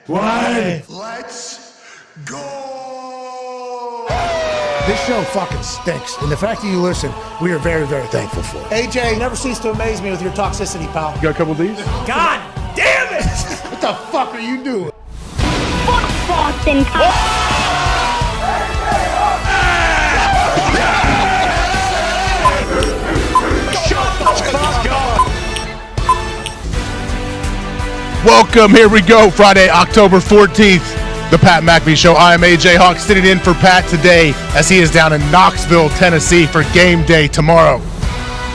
One. Let's go! This show fucking stinks, and the fact that you listen, we are very, very thankful for it. AJ, you never cease to amaze me with your toxicity, pal. You got a couple of these? God damn it! What the fuck are you doing? Fuck Boston. Welcome, here we go, Friday, October 14th, the Pat McAfee Show. I am AJ Hawk, sitting in for Pat today as he is down in Knoxville, Tennessee for game day tomorrow.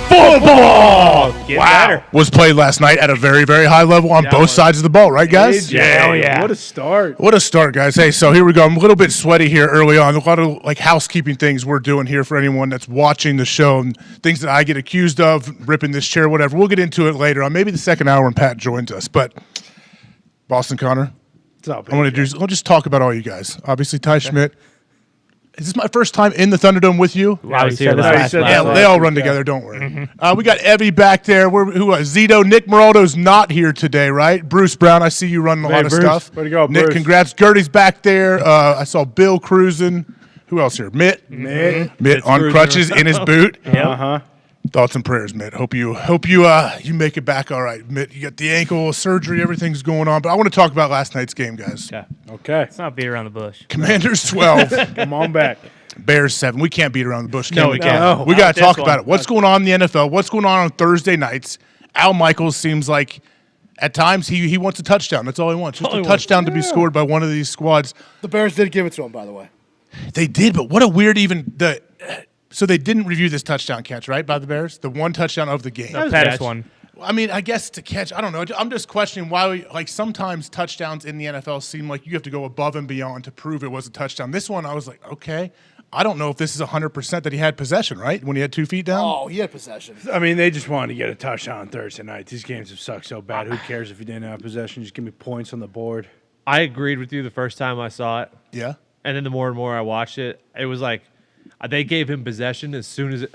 Football! Better. Was played last night at a very, very high level on both sides of the ball, right, guys? Hell yeah. What a start, guys. Hey, so here we go. I'm a little bit sweaty here early on. A lot of housekeeping things we're doing here for anyone that's watching the show and things that I get accused of, ripping this chair, whatever. We'll get into it later on, maybe the second hour when Pat joins us. But Boston Connor, I'll just talk about all you guys. Obviously, Ty Schmidt. Is this my first time in the Thunderdome with you? I was here last Yeah, they all run together. Don't worry. Mm-hmm. We got Evie back there. Zito? Nick Moraldo's not here today, right? Bruce Brown, I see you running a lot of stuff. Way to go, Nick, Bruce. congrats. Gertie's back there. I saw Bill cruising. Who else here? Mitt on crutches in his boot. Uh-huh. Thoughts and prayers, Mitt. Hope you you make it back all right, Mitt. You got the ankle surgery, everything's going on. But I want to talk about last night's game, guys. Okay. Let's not beat around the bush. Commanders 12, Come on back. Bears 7. We can't beat around the bush, can No, we? we can't. No. We got to Not talk this about one. it. What's going on in the NFL? What's going on Thursday nights? Al Michaels seems like at times he wants a touchdown. That's all he wants. Just a touchdown to be scored by one of these squads. The Bears did give it to him, by the way. They did, but what a weird so they didn't review this touchdown catch, right, by the Bears? The one touchdown of the game. The Pettis one. I mean, I guess to catch, I don't know. I'm just questioning why, sometimes touchdowns in the NFL seem like you have to go above and beyond to prove it was a touchdown. This one, I was like, okay. I don't know if this is 100% that he had possession, right, when he had 2 feet down? Oh, he had possession. I mean, they just wanted to get a touchdown on Thursday night. These games have sucked so bad. Who cares if you didn't have possession? Just give me points on the board. I agreed with you the first time I saw it, Yeah. and then the more and more I watched it, it was like they gave him possession as soon as it.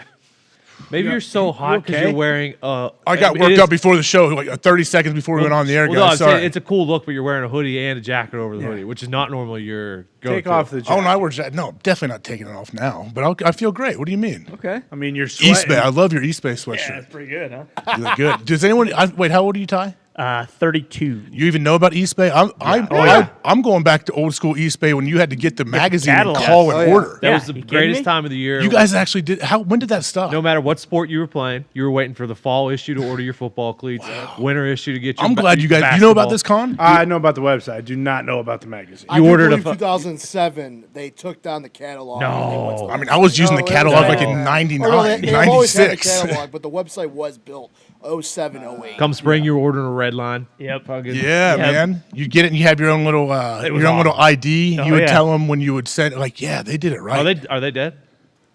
Maybe you're so hot because okay? you're wearing. I got worked up before the show, 30 seconds before we went on the air, Well, no, guys. I'm saying Sorry. it's a cool look, but you're wearing a hoodie and a jacket over the hoodie, which is not normally your go-to. Take off the jacket. Oh, no, I wear no, definitely not taking it off now. But I feel great. What do you mean? Okay. I mean, you're sweating. East Bay. I love your East Bay sweatshirt. That's pretty good, huh? You look good. Does anyone? Wait, how old are you, Ty? 32. You even know about East Bay? I'm going back to old school East Bay when you had to get the magazine and catalog. call and order. That Yeah, was the you kidding greatest me? time of the year. You guys actually did. When did that stop? No matter what sport you were playing, you were waiting for the fall issue to order your football cleats, winter issue to get your I'm glad you guys. You know about this, Con? I know about the website. I do not know about the magazine. I do ordered a believe 2007, they took down the catalog. No. I mean, I was using the catalog in 99, Oh, no, they've always had the 96. catalog, but the website was built 07, 08. Come spring, you were ordering a red line. Yep. Yeah, man. You get it, and you have your own little little ID. You would tell them when you would send. They did it right. Are they dead?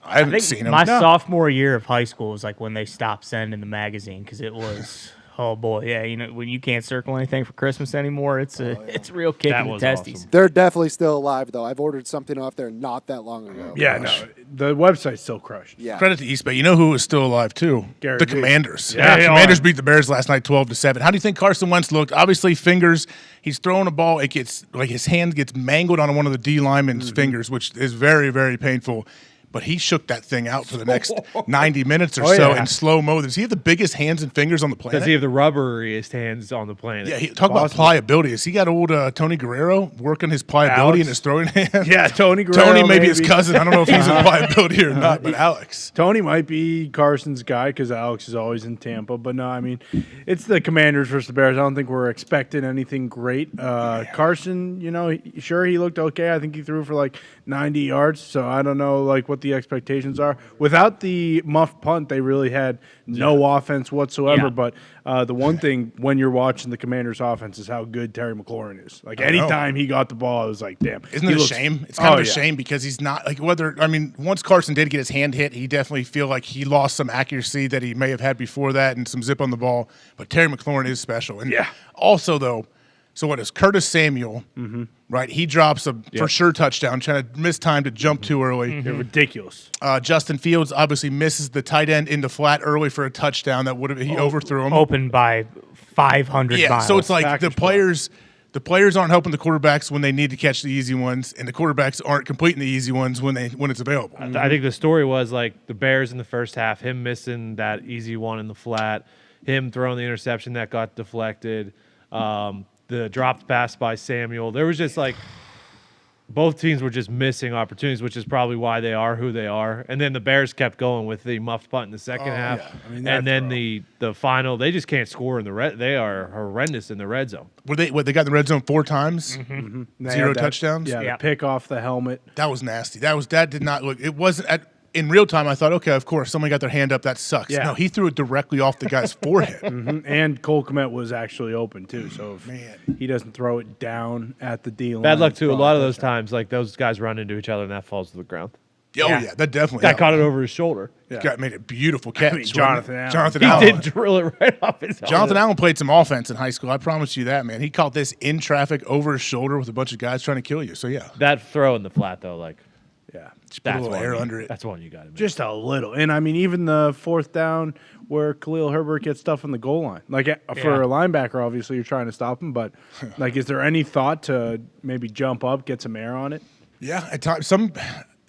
I haven't seen them. My sophomore year of high school was like when they stopped sending the magazine because it was, oh boy, yeah, when you can't circle anything for Christmas anymore, it's a real kick in the testes. awesome. They're definitely still alive, though. I've ordered something off there not that long ago. Yeah, no. The website's still crushed. Yeah. Credit to East Bay. You know who is still alive too? Gary The V. Commanders. Yeah, they Commanders are. beat the Bears last night, 12-7. How do you think Carson Wentz looked? Obviously, fingers. He's throwing a ball. It gets his hand gets mangled on one of the D linemen's fingers, which is very, very painful. But he shook that thing out for the next 90 minutes or so in slow mo. Does he have the biggest hands and fingers on the planet? Does he have the rubberiest hands on the planet? Yeah, talk about pliability. Has he got old Tony Guerrero working his pliability in his throwing hand? Yeah, Tony Guerrero. Tony, maybe his cousin. I don't know if he's in pliability or not, but Alex. Tony might be Carson's guy because Alex is always in Tampa. But no, I mean, it's the Commanders versus the Bears. I don't think we're expecting anything great. Carson, sure, he looked okay. I think he threw for 90 yards. So I don't know what the expectations are. Without the muffed punt, they really had no offense whatsoever. Yeah. But the one thing when you're watching the Commanders' offense is how good Terry McLaurin is. Anytime he got the ball, I was like, damn. Isn't it a shame? It's kind of a shame because he's not once Carson did get his hand hit, he definitely feel like he lost some accuracy that he may have had before that and some zip on the ball. But Terry McLaurin is special. And also, though, so what is Curtis Samuel, right? He drops a for sure touchdown, trying to miss time to jump too early. They're ridiculous. Justin Fields obviously misses the tight end into flat early for a touchdown that would have he overthrew him. Open by 500 Yeah, miles. so it's like Package the players the players aren't helping the quarterbacks when they need to catch the easy ones, and the quarterbacks aren't completing the easy ones when it's available. I think the story was like the Bears in the first half, him missing that easy one in the flat, him throwing the interception that got deflected, the dropped pass by Samuel. There was just like both teams were just missing opportunities, which is probably why they are who they are. And then the Bears kept going with the muffed punt in the second half. Yeah. I mean, and then the final, they just can't score in the red. They are horrendous in the red zone. They got in the red zone 4 times, They 0 had that- touchdowns. Yeah, Yeah. the pick off the helmet. That was nasty. That did not look. It wasn't in real time. I thought, okay, of course, somebody got their hand up. That sucks. Yeah. No, he threw it directly off the guy's forehead. And Cole Kmet was actually open, too. So if he doesn't throw it down at the D line. Bad luck, too. A probably lot of those touchdown. times, like those guys run into each other and that falls to the ground. Oh yeah, that definitely. Guy caught it over his shoulder. Got made a beautiful catch. wasn't Jonathan it? Allen. Jonathan He Allen. did drill it right off his helmet. Jonathan Allen played some offense in high school. I promise you that, man. He caught this in traffic over his shoulder with a bunch of guys trying to kill you. So yeah, That throw in the flat, though, like, Yeah. just put a that's little one air you- under it. That's one you got to make. Just a little. And, I mean, even the fourth down where Khalil Herbert gets stuff on the goal line. Like, for a linebacker, obviously, you're trying to stop him. But, like, is there any thought to maybe jump up, get some air on it? Yeah, at times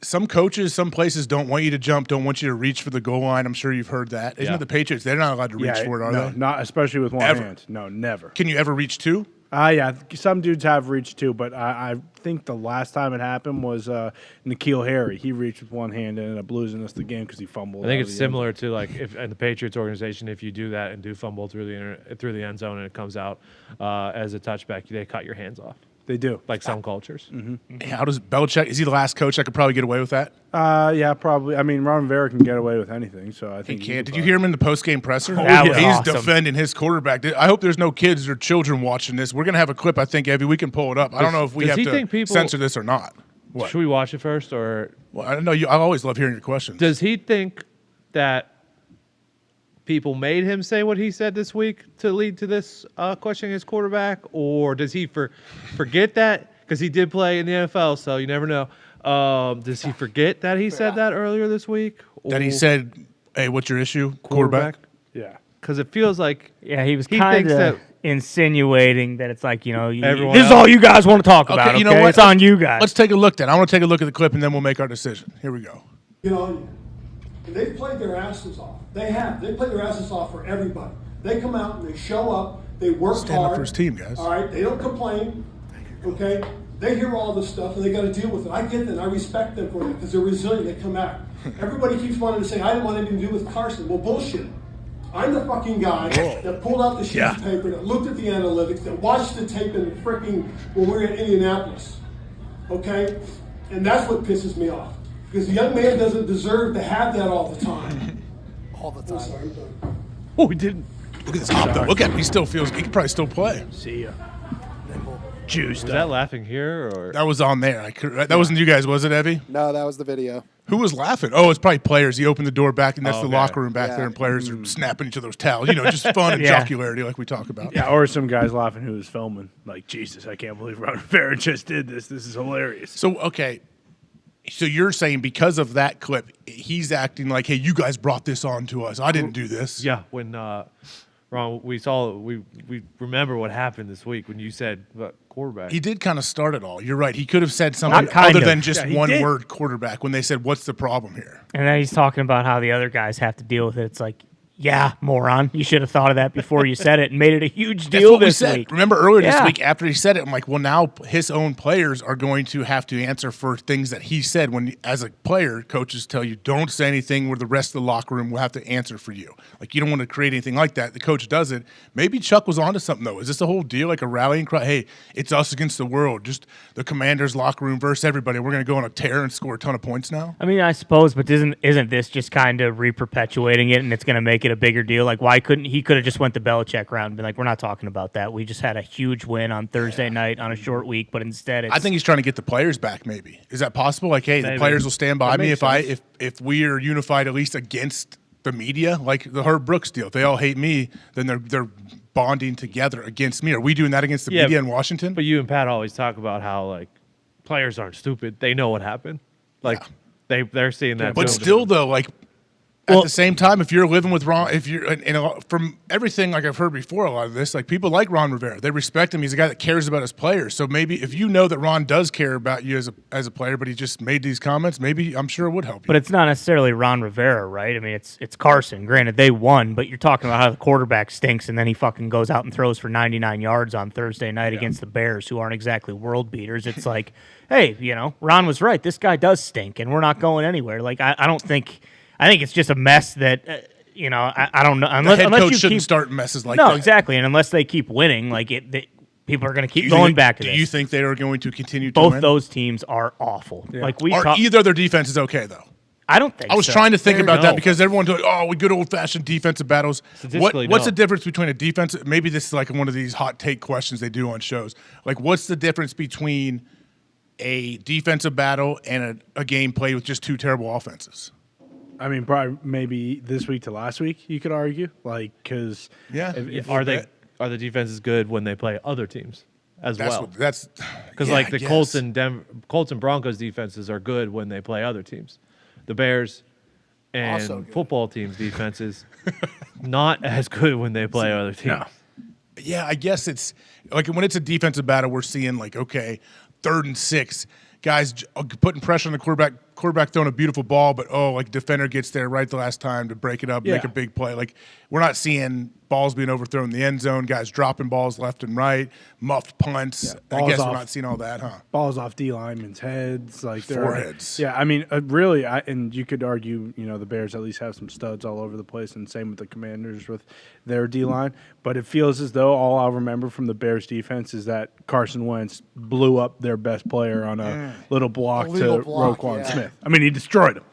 some coaches, some places don't want you to jump, don't want you to reach for the goal line. I'm sure you've heard that. Isn't Yeah. it the Patriots? They're not allowed to reach for it, are no, they? not especially with one Ever. hand. No, never. Can you ever reach 2? Yeah, some dudes have reached too, but I think the last time it happened was N'Keal Harry. He reached with one hand and ended up losing us the game because he fumbled. I think out it's of the end similar to like if in the Patriots organization, if you do that and do fumble through the end zone and it comes out as a touchback, they cut your hands off. They do. Like some cultures. How does Belichick? Is he the last coach that could probably get away with that? Yeah, probably. I mean, Ron Rivera can get away with anything, so I He think can't. Did you hear him in the post-game presser? That was He's awesome. defending his quarterback. I hope there's no kids or children watching this. We're gonna have a clip. I think, Evie, we can pull it up. I don't know if we does have he to think people- censor this or not. What? Should we watch it first, or Well, I don't know. I always love hearing your questions. does he think that people made him say what he said this week to lead to this questioning his quarterback, or does he forget that because he did play in the NFL, so you never know? Does he forget that he said that earlier this week? That he said, "Hey, what's your issue, quarterback?" Yeah. Because it feels like Yeah, he was He kind thinks that- of insinuating that it's like, Everyone this is else- all you guys want to talk about. you know okay? what? It's on you guys. Let's take a look then. I want to take a look at the clip and then we'll make our decision. Here we go. You know, they've played their asses off. They have. They played their asses off for everybody. They come out and they show up. They work Stand up hard. for his team, guys. All right. They don't complain. Okay. They hear all this stuff and they got to deal with it. I get that. I respect them for that because they're resilient. They come out. Everybody keeps wanting to say, I didn't want anything to do with Carson. Well, bullshit. I'm the fucking guy that pulled out the sheet of paper, that looked at the analytics, that watched the tape in freaking when we were in Indianapolis. Okay? And that's what pisses me off. Because the young man doesn't deserve to have that all the time. All the time. I'm sorry, I'm done. oh, he didn't. Look at this hop though. Look at him. He still feels. He could probably still play. See ya. Juiced Was up. that laughing here or? That was on there. That wasn't you guys, was it, Evie? No, that was the video. Who was laughing? Oh, it's probably players. He opened the door back, and that's the Okay. locker room back Yeah. there, and players are snapping each other's towels. You know, just fun and Yeah. jocularity like we talk about. Yeah, or some guys laughing who was filming. Like, Jesus, I can't believe Ron Rivera just did this. This is hilarious. So, okay. So you're saying because of that clip, he's acting like, hey, you guys brought this on to us. I didn't do this. Yeah, when Ron, we remember what happened this week when you said quarterback. He did kind of start it all. You're right. He could have said something Not kind other of. than just Yeah, he one did. word quarterback when they said, what's the problem here? And then he's talking about how the other guys have to deal with it. It's like, yeah, moron. You should have thought of that before you said it and made it a huge That's deal what we this said. week. Remember earlier this Yeah. week after he said it, I'm like, well, now his own players are going to have to answer for things that he said. When, as a player, coaches tell you, don't say anything where the rest of the locker room will have to answer for you. Like, you don't want to create anything like that. The coach does it. Maybe Chuck was onto something, though. Is this a whole deal, like a rallying cry? Hey, it's us against the world. Just the Commanders' locker room versus everybody. We're going to go on a tear and score a ton of points now? I mean, I suppose, but isn't this just kind of re-perpetuating it, and it's going to make it a bigger deal? Like, why couldn't he could have just went the Belichick route and been like, we're not talking about that. We just had a huge win on Thursday night on a short week, but instead, it's, I think he's trying to get the players back. Maybe is that possible? Like, hey, the Maybe. players will stand by That me makes if we are unified at least against the media, like the Herb Brooks deal. If they all hate me, then they're bonding together against me. Are we doing that against the Yeah, media in Washington? But you and Pat always talk about how like players aren't stupid. They know what happened. Like they're seeing that. But too. still, though, like At the same time, if you're living with Ron, if you're from everything like I've heard before, a lot of this, like people like Ron Rivera, they respect him. He's a guy that cares about his players. So maybe if you know that Ron does care about you as a player, but he just made these comments, maybe I'm sure it would help you. But it's not necessarily Ron Rivera, right? I mean, it's Carson. Granted, they won, but you're talking about how the quarterback stinks, and then he fucking goes out and throws for 99 yards on Thursday night against the Bears, who aren't exactly world beaters. It's like, hey, Ron was right. This guy does stink, and we're not going anywhere. Like I don't think. I think it's just a mess that, I don't know. Unless coach shouldn't start messes like that. No, exactly. And unless they keep winning, people are going to keep going back to this. Do you think they are going to continue to win? Both win? Those teams are awful. Yeah. Either their defense is okay, though? I don't think so. I was trying to think about that because everyone's like, we good old-fashioned defensive battles. What's the difference between a defense? Maybe this is like one of these hot take questions they do on shows. Like, what's the difference between a defensive battle and a game played with just two terrible offenses? I mean, probably maybe this week to last week, you could argue, because are the defenses good when they play other teams as well? That's because the Colts and Broncos defenses are good when they play other teams. The Bears and football teams' defenses not as good when they play other teams. No. Yeah, I guess it's like when it's a defensive battle, we're seeing 3rd and 6. Guys putting pressure on the quarterback throwing a beautiful ball, but defender gets there right the last time to break it up, make a big play. Like we're not seeing balls being overthrown in the end zone, guys dropping balls left and right, muffed punts. I guess we're not seeing all that, huh? Balls off D linemen's heads, foreheads. Yeah, I mean, really, and you could argue, the Bears at least have some studs all over the place, and same with the Commanders with their D line. But it feels as though all I'll remember from the Bears defense is that Carson Wentz blew up their best player on a little block Roquan Smith. I mean, he destroyed him.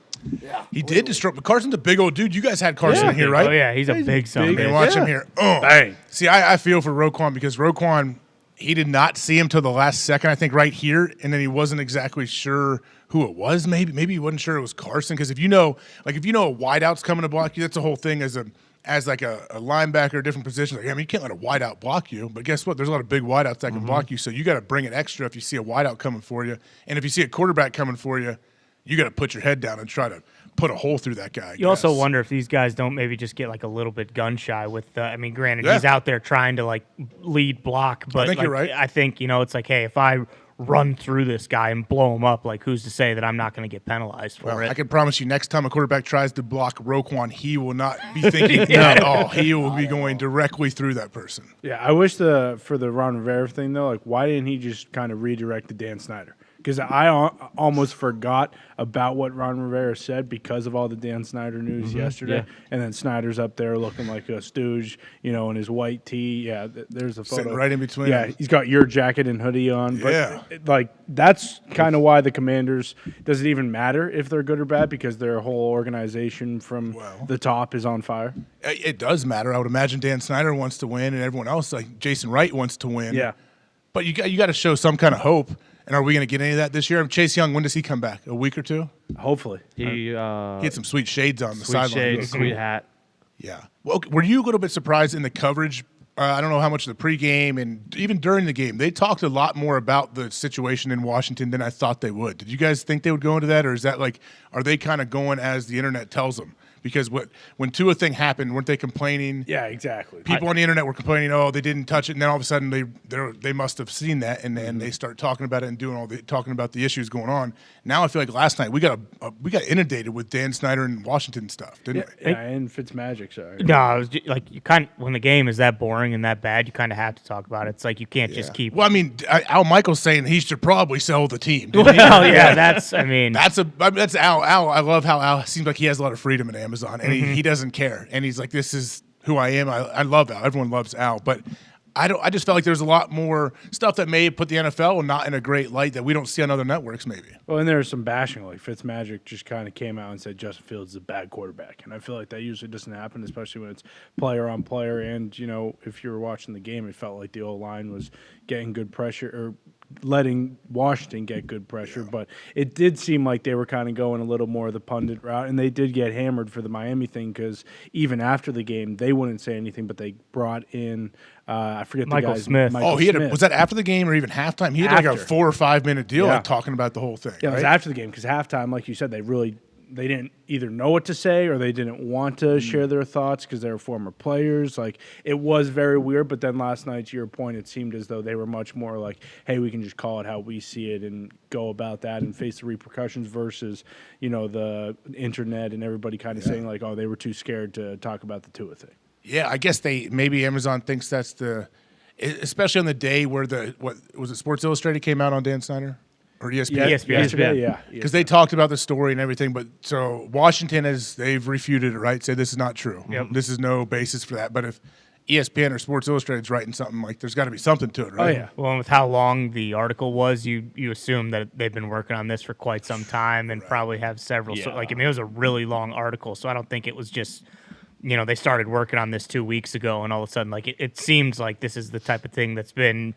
Yeah, he did destroy. But Carson's a big old dude. You guys had Carson here, right? Oh yeah, he's a big son. Watch him here. Bang. See, I feel for Roquan because Roquan, he did not see him till the last second. I think right here, and then he wasn't exactly sure who it was. Maybe he wasn't sure it was Carson because if you know a wideout's coming to block you, that's the whole thing as a linebacker, a different position. You can't let a wideout block you. But guess what? There's a lot of big wideouts that can block you. So you got to bring it extra if you see a wideout coming for you, and if you see a quarterback coming for you. You got to put your head down and try to put a hole through that guy. You also wonder if these guys don't maybe just get a little bit gun shy with. Granted, he's out there trying to lead block, but I think you're right. I think it's like, hey, if I run through this guy and blow him up, who's to say that I'm not going to get penalized for it? I can promise you, next time a quarterback tries to block Roquan, he will not be thinking at all. He will be going directly through that person. Yeah, I wish for the Ron Rivera thing though, why didn't he just kind of redirect to Dan Snyder? Because I almost forgot about what Ron Rivera said because of all the Dan Snyder news yesterday. Yeah. And then Snyder's up there looking like a stooge, in his white tee. Yeah, there's a photo. Sitting right in between. Yeah, he's got your jacket and hoodie on. But that's kind of why the Commanders, does it even matter if they're good or bad? Because their whole organization from the top is on fire? It does matter. I would imagine Dan Snyder wants to win and everyone else, like Jason Wright, wants to win. Yeah. But you got to show some kind of hope. And are we going to get any of that this year? Chase Young, when does he come back? A week or two? Hopefully. He had some sweet shades on the sideline. Sweet hat. Yeah. Well, were you a little bit surprised in the coverage? I don't know how much of the pregame and even during the game. They talked a lot more about the situation in Washington than I thought they would. Did you guys think they would go into that? Or is that are they kind of going as the internet tells them? Because when Tua thing happened, weren't they complaining? Yeah, exactly. People on the internet were complaining, they didn't touch it, and then all of a sudden they must have seen that, and then they start talking about it and talking about the issues going on. Now I feel like last night we got inundated with Dan Snyder and Washington stuff, didn't we? Yeah, and Fitzmagic. Sorry. No, it was just, you when the game is that boring and that bad, you kind of have to talk about it. It's like you can't just keep. Well, Al Michaels saying he should probably sell the team. Well, yeah, that's Al. I love how Al seems like he has a lot of freedom in Amazon, and he doesn't care, and he's like, this is who I am. I love Al. Everyone loves Al, but I just felt like there's a lot more stuff that may put the NFL not in a great light that we don't see on other networks maybe. Well, and there's some bashing. Fitzmagic just kind of came out and said Justin Fields is a bad quarterback, and I feel like that usually doesn't happen, especially when it's player on player. And if you were watching the game, it felt like the O-line was getting good pressure or letting Washington get good pressure, but it did seem like they were kind of going a little more of the pundit route, and they did get hammered for the Miami thing because even after the game, they wouldn't say anything, but they brought in I forget Michael the guy's Smith. Michael Smith. Was that after the game or even halftime? He had like a 4 or 5 minute deal talking about the whole thing. Yeah, it was after the game because halftime, like you said, they really didn't either know what to say or they didn't want to share their thoughts because they were former players. Like, it was very weird. But then last night, to your point, it seemed as though they were much more like, hey, we can just call it how we see it and go about that and face the repercussions versus, the internet and everybody kind of saying like, oh, they were too scared to talk about the Tua thing. Yeah, I guess maybe Amazon thinks that's especially on the day where what was it, Sports Illustrated came out on Dan Snyder? Or ESPN? Yesterday, yeah. Because they talked about the story and everything, but so Washington they've refuted it, right? Say this is not true. Yep. This is no basis for that. But if ESPN or Sports Illustrated's writing something, like there's got to be something to it, right? Oh, yeah. Well, and with how long the article was, you assume that they've been working on this for quite some time and probably have several. So, it was a really long article, so I don't think it was just, they started working on this 2 weeks ago and all of a sudden, like, it seems like this is the type of thing that's been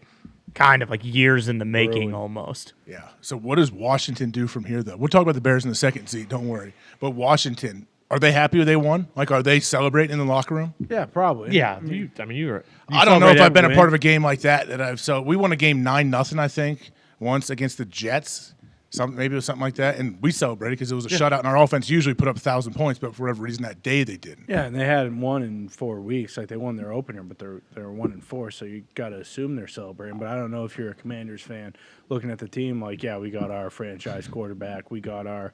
kind of like years in the making almost. Yeah. So what does Washington do from here, though? We'll talk about the Bears in the second seat, don't worry. But Washington, are they happy they won? Like, are they celebrating in the locker room? Yeah, probably. Yeah, you were. I don't know if I've been a part of a game like that. So we won a game 9-0, I think, once against the Jets. Maybe it was something like that, and we celebrated because it was a shutout, and our offense usually put up 1,000 points, but for whatever reason that day they didn't. Yeah, and they hadn't won in 4 weeks. Like, they won their opener, but they're 1-4, so you got to assume they're celebrating. But I don't know if you're a Commanders fan looking at the team like, yeah, we got our franchise quarterback, we got our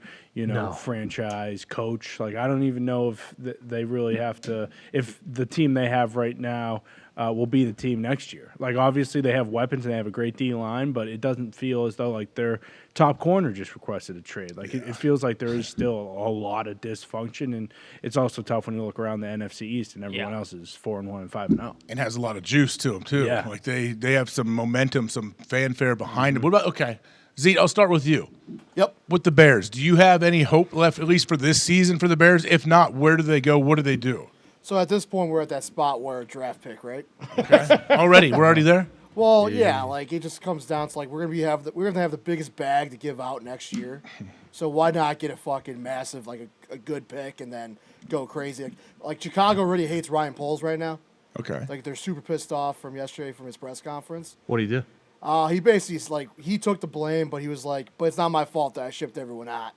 franchise coach. Like, I don't even know if they really have to. If the team they have right now will be the team next year. Like, obviously they have weapons and they have a great D line, but it doesn't feel as though like their top corner just requested a trade. Like, it feels like there is still a lot of dysfunction, and it's also tough when you look around the NFC East and everyone else is 4-1 and 5-0. And has a lot of juice to them too. Yeah. Like they have some momentum, some fanfare behind them. What about Zeke, I'll start with you. Yep. With the Bears, do you have any hope left, at least for this season for the Bears? If not, where do they go? What do they do? So at this point, we're at that spot where draft pick, right? Okay. We're already there. Well, yeah, like it just comes down to like we're gonna have the biggest bag to give out next year, so why not get a fucking massive like a good pick and then go crazy? Like Chicago really hates Ryan Poles right now. Okay. Like they're super pissed off from yesterday from his press conference. What do you do? He basically he took the blame, but he was like, "But it's not my fault that I shipped everyone out,"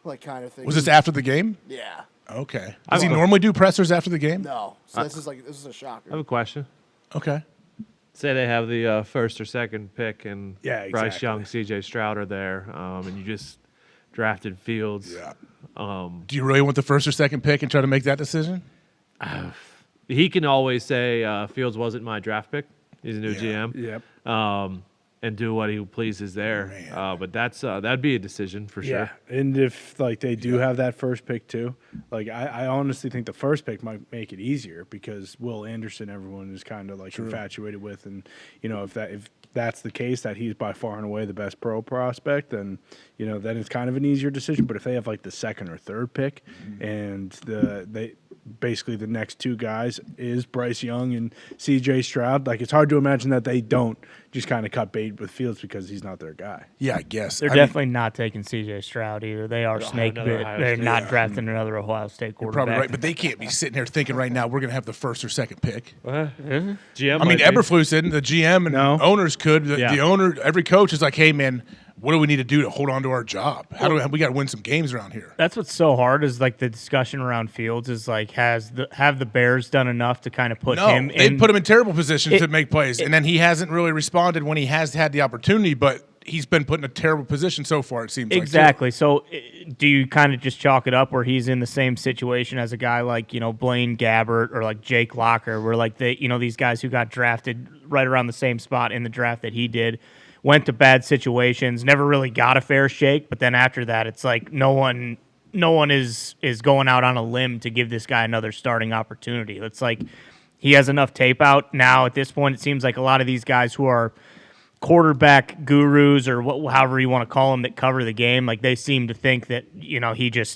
like kind of thing. Was this after the game? Yeah. Okay. Does he normally do pressers after the game? No. So this is a shocker. I have a question. Okay. Say they have the first or second pick, and Yeah, Bryce exactly. Young, C.J. Stroud are there, and you just drafted Fields. Yeah. Do you really want the first or second pick and try to make that decision? He can always say Fields wasn't my draft pick. He's a new GM. Yep. And do what he pleases there. But that'd be a decision for sure. Yeah, and if like they do have that first pick too, like I honestly think the first pick might make it easier because Will Anderson, everyone is kind of like infatuated with, and if that's the case, that he's by far and away the best pro prospect, then then it's kind of an easier decision. But if they have like the second or third pick, and basically the next two guys is Bryce Young and C.J. Stroud, like it's hard to imagine that they don't just kind of cut bait with Fields because he's not their guy. Yeah, I guess. They're definitely not taking C.J. Stroud either. They are snake bit. They're not drafting another Ohio State quarterback. You're probably right, but they can't be sitting here thinking right now we're going to have the first or second pick. GM. I mean, Eberflus didn't. The GM and owners could. The owner, every coach is like, hey, man, what do we need to do to hold on to our job? We got to win some games around here? That's what's so hard is like the discussion around Fields is like, have the Bears done enough to kind of put him in? They put him in terrible positions to make plays, and then he hasn't really responded when he has had the opportunity, but he's been put in a terrible position so far, it seems exactly. So do you kind of just chalk it up where he's in the same situation as a guy like, Blaine Gabbert or like Jake Locker, where like these guys who got drafted right around the same spot in the draft that he did, went to bad situations, never really got a fair shake, but then after that, it's like no one is going out on a limb to give this guy another starting opportunity. It's like he has enough tape out now. At this point, it seems like a lot of these guys who are quarterback gurus or however you want to call them that cover the game, like they seem to think that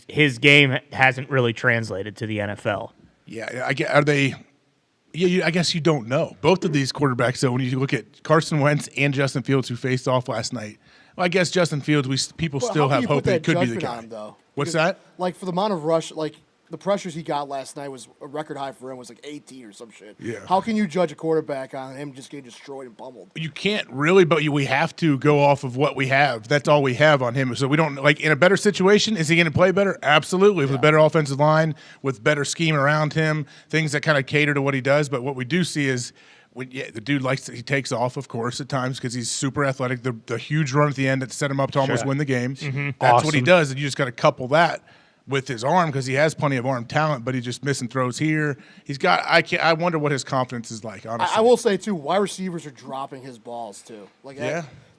his game hasn't really translated to the NFL. Yeah, are they? Yeah, I guess you don't know. Both of these quarterbacks, though, when you look at Carson Wentz and Justin Fields, who faced off last night, well, I guess Justin Fields, people still have hope that he could be the guy. On him, though? What's that? Like for the amount of rush, like the pressures he got last night was a record high for him, was like 18 or some shit. Yeah. How can you judge a quarterback on him just getting destroyed and pummeled? You can't really, but we have to go off of what we have. That's all we have on him. So we don't, like, in a better situation, is he going to play better? Absolutely. With a better offensive line, with better scheme around him, things that kind of cater to what he does. But what we do see is the dude he takes off, of course, at times because he's super athletic. The huge run at the end that set him up to almost win the game. That's what he does. And you just got to couple that with his arm because he has plenty of arm talent, but he's just missing throws here. He's got. I wonder what his confidence is like. Honestly, I will say too, wide receivers are dropping his balls too. Like,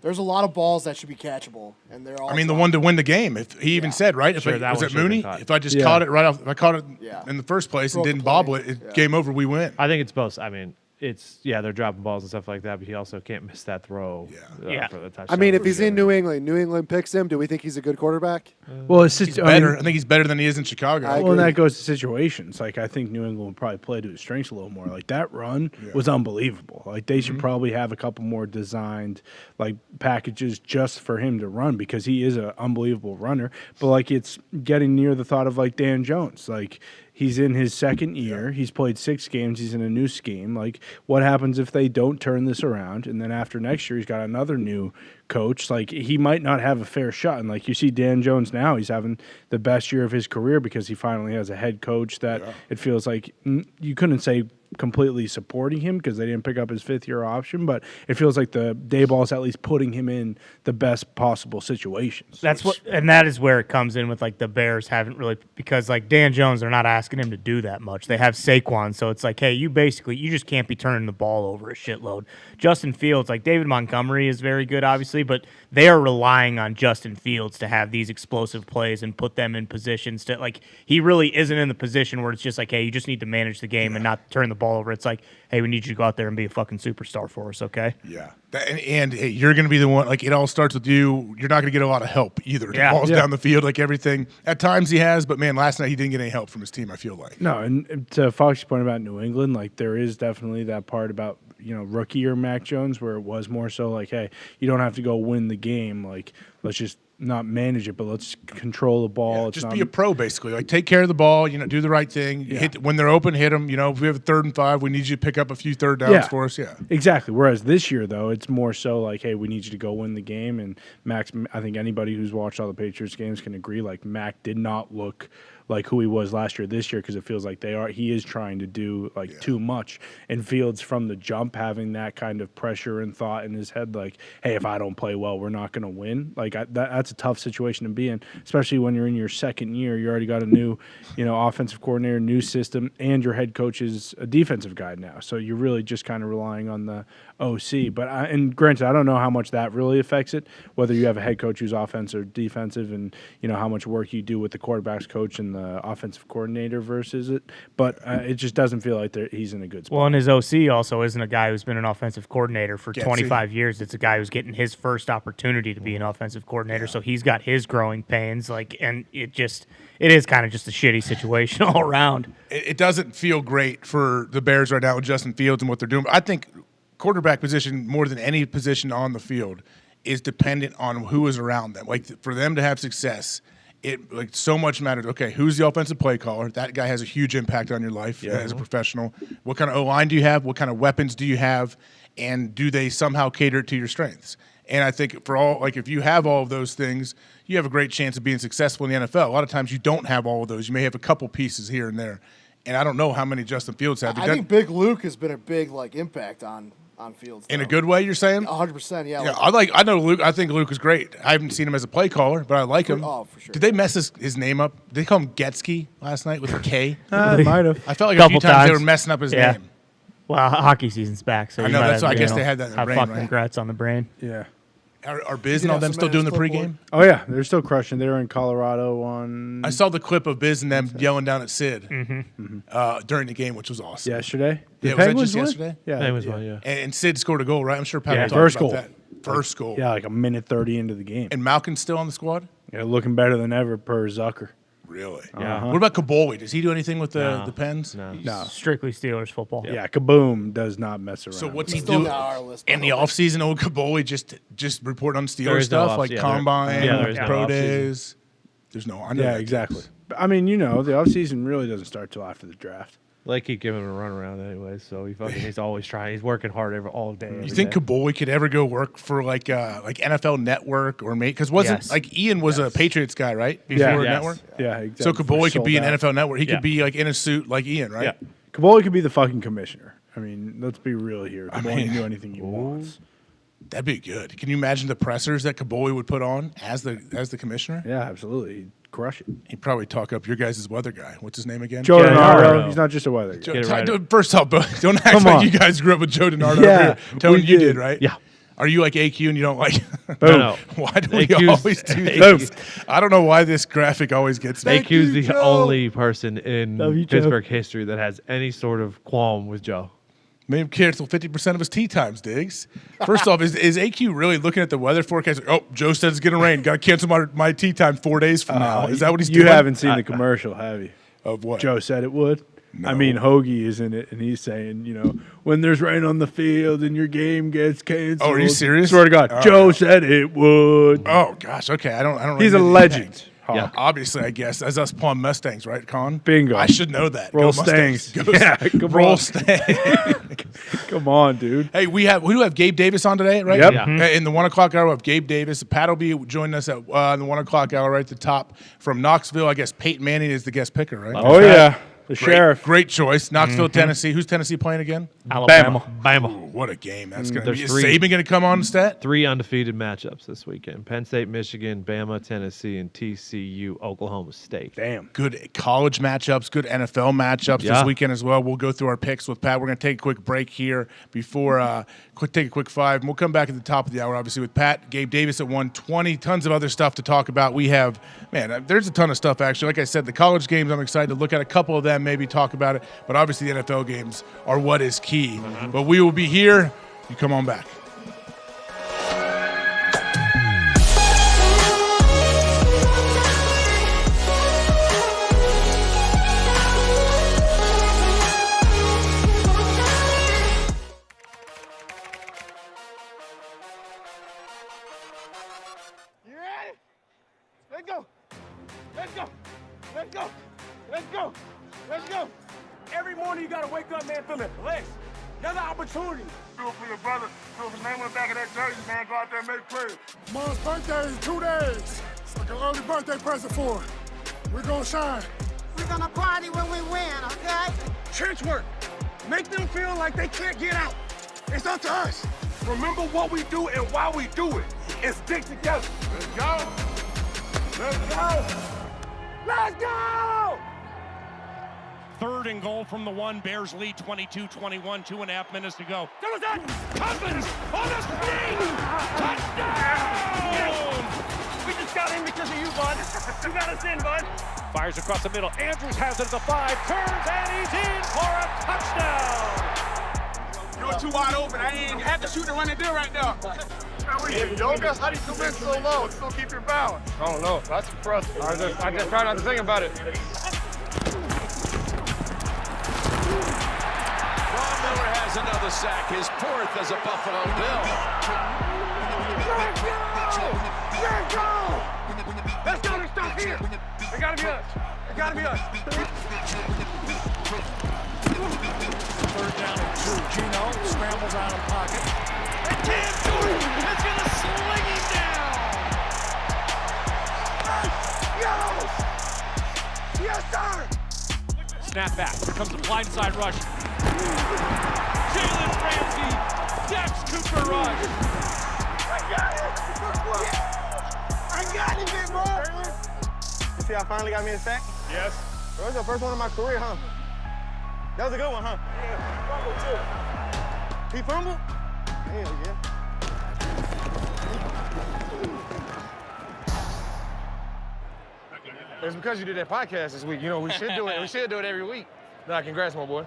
there's a lot of balls that should be catchable, and they're all. I mean, the one to win the game. If he even said right, if was it Mooney? If I just caught it right off, if I caught it in the first place and didn't bobble it, game over. We win. I think it's both. I mean, they're dropping balls and stuff like that, but he also can't miss that throw for the touchdown. I mean, if he's in New England picks him, do we think he's a good quarterback? Well, he's better. I think he's better than he is in Chicago. Well, and that goes to situations. Like, I think New England will probably play to his strengths a little more. Like, that run was unbelievable. Like, they should probably have a couple more designed, like, packages just for him to run because he is an unbelievable runner. But, like, it's getting near the thought of, like, Dan Jones. Like, he's in his second year. He's played 6 games. He's in a new scheme. Like, what happens if they don't turn this around? And then after next year, he's got another new coach. Like, he might not have a fair shot. And, like, you see Dan Jones now, he's having the best year of his career because he finally has a head coach that it feels like you couldn't say completely supporting him because they didn't pick up his 5th-year option, but it feels like the Dayball's at least putting him in the best possible situations. That is where it comes in with, like, the Bears haven't really, because, like, Dan Jones, they're not asking him to do that much. They have Saquon, so it's like, hey, you just can't be turning the ball over a shitload. Justin Fields, like, David Montgomery is very good, obviously, but they are relying on Justin Fields to have these explosive plays and put them in positions to, like, he really isn't in the position where it's just like, hey, you just need to manage the game and not turn the ball over. It's like, hey, we need you to go out there and be a fucking superstar for us, okay? Yeah. And hey, you're going to be the one, like, it all starts with you. You're not going to get a lot of help either. The ball's down the field, like everything. At times he has, but, man, last night he didn't get any help from his team, I feel like. No, and to Fox's point about New England, like, there is definitely that part about, rookie year Mac Jones where it was more so like, hey, you don't have to go win the game. Like, let's just not manage it, but let's control the ball. Yeah, just be a pro, basically. Like, take care of the ball, do the right thing. Hit when they're open, hit them. If we have a 3rd and 5, we need you to pick up a few third downs for us. Yeah, exactly. Whereas this year, though, it's more so like, hey, we need you to go win the game. And Max, I think anybody who's watched all the Patriots games can agree, like, Mac did not look like who he was last year this year because it feels like he is trying to do too much. And Fields from the jump having that kind of pressure and thought in his head, like, hey, if I don't play well, we're not going to win. Like, that's a tough situation to be in, especially when you're in your 2nd year. You already got a new offensive coordinator, new system, and your head coach is a defensive guy now. So you're really just kind of relying on the OC. But and granted, I don't know how much that really affects it, whether you have a head coach who's offensive or defensive, and how much work you do with the quarterback's coach and the offensive coordinator versus it. But it just doesn't feel like he's in a good spot. Well, and his OC also isn't a guy who's been an offensive coordinator for 25 years. It's a guy who's getting his first opportunity to be an offensive coordinator. So he's got his growing pains. Like, and it is kind of just a shitty situation all around. It doesn't feel great for the Bears right now with Justin Fields and what they're doing. I think quarterback position, more than any position on the field, is dependent on who is around them. Like, for them to have success, so much matters. Okay, who's the offensive play caller? That guy has a huge impact on your life as a professional. What kind of O-line do you have? What kind of weapons do you have? And do they somehow cater to your strengths? And I think if you have all of those things, you have a great chance of being successful in the NFL. A lot of times you don't have all of those. You may have a couple pieces here and there. And I don't know how many Justin Fields have. I think Big Luke has been a big impact on Fields. In a good way, you're saying? 100%, yeah. Yeah, I know Luke. I think Luke is great. I haven't seen him as a play caller, but I like him. Oh, for sure. Did they mess his name up? Did they call him Getsky last night with a K? Might have. I felt like a few times they were messing up his name. Well, hockey season's back, so I know. That's why I guess they had that in the brain, right? Congrats on the brain. Yeah. Are Biz and all them still doing the pregame? Oh, yeah. They're still crushing. They were in Colorado on... I saw the clip of Biz and them yelling down at Sid during the game, which was awesome. Yesterday? Yeah, was that just yesterday? Yeah. Penguins won, yeah. And Sid scored a goal, right? I'm sure Pat will talk first about goal. that. First goal. Yeah, like a minute 30 into the game. And Malkin's still on the squad? Yeah, looking better than ever per Zucker. Really? Yeah. What about Kaboli? Does he do anything with the Pens? No. Strictly Steelers football. Yeah, Kaboom does not mess around. So what's he Still do got our list, in the offseason? Old Kaboli just report on There Steelers is no stuff like off- yeah, combine, there is no pro off-season. days. There's no. I know that. exactly. I mean, the offseason really doesn't start till after the draft. Like keep giving him a run around anyway, so he's always trying. He's working hard all day. You think Kaboli could ever go work for like NFL Network or because wasn't like Ian was a Patriots guy, right? Before Network. Yeah, exactly. So Kaboli could be an NFL Network. He could be like in a suit like Ian, right? Yeah. Kaboli could be the fucking commissioner. I mean, let's be real here. Kaboli can do anything he wants. That'd be good. Can you imagine the pressers that Kaboli would put on as the commissioner? Yeah, absolutely. He'd crush it. He'd probably talk up your guys' weather guy. What's his name again? Joe DiNardo. He's not just a weather guy. First off, don't act like you guys grew up with Joe DiNardo over here. Tony, you did, right? Yeah. Are you like AQ and you don't like? No. Why do we always do this? I don't know why this graphic always gets me. AQ's the only person in Pittsburgh history that has any sort of qualm with Joe. Made him cancel 50% of his tee times, Diggs. First off, is AQ really looking at the weather forecast? Oh, Joe said it's going to rain. Got to cancel my tee time 4 days from now. Is that what he's doing? You haven't seen the commercial, have you? Of what? Joe said it would. No. I mean, Hoagie is in it, and he's saying, when there's rain on the field and your game gets canceled. Oh, are you serious? Swear to God, Joe said it would. Oh gosh, okay. I don't. He's a legend. Yeah, obviously, I guess as us Palm Mustangs, right, Con? Bingo. I should know that. Roll Stangs. Roll Stangs. Come on, dude. Hey, we do have Gabe Davis on today, right? Yep. Yeah. In the 1 o'clock hour, we have Gabe Davis. Pat will be joining us at in the 1 o'clock hour, right at the top from Knoxville. I guess Peyton Manning is the guest picker, right? Oh yeah. The sheriff. Great choice. Knoxville, Tennessee. Who's Tennessee playing again? Alabama. Ooh, what a game that's going to be. Is Saban going to come on instead? 3 undefeated matchups this weekend. Penn State, Michigan, Bama, Tennessee, and TCU, Oklahoma State. Damn. Good college matchups, good NFL matchups this weekend as well. We'll go through our picks with Pat. We're going to take a quick break here before take a quick 5. And we'll come back at the top of the hour, obviously, with Pat, Gabe Davis at 1:20. Tons of other stuff to talk about. We have, there's a ton of stuff, actually. Like I said, the college games, I'm excited to look at a couple of them, maybe talk about it. But obviously, the NFL games are what is key. But we will be here. You come on back. You ready? Let's go. Let's go. Let's go. Let's go. Let's go. Every morning you gotta wake up, man, feeling blessed. Another opportunity. Do it for your brother. So the man went back in that jersey, man. Go out there and make prayer. Mom's birthday in 2 days. It's like an early birthday present for her. We're gonna shine. We're gonna party when we win, okay? Church work. Make them feel like they can't get out. It's up to us. Remember what we do and why we do it. And stick together. Let's go. Let's go. Let's go! 3rd and goal from the 1. Bears lead 22-21, 2.5 minutes to go. There was that. Cousins on the speed. Touchdown! We just got in because of you, bud. You got us in, bud. Fires across the middle. Andrews has it at the 5. Turns and he's in for a touchdown. You were too wide open. I ain't had to shoot and run and do right now. Yoga, how do you come in so low and still keep your balance? I don't know. That's impressive. I just try not to think about it. Has another sack, his 4th as a Buffalo Bill. Let's go! Let's go! Let's go! Let's stop here. It gotta be us. It gotta be us. 3rd down and 2. Gino scrambles out of the pocket. And Cam Jordan is gonna sling him down. Yes, sir! Snap back. Here comes the blindside rush. Jalen Ramsey, Dex Cooper rush. I got it, big boy. You see, I finally got me a sack. Yes. That was the first one of my career, huh? That was a good one, huh? Yeah, He fumbled? Hell yeah. it's because you did that podcast this week. We should do it. We should do it every week. Nah, congrats, my boy.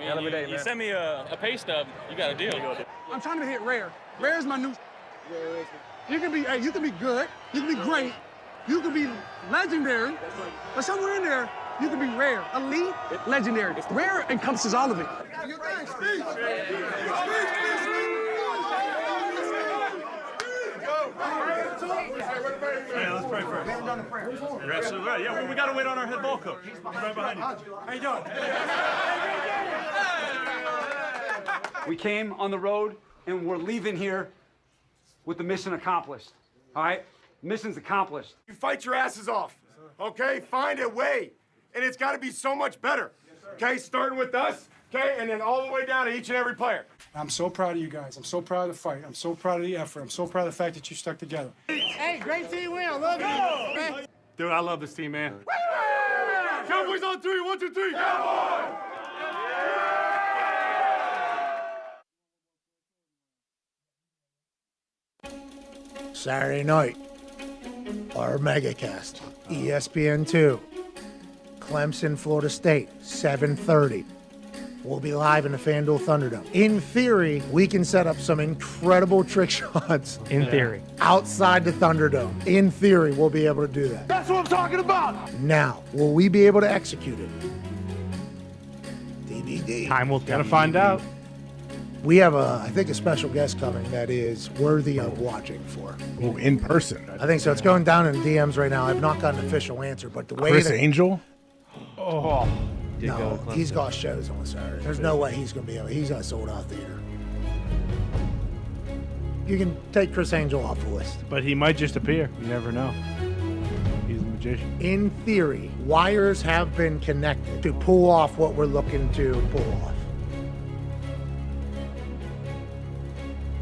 You sent me a pay stub. You got a deal. I'm trying to hit rare. Rare is my new. You can be good. You can be great. You can be legendary. But somewhere in there, you can be rare, elite, legendary. Rare encompasses all of it. Go. Hey, let's pray first. You're absolutely right. Yeah, we got to wait on our head ball coach. He's right behind you. How you doing? We came on the road, and we're leaving here with the mission accomplished. All right? Mission's accomplished. You fight your asses off, okay? Find a way, and it's got to be so much better, okay? Starting with us, okay, and then all the way down to each and every player. I'm so proud of you guys. I'm so proud of the fight. I'm so proud of the effort. I'm so proud of the fact that you stuck together. Hey, great team win. I love you. Dude, I love this team, man. Cowboys on 3. 1, 2, 3. Cowboys! Saturday night, our megacast, ESPN2, Clemson, Florida State, 7:30. We'll be live in the FanDuel Thunderdome. In theory, we can set up some incredible trick shots. In theory. Outside the Thunderdome. In theory, we'll be able to do that. That's what I'm talking about! Now, will we be able to execute it? DVD. Time will Gotta find out. We have, I think, a special guest coming that is worthy of watching for. Oh, in person. I think so. It's going down in DMs right now. I've not got an official answer, but the way Chris that... Angel? Oh. No, he's got shows on Saturday. There's no way he's going to be able. He's got a sold-out theater. You can take Chris Angel off the list. But he might just appear. You never know. He's a magician. In theory, wires have been connected to pull off what we're looking to pull off.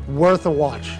Worth a watch.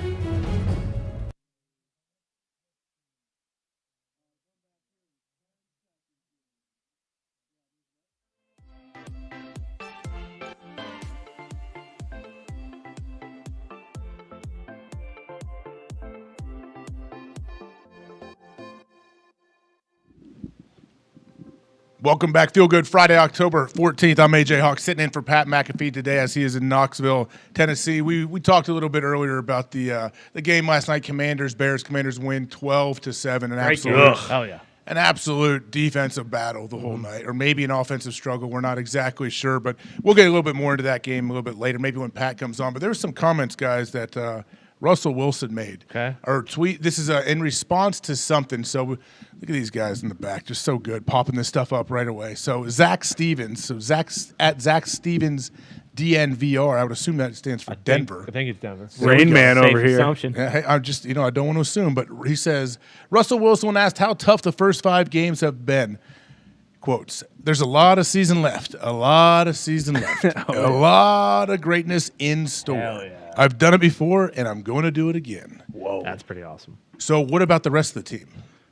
Welcome back. Feel Good Friday, October 14th. I'm AJ Hawk, sitting in for Pat McAfee today as he is in Knoxville, Tennessee. We talked a little bit earlier about the game last night. Bears Commanders win 12-7. An absolute defensive battle the whole night, or maybe an offensive struggle. We're not exactly sure, but we'll get a little bit more into that game a little bit later, maybe when Pat comes on. But there were some comments, guys, that Russell Wilson made. Okay. Or tweet. This is in response to something. So look at these guys in the back, just so good, popping this stuff up right away. So Zach Stevens. So at Zach Stevens DNVR. I would assume that stands for Denver. I think it's Denver. Rain Man over here. Yeah, hey, I just I don't want to assume, but he says Russell Wilson, when asked how tough the first 5 games have been, quotes, "There's a lot of season left. A lot of season left. A lot of greatness in store. Hell yeah. I've done it before, and I'm going to do it again." Whoa. That's pretty awesome. So what about the rest of the team?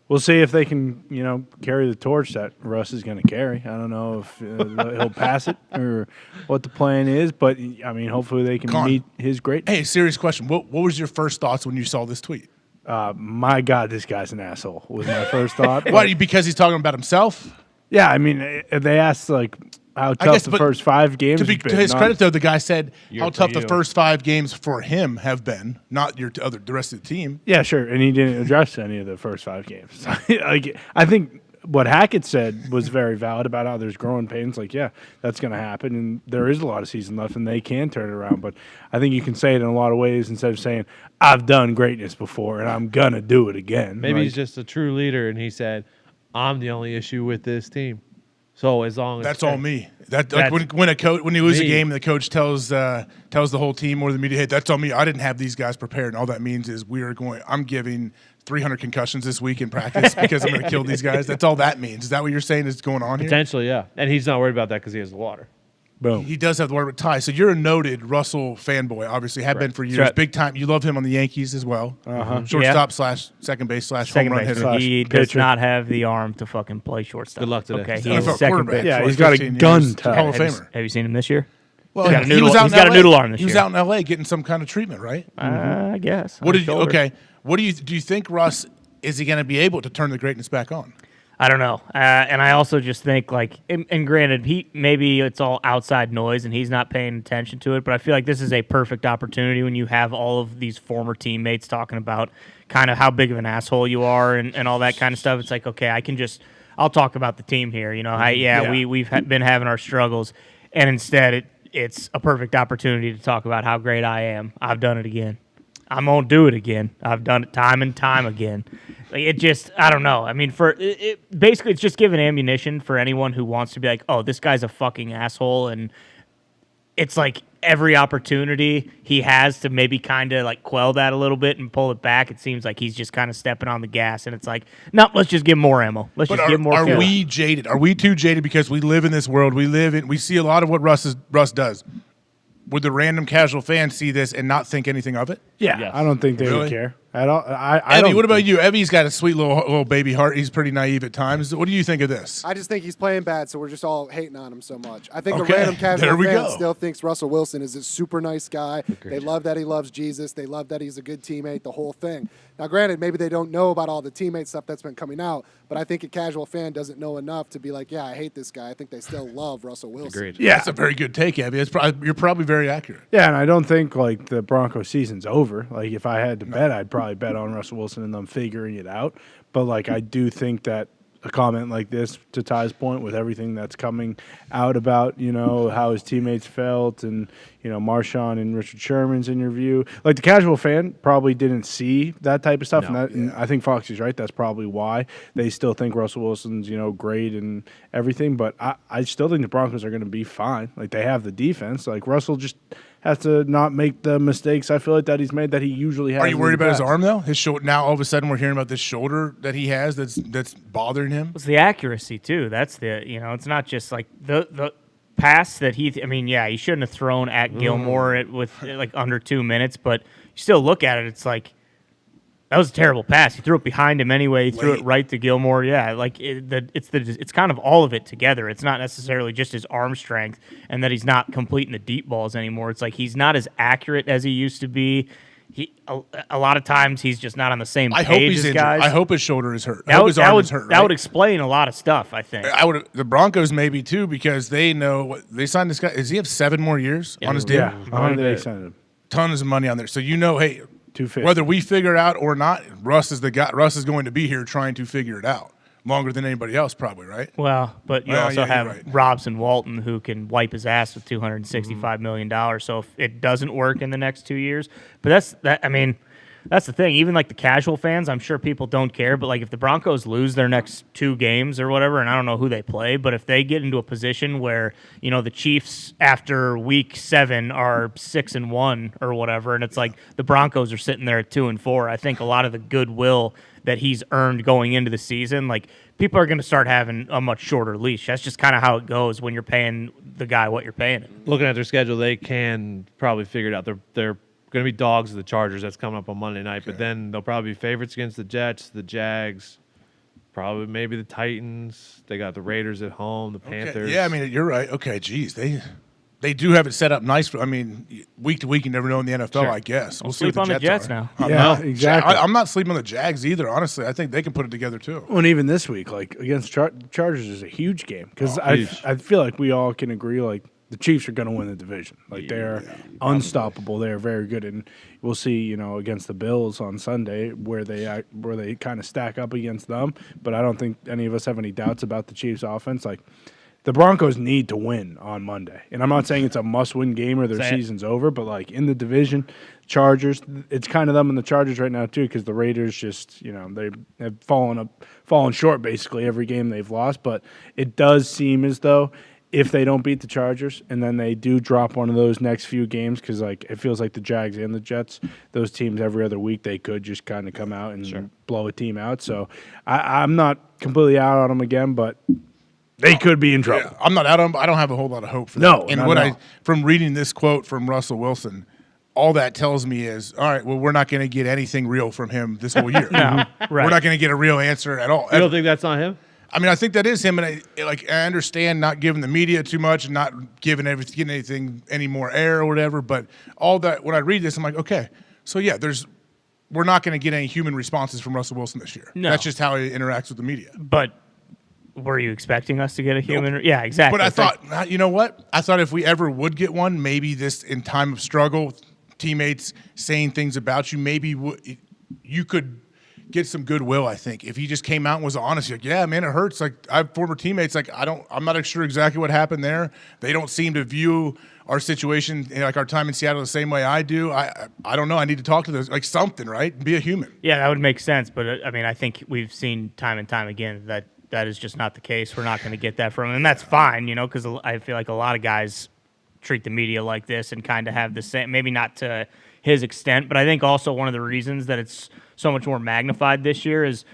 We'll see if they can, carry the torch that Russ is going to carry. I don't know if he'll pass it or what the plan is, but, hopefully they can meet his greatness. Hey, serious question. What was your first thoughts when you saw this tweet? My God, this guy's an asshole was my first thought. Why? Because he's talking about himself? Yeah, they asked, how tough the first 5 games have been. To his credit, though, the guy said how tough the you. first 5 games for him have been, not the rest of the team. Yeah, sure, and he didn't address any of the first 5 games. I think what Hackett said was very valid about how there's growing pains. That's going to happen, and there is a lot of season left, and they can turn it around. But I think you can say it in a lot of ways instead of saying, I've done greatness before, and I'm going to do it again. Maybe he's just a true leader, and he said, I'm the only issue with this team. So as long as that's all me. When you lose a game and the coach tells the whole team or the media, hey, that's on me. I didn't have these guys prepared, and all that means is I'm giving 300 concussions this week in practice because I'm going to kill these guys. That's all that means. Is that what you're saying is going on here? Potentially, yeah. And he's not worried about that because he has the water. Boom. He does have the word with Ty. So you're a noted Russell fanboy, obviously, have been for years. Right. Big time. You love him on the Yankees as well. Shortstop / second base / home run hitter. He does not have the arm to fucking play shortstop. Good luck today. Okay, He's he's a second quarterback. base. Yeah, he's got a gun to Hall of Famer. Have you seen him this year? Well, he's got a noodle, he was out he's in got LA. a noodle arm this He was year. out in L.A. getting some kind of treatment, right? I guess. What do you think, Russ? Is he going to be able to turn the greatness back on? I don't know. And I also just think, and granted, maybe it's all outside noise and he's not paying attention to it, but I feel like this is a perfect opportunity when you have all of these former teammates talking about kind of how big of an asshole you are and all that kind of stuff. It's like, okay, I'll talk about the team here. We've been having our struggles, and instead it's a perfect opportunity to talk about how great I am. I've done it again. I'm gonna do it again. I've done it time and time again. Like, it just, I don't know. I mean, basically, it's just giving ammunition for anyone who wants to be like, oh, this guy's a fucking asshole, and it's like every opportunity he has to maybe kind of like quell that a little bit and pull it back. It seems like he's just kind of stepping on the gas, and it's like, no, let's just give him more ammo. Let's just give him more. Are we jaded? Are we too jaded because we live in this world? We see a lot of what Russ does. Would the random casual fan see this and not think anything of it? Yeah, yes. I don't think they would care at all. Evie, what about you? Evie's got a sweet little baby heart. He's pretty naive at times. What do you think of this? I just think he's playing bad, so we're just all hating on him so much. I think a random casual fan still thinks Russell Wilson is a super nice guy. They love that he loves Jesus. They love that he's a good teammate, the whole thing. Now, granted, maybe they don't know about all the teammate stuff that's been coming out, but I think a casual fan doesn't know enough to be like, yeah, I hate this guy. I think they still love Russell Wilson. Agreed. Yeah, that's a very good take, Evie. You're probably very accurate. Yeah, and I don't think like the Broncos season's over. Like if I had to bet, I'd probably bet on Russell Wilson and them figuring it out. But like I do think that a comment like this, to Ty's point, with everything that's coming out about, how his teammates felt and, Marshawn and Richard Sherman's interview. Like the casual fan probably didn't see that type of stuff. And I think Foxy's right. That's probably why they still think Russell Wilson's, great and everything. But I still think the Broncos are going to be fine. Like they have the defense. Like Russell just has to not make the mistakes I feel like that he's made that he usually has. Are you worried about his arm though? His shoulder. Now all of a sudden we're hearing about this shoulder that he has that's bothering him. It's the accuracy too. That's it's not just like the pass that he shouldn't have thrown at Gilmore with like under 2 minutes, but you still look at it, it's like that was a terrible pass. He threw it behind him anyway. He threw it right to Gilmore. Yeah, like it's kind of all of it together. It's not necessarily just his arm strength and that he's not completing the deep balls anymore. It's like he's not as accurate as he used to be. A lot of times he's just not on the same page as guys. I hope his shoulder is hurt. I hope his arm is hurt. That would explain a lot of stuff, I think. The Broncos maybe too, because they know they signed this guy. Does he have 7 more years on his deal? Yeah, they signed him. Tons of money on there. So hey, whether we figure it out or not, Russ is the guy. Russ is going to be here trying to figure it out longer than anybody else, probably, right? Well, but you also have Robson Walton, who can wipe his ass with $265 million. So if it doesn't work in the next 2 years, but that's the thing. Even like the casual fans, I'm sure people don't care. But like if the Broncos lose their next 2 games or whatever, and I don't know who they play, but if they get into a position where the Chiefs after week 7 are 6-1 or whatever, and it's like the Broncos are sitting there at 2-4, I think a lot of the goodwill that he's earned going into the season, like people are going to start having a much shorter leash. That's just kind of how it goes when you're paying the guy what you're paying him. Looking at their schedule, they can probably figure it out. They're going to be dogs of the Chargers. That's coming up on Monday night. But then they'll probably be favorites against the Jets, the Jags, probably maybe the Titans. They got the Raiders at home, the Panthers. Yeah, you're right. Okay, geez, they do have it set up nice. Week to week, you never know in the NFL. Sure. I guess we'll sleep on the Jets now. Exactly. I'm not sleeping on the Jags either. Honestly, I think they can put it together too. Well, and even this week, like against Chargers, is a huge game because I feel like we all can agree like the Chiefs are going to win the division. Like they're unstoppable. They're very good, and we'll see. Against the Bills on Sunday where they kind of stack up against them. But I don't think any of us have any doubts about the Chiefs' offense. Like the Broncos need to win on Monday, and I'm not saying it's a must-win game or their season's over. But like in the division, Chargers, it's kind of them and the Chargers right now too, because the Raiders just they have fallen short basically every game they've lost. But it does seem as though if they don't beat the Chargers and then they do drop one of those next few games, because like it feels like the Jags and the Jets, those teams every other week they could just kind of come out and blow a team out. So I'm not completely out on them again, but they could be in trouble. Yeah, I'm not out on them. I don't have a whole lot of hope for that. And from reading this quote from Russell Wilson, all that tells me is, all right, well, we're not going to get anything real from him this whole year. No, right. We're not going to get a real answer at all. You don't think that's on him? I think that is him, and I understand not giving the media too much and not giving anything any more air or whatever. But all that, when I read this, I'm like, okay, so yeah, we're not going to get any human responses from Russell Wilson this year. No. That's just how he interacts with the media. But were you expecting us to get a human? Nope. Yeah, exactly. But I thought, you know what? I thought if we ever would get one, maybe this in time of struggle, teammates saying things about you, maybe you could get some goodwill, I think. If he just came out and was honest, like, yeah, man, it hurts. Like, I have former teammates, like, I'm not sure exactly what happened there. They don't seem to view our situation, like our time in Seattle, the same way I do. I don't know. I need to talk to those, like something, right? Be a human. Yeah, that would make sense. But, I mean, I think we've seen time and time again that is just not the case. We're not going to get that from him. And that's fine, because I feel like a lot of guys treat the media like this and kind of have the same, maybe not to his extent, but I think also one of the reasons that it's so much more magnified this year is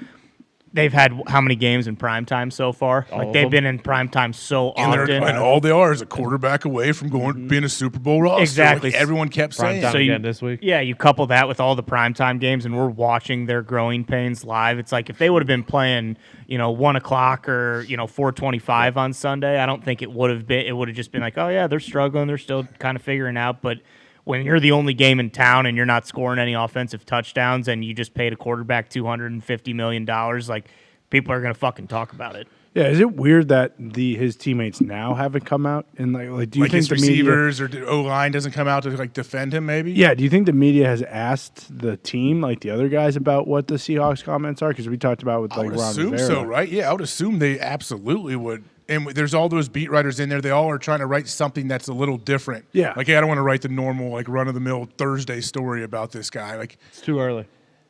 they've had how many games in primetime so far? Like they've been in primetime so often. And all they are is a quarterback away from being a Super Bowl roster. Exactly. Like everyone kept saying. So again this week. Yeah, you couple that with all the primetime games, and we're watching their growing pains live. It's like if they would have been playing, 1 o'clock or 4:25 on Sunday, I don't think it would have been. It would have just been like, oh yeah, they're struggling, they're still kind of figuring out, but. When you're the only game in town and you're not scoring any offensive touchdowns and you just paid a quarterback $250 million, like people are gonna fucking talk about it. Yeah, is it weird that his teammates now haven't come out and like do you think his the receivers media, or O-line doesn't come out to like defend him? Maybe. Yeah. Do you think the media has asked the team, like the other guys, about what the Seahawks comments are? Because we talked about with like I would Ron assume Rivera. so, right? Yeah, I would assume they absolutely would. And there's all those beat writers in there. They all are trying to write something that's a little different. Yeah. Like, hey, I don't want to write the normal, like, run-of-the-mill Thursday story about this guy. Like, it's too early.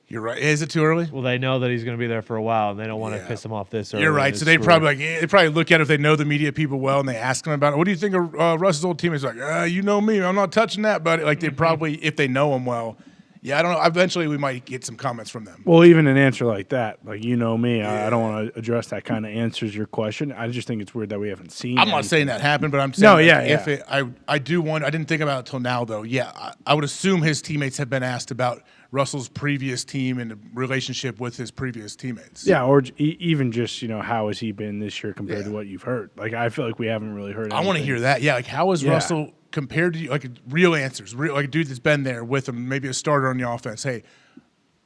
You're right. Is it too early? Well, they know that he's going to be there for a while, and they don't want to piss him off this early. You're right. So they probably they probably look at it if they know the media people well, and they ask them about it. What do you think of Russ's old teammates? Like, you know me. I'm not touching that, buddy. Like, they probably, if they know him well. Yeah, I don't know. Eventually, we might get some comments from them. Well, even an answer like that, like me, I don't want to address that kind of answers your question. I just think it's weird that we haven't seen. I'm not saying that happened, but I'm saying if it, I do want. I didn't think about it till now, though. Yeah, I would assume his teammates have been asked about Russell's previous team and the relationship with his previous teammates. Yeah, or even just how has he been this year compared to what you've heard? Like I feel like we haven't really heard. I want to hear that. Yeah, like how is Russell compared to you? Like real answers, like a dude that's been there with him, maybe a starter on the offense. Hey,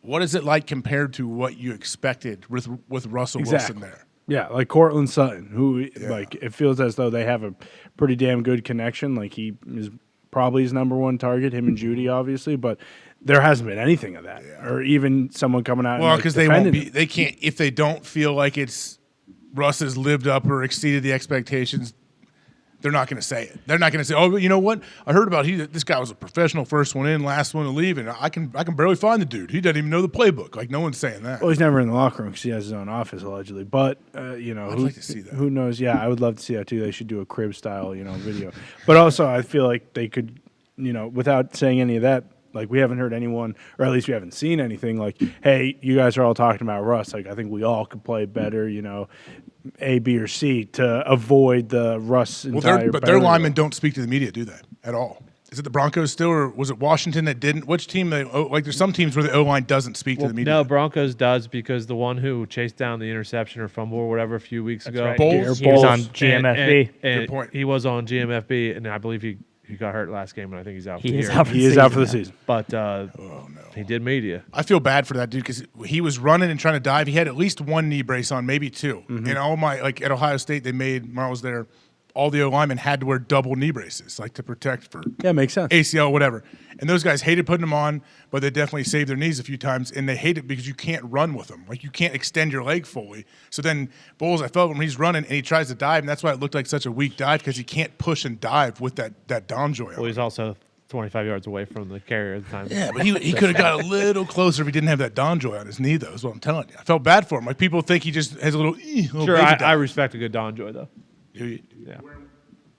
what is it like compared to what you expected with Russell Wilson there? Yeah, like Cortland Sutton, who like it feels as though they have a pretty damn good connection. Like he is probably his number one target, him and Judy, obviously, but there hasn't been anything of that, or even someone coming out. Well, because they won't be, they can't if they don't feel like it's Russ has lived up or exceeded the expectations. They're not going to say it. They're not going to say, "Oh, you know what? I heard about this guy was a professional, first one in, last one to leave, and I can barely find the dude. He doesn't even know the playbook. Like no one's saying that." Well, he's never in the locker room because he has his own office allegedly. But I'd like to see that. Who knows? Yeah, I would love to see that too. They should do a crib style, video. But also, I feel like they could, without saying any of that. Like, we haven't heard anyone, or at least we haven't seen anything like, hey, you guys are all talking about Russ. Like, I think we all could play better, A, B, or C to avoid the Russ entire But their linemen don't speak to the media, do they, at all? Is it the Broncos still, or was it Washington that didn't? Which team? There's some teams where the O-line doesn't speak to the media. No, Broncos does because the one who chased down the interception or fumble or whatever a few weeks ago. Right. Bowles. He was on GMFB. And good point. He was on GMFB, and I believe he got hurt last game, and I think he's out for the year. He is out for the season. But he did media. I feel bad for that dude because he was running and trying to dive. He had at least one knee brace on, maybe two. Mm-hmm. And all at Ohio State, they made, when I was there, all the O-linemen had to wear double knee braces, like to protect for makes sense. ACL, whatever. And those guys hated putting them on, but they definitely saved their knees a few times, and they hate it because you can't run with them. Like, you can't extend your leg fully. So then Bowles, I felt when he's running, and he tries to dive, and that's why it looked like such a weak dive because he can't push and dive with that Dahn joy. Well, he's also 25 yards away from the carrier at the time. Yeah, but he could have got a little closer if he didn't have that Dahn joy on his knee, though, is what I'm telling you. I felt bad for him. Like, people think he just has a little Sure, I respect a good Dahn joy, though. Yeah.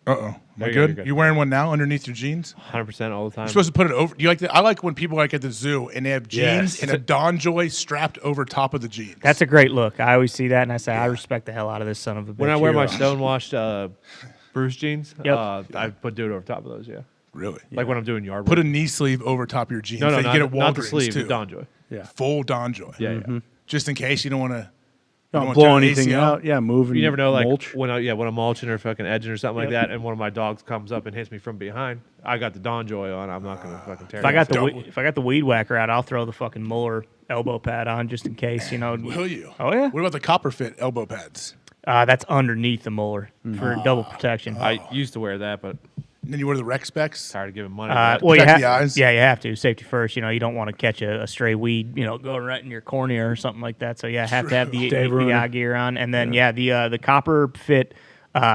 Uh-oh. Am I good? You wearing one now underneath your jeans? 100% all the time. You're supposed to put it over. Do you like that? I like when people at the zoo and they have jeans and a Dahn joy strapped over top of the jeans. That's a great look. I always see that and I say, I respect the hell out of this son of a bitch. When I wear my stonewashed Bruce jeans, I put dude over top of those, Really? Like when I'm doing yard work. Put a knee sleeve over top of your jeans. No, you get a not the Walgreens, sleeve, too. the Dahn joy. Yeah. Full Dahn joy. Yeah. Just in case you don't want to. Don't blow anything out. Yeah, moving. You never know, like mulch. when I'm mulching or fucking edging or something like that, and one of my dogs comes up and hits me from behind. I got the Dahn joy on. I'm not gonna fucking tear. If I got the weed whacker out, I'll throw the fucking Mueller elbow pad on just in case. Will you? Oh yeah. What about the copper fit elbow pads? That's underneath the Mueller for double protection. I used to wear that, but And then you wear the rec specs. Tired of giving money. Well, you the eyes. Yeah, you have to. Safety first. You don't want to catch a stray weed, going right in your cornea or something like that. So yeah, have to have the eye gear on. And then the copper fit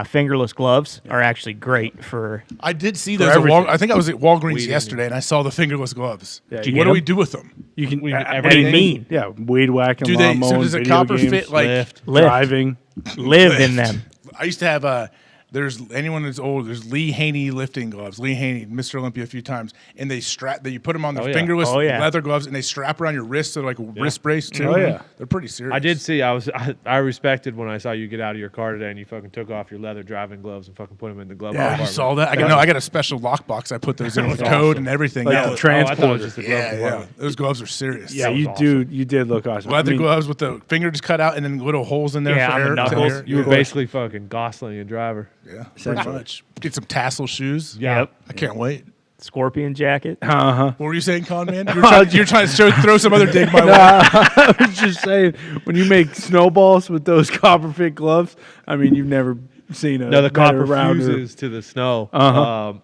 fingerless gloves are actually great for. I did see those. I think I was at Walgreens yesterday, and I saw the fingerless gloves. Yeah, what do we do with them? You can. What do you mean? Yeah, weed whacking, Do lawn they? So mowing, does a video copper games, fit like driving? Live in them. I used to have there's anyone that's old. There's Lee Haney lifting gloves. Lee Haney, Mr. Olympia, a few times, and they strap. You put them on the fingerless leather gloves, and they strap around your wrist, so like a wrist brace too. Oh yeah, they're pretty serious. I did see. I respected when I saw you get out of your car today and you fucking took off your leather driving gloves and fucking put them in the glove compartment. You saw that? I got a special lockbox. I put those in with code and everything. Like the transporter. Yeah. Those gloves are serious. Yeah, you did look awesome. Leather gloves with the finger just cut out and then little holes in there for air. Knuckles. You were basically fucking Gosling and Driver. Yeah, pretty much. Get some tassel shoes. Yep. I can't wait. Scorpion jacket. What were you saying, Con Man? You're trying to throw some other dig my way. I was just saying, when you make snowballs with those copper fit gloves, I mean, you've never seen the copper rounder. fuses to the snow.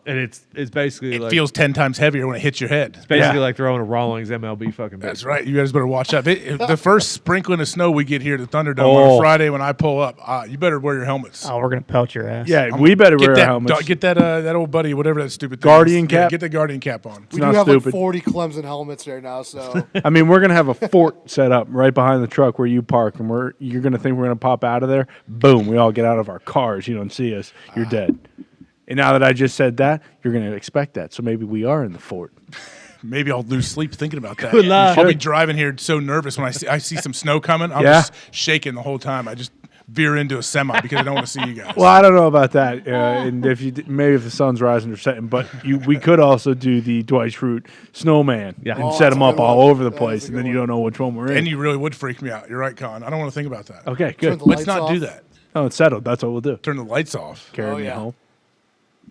And it's basically it feels 10 times heavier when it hits your head. It's basically like throwing a Rawlings MLB fucking. That's right. You guys better watch out. The first sprinkling of snow we get here at the Thunderdome on Friday when I pull up, you better wear your helmets. Oh, we're gonna pelt your ass. Yeah, we better wear our helmets. Get that old buddy, whatever that stupid thing Guardian is. cap. Yeah, get the Guardian cap on. We do have like 40 Clemson helmets right now, so. I mean, we're gonna have a fort set up right behind the truck where you park, and you're gonna think we're gonna pop out of there. Boom! We all get out of our cars. You don't see us. You're dead. And now that I just said that, you're going to expect that. So maybe we are in the fort. Maybe I'll lose sleep thinking about that. Good luck. I'll be driving here so nervous when I see some snow coming. I'm just shaking the whole time. I just veer into a semi because I don't want to see you guys. Well, I don't know about that. And maybe if the sun's rising or setting, but we could also do the Dwight Schrute snowman and set them up all over the place, and then you don't know which one we're in. And you really would freak me out. You're right, Con. I don't want to think about that. Okay, good. Let's not do that. Oh, it's settled. That's what we'll do. Turn the lights off. Carry me home.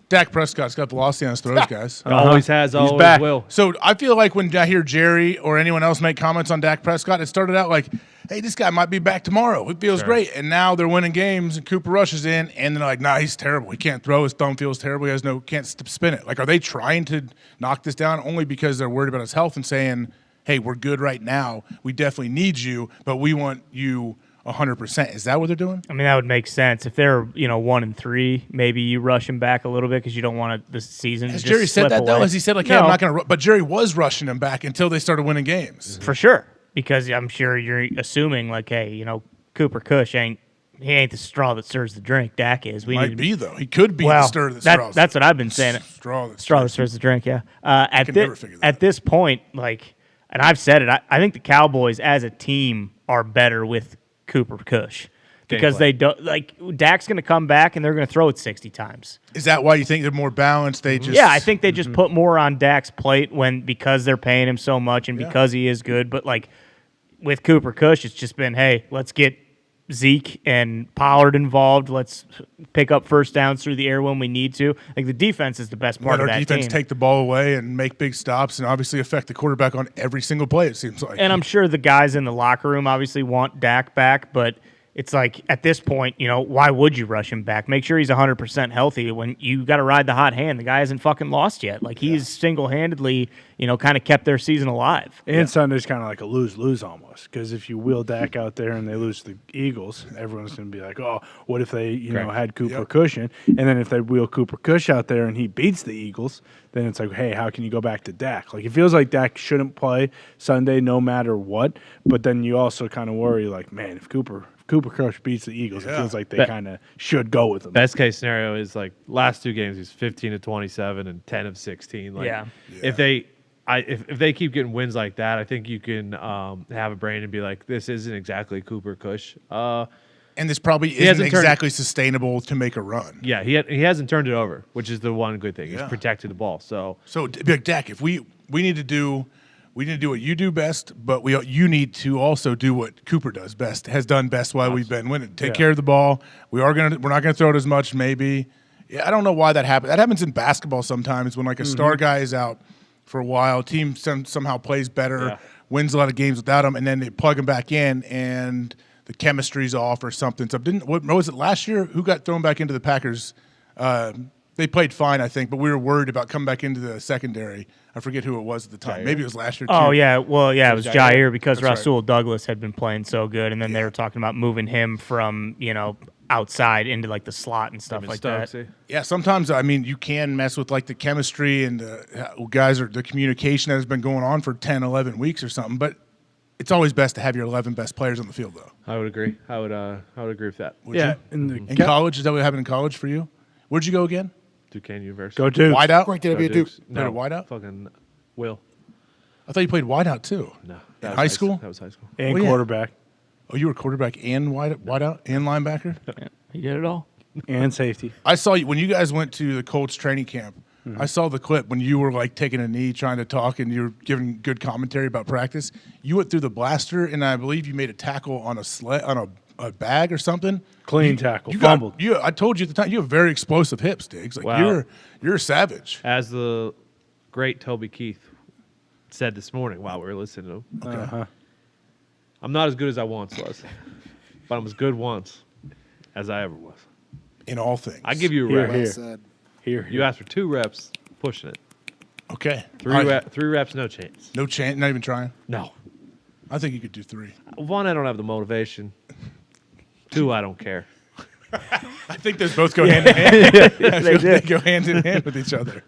Dak Prescott's got velocity on his throws, guys. Always has, always back. will. So I feel like when I hear Jerry or anyone else make comments on Dak Prescott, it started out like, hey, this guy might be back tomorrow. It feels great. And now they're winning games, and Cooper Rush is in, and they're like, nah, he's terrible. He can't throw. His thumb feels terrible. He can't spin it. Like, are they trying to knock this down only because they're worried about his health and saying, hey, we're good right now. We definitely need you, but we want you 100%. Is that what they're doing? I mean, that would make sense. If they're 1-3, maybe you rush him back a little bit because you don't want the season to Has just Jerry said that, slip though? away. Has he said, like, hey, I'm not going to – but Jerry was rushing him back until they started winning games. For sure, because I'm sure you're assuming, like, hey, Cooper Kush ain't the straw that stirs the drink. Dak is. Might be, though. He could be the stir that straws. That's what I've been saying. Straw that stirs the drink, yeah. never figure that at this point, like, and I've said it, I think the Cowboys as a team are better with Cooper Kush. Because they don't Dak's going to come back and they're going to throw it 60 times. Is that why you think they're more balanced? They just I think they just put more on Dak's plate because they're paying him so much and because he is good. But like with Cooper Kush, it's just been, hey, let's get Zeke and Pollard involved. Let's pick up first downs through the air when we need to. Like the defense is the best part of that team. Let our defense take the ball away and make big stops and obviously affect the quarterback on every single play. It seems like. And I'm sure the guys in the locker room obviously want Dak back, but. It's like at this point, why would you rush him back? Make sure he's 100% healthy. When you got to ride the hot hand, the guy hasn't fucking lost yet. Like he's single-handedly, kind of kept their season alive. And Sunday's kind of like a lose-lose almost, because if you wheel Dak out there and they lose the Eagles, everyone's going to be like, oh, what if they, had Cooper Cushion? And then if they wheel Cooper Cush out there and he beats the Eagles, then it's like, hey, how can you go back to Dak? Like it feels like Dak shouldn't play Sunday no matter what, but then you also kind of worry like, man, if Cooper Crush beats the Eagles, it feels like they kind of should go with him. Best case scenario is like last two games he's 15 of 27 and 10 of 16. Like if they keep getting wins like that, I think you can have a brain and be like, this isn't exactly Cooper Kush. And this probably isn't exactly sustainable to make a run. Yeah, he hasn't turned it over, which is the one good thing. He's protected the ball. So Dak, if we need to do. We need to do what you do best, but you need to also do what Cooper does best, has done best while we've been winning. Take care of the ball. We're not going to throw it as much, maybe. Yeah, I don't know why that happens. That happens in basketball sometimes when like a star guy is out for a while, team somehow plays better, wins a lot of games without him, and then they plug him back in and the chemistry's off or something. So what was it last year? Who got thrown back into the Packers? They played fine, I think, but we were worried about coming back into the secondary. I forget who it was at the time. Jair. Maybe it was last year, too. Oh, yeah. Well, yeah, it was Jair because That's Rasul right. Douglas had been playing so good, and then they were talking about moving him from, outside into, like, the slot and stuff like that. Yeah, sometimes, I mean, you can mess with, like, the chemistry and the communication that has been going on for 10, 11 weeks or something, but it's always best to have your 11 best players on the field, though. I would agree. I would agree with that. Would you? In college? Is that what happened in college for you? Where'd you go again? Duquesne University. Go Dukes. Wideout? Great day to be a Duke. No, wideout? Fucking Will. I thought you played wideout, too. No. In high school? That was high school. And quarterback. Oh, you were quarterback and wideout and linebacker? Yeah, he did it all. And safety. I saw you when you guys went to the Colts training camp. I saw the clip when you were like taking a knee, trying to talk, and you were giving good commentary about practice. You went through the blaster, and I believe you made a tackle on a sled on a bag or something. Clean tackle, fumbled. I told you at the time you have very explosive hips, Diggs. Like Wow. you're a savage. As the great Toby Keith said this morning while we were listening to him. Okay. I'm not as good as I once was, but I'm as good once as I ever was. In all things. I give you a rep. Here. You asked for 2 reps, pushing it. Okay. 3 reps, no chance. No chance. Not even trying. No. I think you could do 3. 1, I don't have the motivation. 2, I don't care. I think those both go hand in hand. They go hand in hand with each other.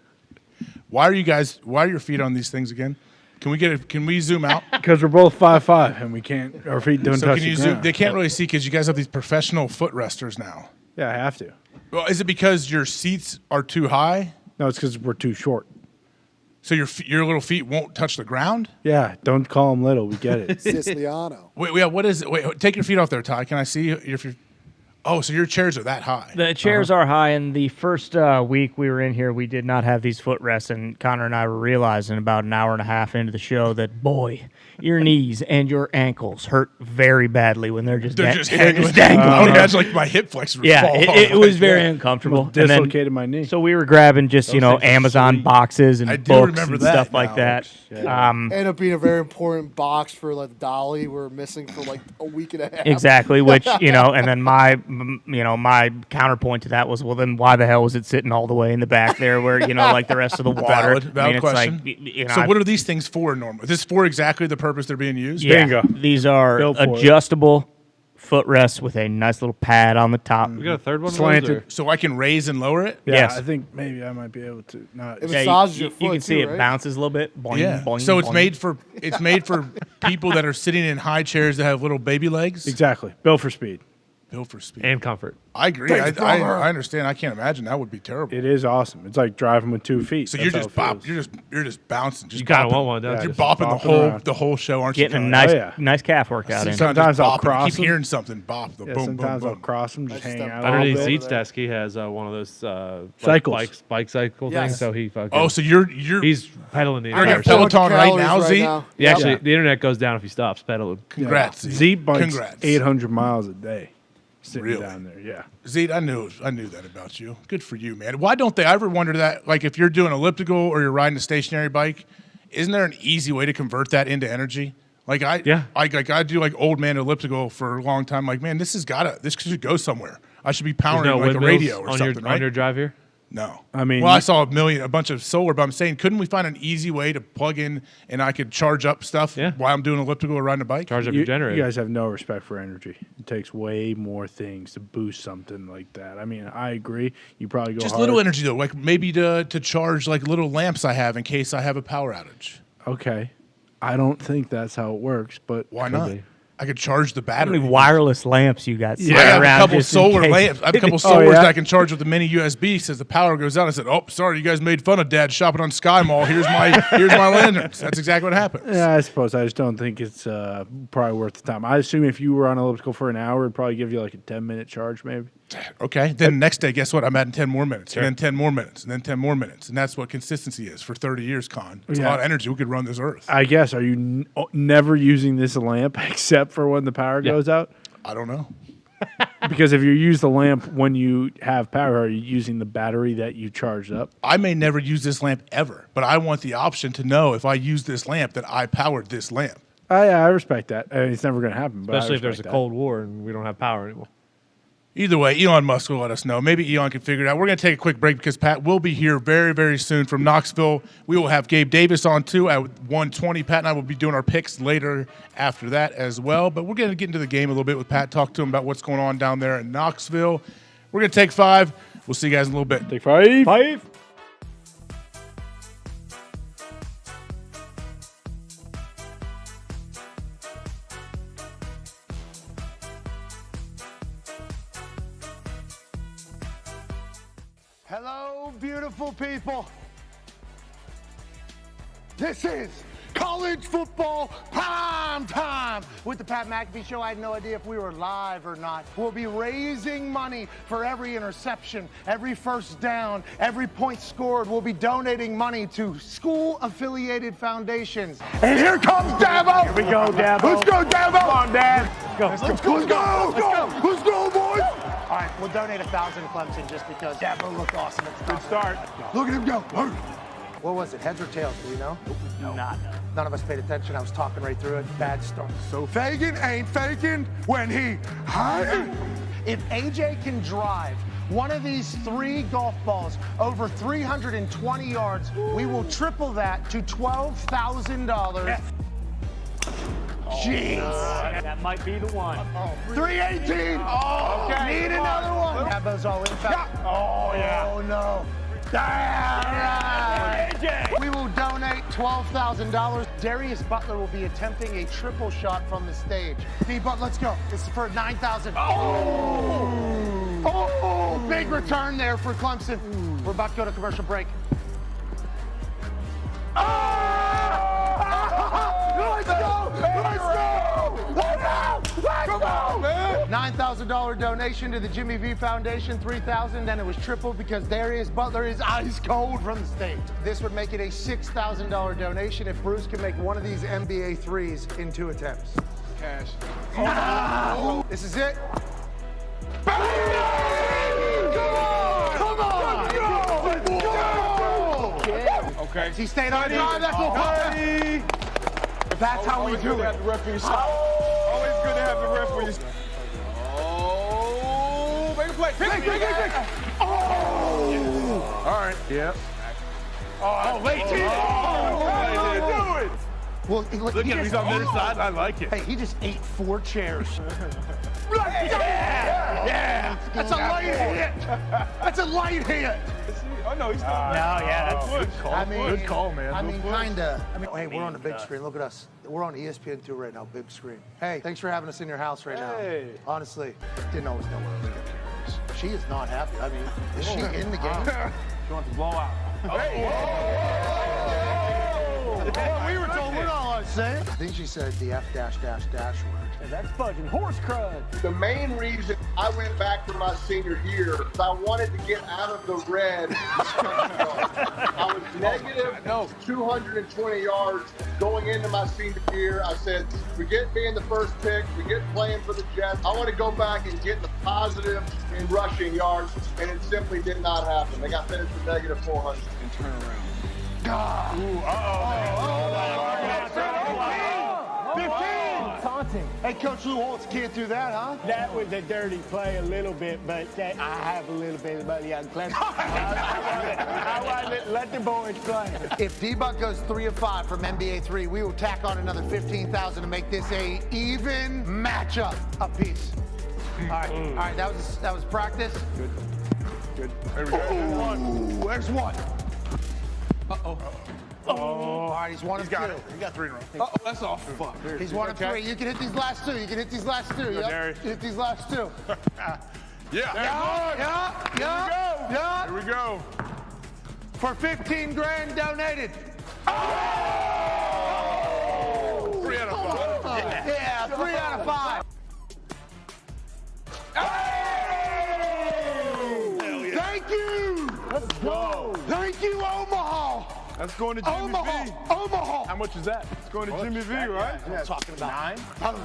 Why are your feet on these things again? Can we zoom out? Because we're both 5'5", and we can't. Our feet don't touch can you the zoom? ground. They can't really see because you guys have these professional foot resters now. Yeah, I have to. Well, is it because your seats are too high? No, it's because we're too short. So your little feet won't touch the ground? Yeah, don't call them little. We get it. Siciliano. Wait, what is it? Wait, take your feet off there, Ty. Can I see if you're? Oh, so your chairs are that high? The chairs are high, and the first week we were in here, we did not have these footrests, and Connor and I were realizing about an hour and a half into the show that, boy, your knees and your ankles hurt very badly when they're just dangling. I would imagine like my hip flexors would fall off. It was very uncomfortable. Dislocated my knee. So we were grabbing just, Amazon boxes and books and stuff like that. Ended up being a very important box for like the dolly we're missing for like a week and a half. Exactly, which, and then my counterpoint to that was, well, then why the hell was it sitting all the way in the back there where, like the rest of the water? Valid question. So what are these things for normally? Is this for exactly the purpose they're being used? Yeah, bingo. These are adjustable footrests with a nice little pad on the top. We got a third one slanted, so I can raise and lower it. Yeah, yes. I think maybe I might be able to. Not. It massages your foot. You can see too, it right? bounces a little bit. Boing, Yeah. boing, So it's boing. made for people that are sitting in high chairs that have little baby legs. Exactly. Built for speed. Built for speed and comfort. I agree. I understand. I can't imagine that would be terrible. It is awesome. It's like driving with 2 feet. So That's you're how just it bop. feels. You're just bouncing. Just You kinda bopping. want one, don't you? You're Just bopping around. the whole show, aren't Getting you? a nice, Oh, yeah. nice calf workout in. Sometimes I'll bopping. cross Keep them. hearing something. Bop. The Yeah, boom, sometimes boom, I'll boom. cross them, just hang out. Underneath a little bit. Zeke's desk, he has one of those Cycles. bike cycle Yes. things. So he fucking. Oh, so you're he's pedaling the you're on your entire. Peloton right calories now, right Z? now. Yeah, actually, the internet goes down if he stops pedaling. Congrats, Z. Zeke bikes Congrats. 800 miles a day. Sitting Really? down there, yeah. Z, I knew that about you. Good for you, man. Why don't they? I ever wonder that, like, if you're doing elliptical or you're riding a stationary bike, isn't there an easy way to convert that into energy? Like I do like old man elliptical for a long time. Like, man, this should go somewhere. I should be powering There's no like a windmills radio or on something, your, right? on your drive here. No. I mean, well, I saw a bunch of solar, but I'm saying, couldn't we find an easy way to plug in and I could charge up stuff while I'm doing elliptical or riding a bike? Charge up your generator. You guys have no respect for energy. It takes way more things to boost something like that. I mean, I agree. You probably go Just hard. little energy though, like maybe to charge like little lamps I have in case I have a power outage. Okay. I don't think that's how it works, but Why not? I could charge the How battery. many wireless lamps you got? I have a couple solar lamps. I have a couple solars yeah? that I can charge with the mini USB. Says the power goes out. I said, "Oh, sorry, you guys made fun of Dad shopping on Sky Mall. Here's my lanterns." That's exactly what happens. Yeah, I suppose. I just don't think it's probably worth the time. I assume if you were on elliptical for an hour, it'd probably give you like a 10-minute charge, maybe. Okay. Then the next day, guess what? I'm adding 10 more minutes, and then 10 more minutes, and then 10 more minutes, and that's what consistency is for 30 years. Con. It's a lot of energy. We could run this Earth. I guess. Are you never using this lamp except for when the power goes out? I don't know. Because if you use the lamp when you have power, are you using the battery that you charged up? I may never use this lamp ever, but I want the option to know if I use this lamp that I powered this lamp. I respect that. I mean, it's never going to happen. But Especially if there's a Cold War and we don't have power anymore. Either way, Elon Musk will let us know. Maybe Elon can figure it out. We're going to take a quick break because Pat will be here very, very soon from Knoxville. We will have Gabe Davis on, too, at 1:20. Pat and I will be doing our picks later after that as well. But we're going to get into the game a little bit with Pat, talk to him about what's going on down there in Knoxville. We're going to take 5. We'll see you guys in a little bit. Take 5. 5. Hello, beautiful people. This is college football prime time with the Pat McAfee Show. I had no idea if we were live or not. We'll be raising money for every interception, every first down, every point scored. We'll be donating money to school-affiliated foundations. And here comes Dabo. Here we go, Dabo. Let's go, Dabo. Come on, Dad. Let's go. Let's go, Let's go, boys. All right, we'll donate 1,000 to Clemson just because Dabo looked awesome at the top. Good start. Look at him go. What was it, heads or tails? Do we know? No. None of us paid attention. I was talking right through it. Bad start. So Fagan ain't faking when he hired. If AJ can drive one of these 3 golf balls over 320 yards, we will triple that to $12,000. Jeez. That might be the one. 318. Oh, okay. Need another one. Dabo's all in. Oh, yeah. Oh, no. We will donate $12,000. Darius Butler will be attempting a triple shot from the stage. D-But, let's go. This is for $9,000. Oh, big return there for Clemson. We're about to go to commercial break. Let's go! Let's go! Let's go! Let's go! Man. $9,000 donation to the Jimmy V Foundation, $3,000, then it was tripled because Darius Butler is ice cold from the stage. This would make it a $6,000 donation if Bruce can make one of these NBA threes in 2 attempts. Cash. This is it. Come on! Let's go! Okay. He stayed on drive. That's okay. That's how we do it. Always good to have the referees. Oh, make a play. Pick. Oh! All right. Yep. Oh, wait. Do it. Well, look at him. He's on this side. I like it. Hey, he just ate 4 chairs. Yeah. That's a light hit. That's a light hit. Oh, no, he's not. That's good call. Good call, man. I mean, kinda. Hey, we're on the big screen. Look at us. We're on ESPN2 right now, big screen. Hey, thanks for having us in your house right now. Honestly, didn't always know where we were. She is not happy. I mean, is she in the game? She wants to blow out. We were told we're not allowed to say it. I think she said the F dash word. That's fudging horse crud. The main reason I went back for my senior year is I wanted to get out of the red. I was negative 220 yards going into my senior year. I said, forget being the first pick, forget playing for the Jets. I want to go back and get the positive in rushing yards, and it simply did not happen. They got finished with negative 400. And turn around. Taunting. Hey, Coach Lou Holtz can't do that, huh? That was a dirty play a little bit, but I have a little bit of money on Clemson. I want to let the boys play. If D-Buck goes 3 of 5 from NBA 3, we will tack on another $15,000 to make this a even matchup apiece. All right, that was practice. Good. There we go. There's one. Uh-oh. All right, he's 1 of 2. He got 3 in a row. Uh-oh, that's off. Fuck. He's 1 of 3. You can hit these last 2. Yep. Hit these last 2. Yeah. Here we go. For $15,000 donated. Oh! 3 out of 5. Yeah, 3 out of 5. Hey! Thank you. Let's go. Thank you, Omaha. That's going to Jimmy V. Omaha. How much is that? It's going to Jimmy V, right? I'm talking about 9.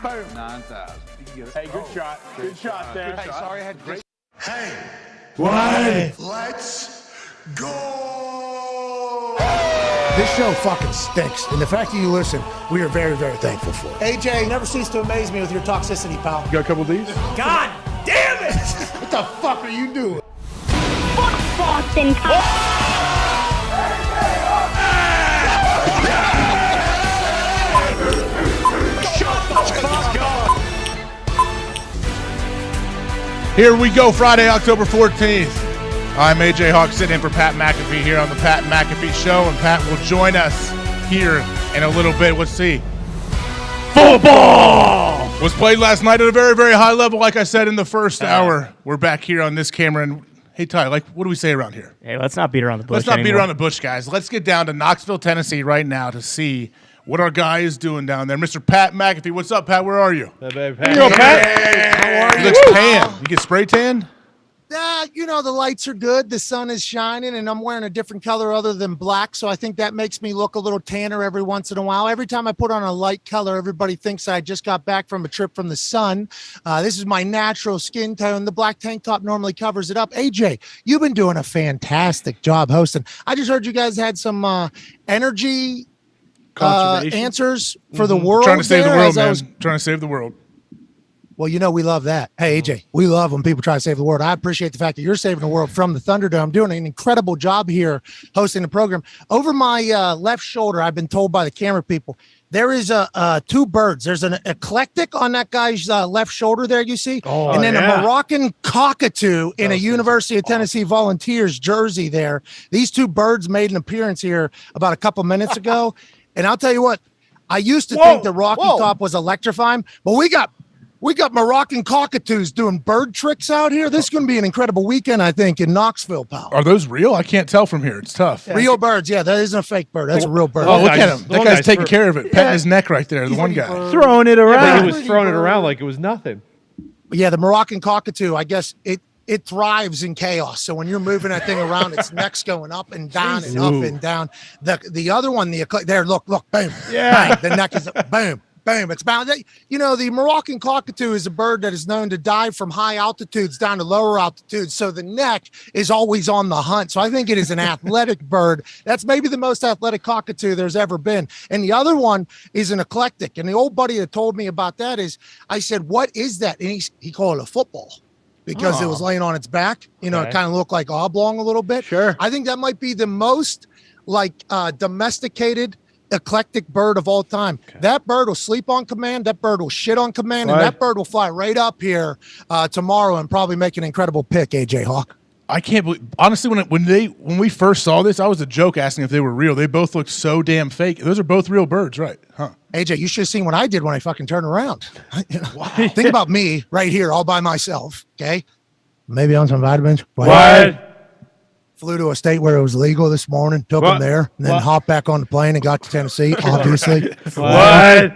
Boom. 9,000. Hey, good shot. Good shot there. Hey, sorry I had great. Hey. What? Let's go. This show fucking stinks, and the fact that you listen, we are very, very thankful for it. AJ, never cease to amaze me with your toxicity, pal. You got a couple of these? God damn it! What the fuck are you doing? Fuck Boston Here we go, Friday, October 14th. I'm AJ Hawk sitting in for Pat McAfee here on the Pat McAfee Show, and Pat will join us here in a little bit. Let's see. Football was played last night at a very, very high level, like I said in the first hour. We're back here on this camera, and hey, Ty, like, what do we say around here? Hey, let's not beat around the bush Let's not beat anymore. around the bush, guys. Let's get down to Knoxville, Tennessee right now to see what our guy is doing down there. Mr. Pat McAfee. What's up, Pat? Where are you? Hey, baby, Pat. How are you? You look tan. You get spray tan? You know, the lights are good. The sun is shining, and I'm wearing a different color other than black, so I think that makes me look a little tanner every once in a while. Every time I put on a light color, everybody thinks I just got back from a trip from the sun. This is my natural skin tone. The black tank top normally covers it up. AJ, you've been doing a fantastic job hosting. I just heard you guys had some energy answers for the world. Trying to save the world, man. was Trying to save the world. Well, you know, we love that. Hey, AJ, we love when people try to save the world. I appreciate the fact that you're saving the world from the Thunderdome, doing an incredible job here hosting the program. Over my left shoulder, I've been told by the camera people, there is two birds. There's an eclectic on that guy's left shoulder there, you see, and then a Moroccan cockatoo in a University of Tennessee Volunteers jersey there. These two birds made an appearance here about a couple minutes ago. And I'll tell you what, I used to think the Rocky Top was electrifying, but we got Moroccan cockatoos doing bird tricks out here. This is going to be an incredible weekend, I think, in Knoxville, pal. Are those real? I can't tell from here. It's tough. Real birds, yeah. That isn't a fake bird. That's a real bird. Oh, look at him. That guy's taking care of it. Petting his neck right there. The one guy. Throwing it around. He was throwing it around like it was nothing. Yeah, the Moroccan cockatoo, I guess it thrives in chaos. So when you're moving that thing around, its neck's going up and down and up and down. The other one, there, look, boom. Yeah. Bang, the neck is boom. Boom. It's bound. You know, the Moroccan cockatoo is a bird that is known to dive from high altitudes down to lower altitudes. So the neck is always on the hunt. So I think it is an athletic bird. That's maybe the most athletic cockatoo there's ever been. And the other one is an eclectic. And the old buddy that told me about that is, I said, what is that? And he called it a football because it was laying on its back. You know, it kind of looked like oblong a little bit. Sure. I think that might be the most domesticated eclectic bird of all time. That bird will sleep on command, that bird will shit on command, and that bird will fly right up here tomorrow and probably make an incredible pick, AJ Hawk. I can't believe, honestly, when we first saw this, I was a joke asking if they were real. They both looked so damn fake. Those are both real birds, right? Huh? AJ, you should have seen what I did when I fucking turned around. Think about me right here all by myself, okay? Maybe on some vitamins. What? Flew to a state where it was legal this morning, took them there, and then hopped back on the plane and got to Tennessee, obviously. What?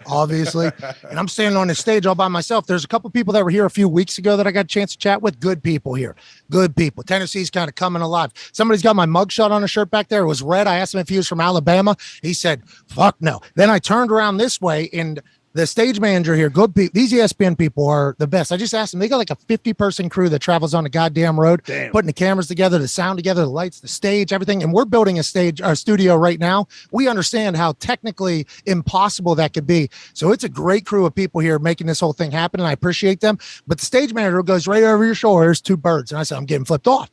Obviously. And I'm standing on the stage all by myself. There's a couple people that were here a few weeks ago that I got a chance to chat with. Good people here. Good people. Tennessee's kind of coming alive. Somebody's got my mugshot on a shirt back there. It was red. I asked him if he was from Alabama. He said, fuck no. Then I turned around this way, and the stage manager here, good people. These ESPN people are the best. I just asked them. They got like a 50-person crew that travels on the goddamn road, putting the cameras together, the sound together, the lights, the stage, everything. And we're building our studio right now. We understand how technically impossible that could be. So it's a great crew of people here making this whole thing happen, and I appreciate them. But the stage manager goes right over your shoulder. There's two birds. And I said, I'm getting flipped off.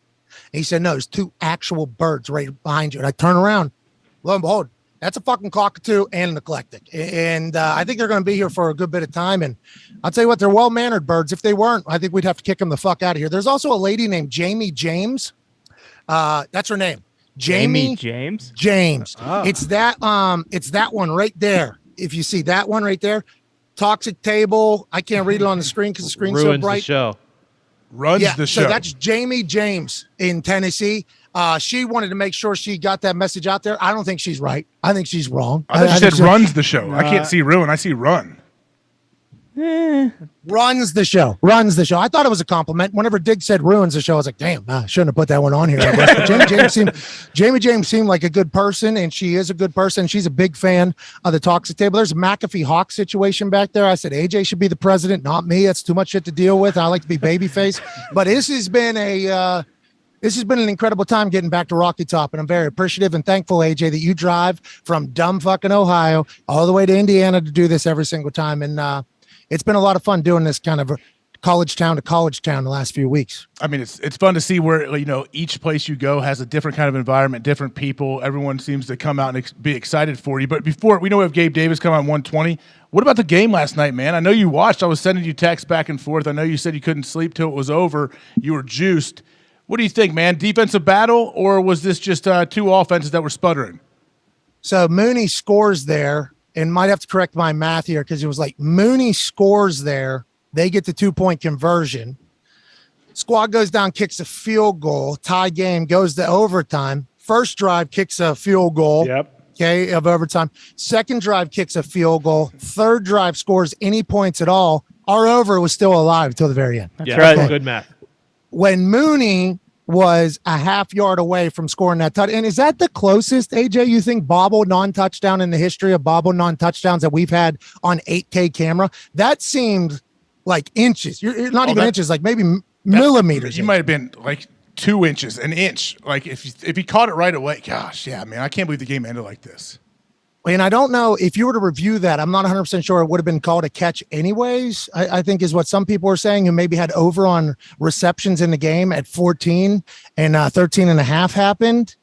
And he said, no, there's two actual birds right behind you. And I turn around. Lo and behold, that's a fucking cockatoo and an eclectic. And I think they're going to be here for a good bit of time. And I'll tell you what, they're well-mannered birds. If they weren't, I think we'd have to kick them the fuck out of here. There's also a lady named Jamie James. That's her name. Jamie James? James. Oh. It's that one right there. If you see that one right there, toxic table. I can't read it on the screen because the screen's so bright. The show. Runs the show. So that's Jamie James in Tennessee. She wanted to make sure she got that message out there. I don't think she's right. I think she's wrong. I thought you said runs the show. I can't see ruin. I see run. Runs the show. Runs the show. I thought it was a compliment. Whenever Dig said ruins the show, I was like, damn, I shouldn't have put that one on here. I guess. But Jamie James seemed like a good person, and she is a good person. She's a big fan of the toxic table. There's a McAfee Hawk situation back there. I said, AJ should be the president, not me. That's too much shit to deal with. I like to be babyface. But this has been an incredible time getting back to Rocky Top, and I'm very appreciative and thankful, AJ, that you drive from dumb fucking Ohio all the way to Indiana to do this every single time. And it's been a lot of fun doing this kind of college town to college town the last few weeks. I mean, it's fun to see where, each place you go has a different kind of environment, different people. Everyone seems to come out and be excited for you. But before, we know we have Gabe Davis come on 120. What about the game last night, man? I know you watched. I was sending you texts back and forth. I know you said you couldn't sleep till it was over. You were juiced. What do you think, man? Defensive battle, or was this just two offenses that were sputtering? So Mooney scores there, and might have to correct my math here because it was like Mooney scores there. They get the 2-point conversion. Squad goes down, kicks a field goal. Tie game, goes to overtime. First drive kicks a field goal. Yep. Okay, of overtime. Second drive kicks a field goal. Third drive scores any points at all. Our over was still alive until the very end. That's right. Okay. Good math. When Mooney was a half yard away from scoring that touchdown. And is that the closest, AJ, you think, bobble non-touchdown in the history of bobble non-touchdowns that we've had on 8K camera? That seemed like inches. You're not even inches, like maybe millimeters. You might have been like 2 inches, an inch. Like if he caught it right away, gosh, yeah, man, I can't believe the game ended like this. And I don't know if you were to review that, I'm not 100% sure it would have been called a catch anyways, I think is what some people are saying, who maybe had over on receptions in the game at 14 and 13 and a half happened.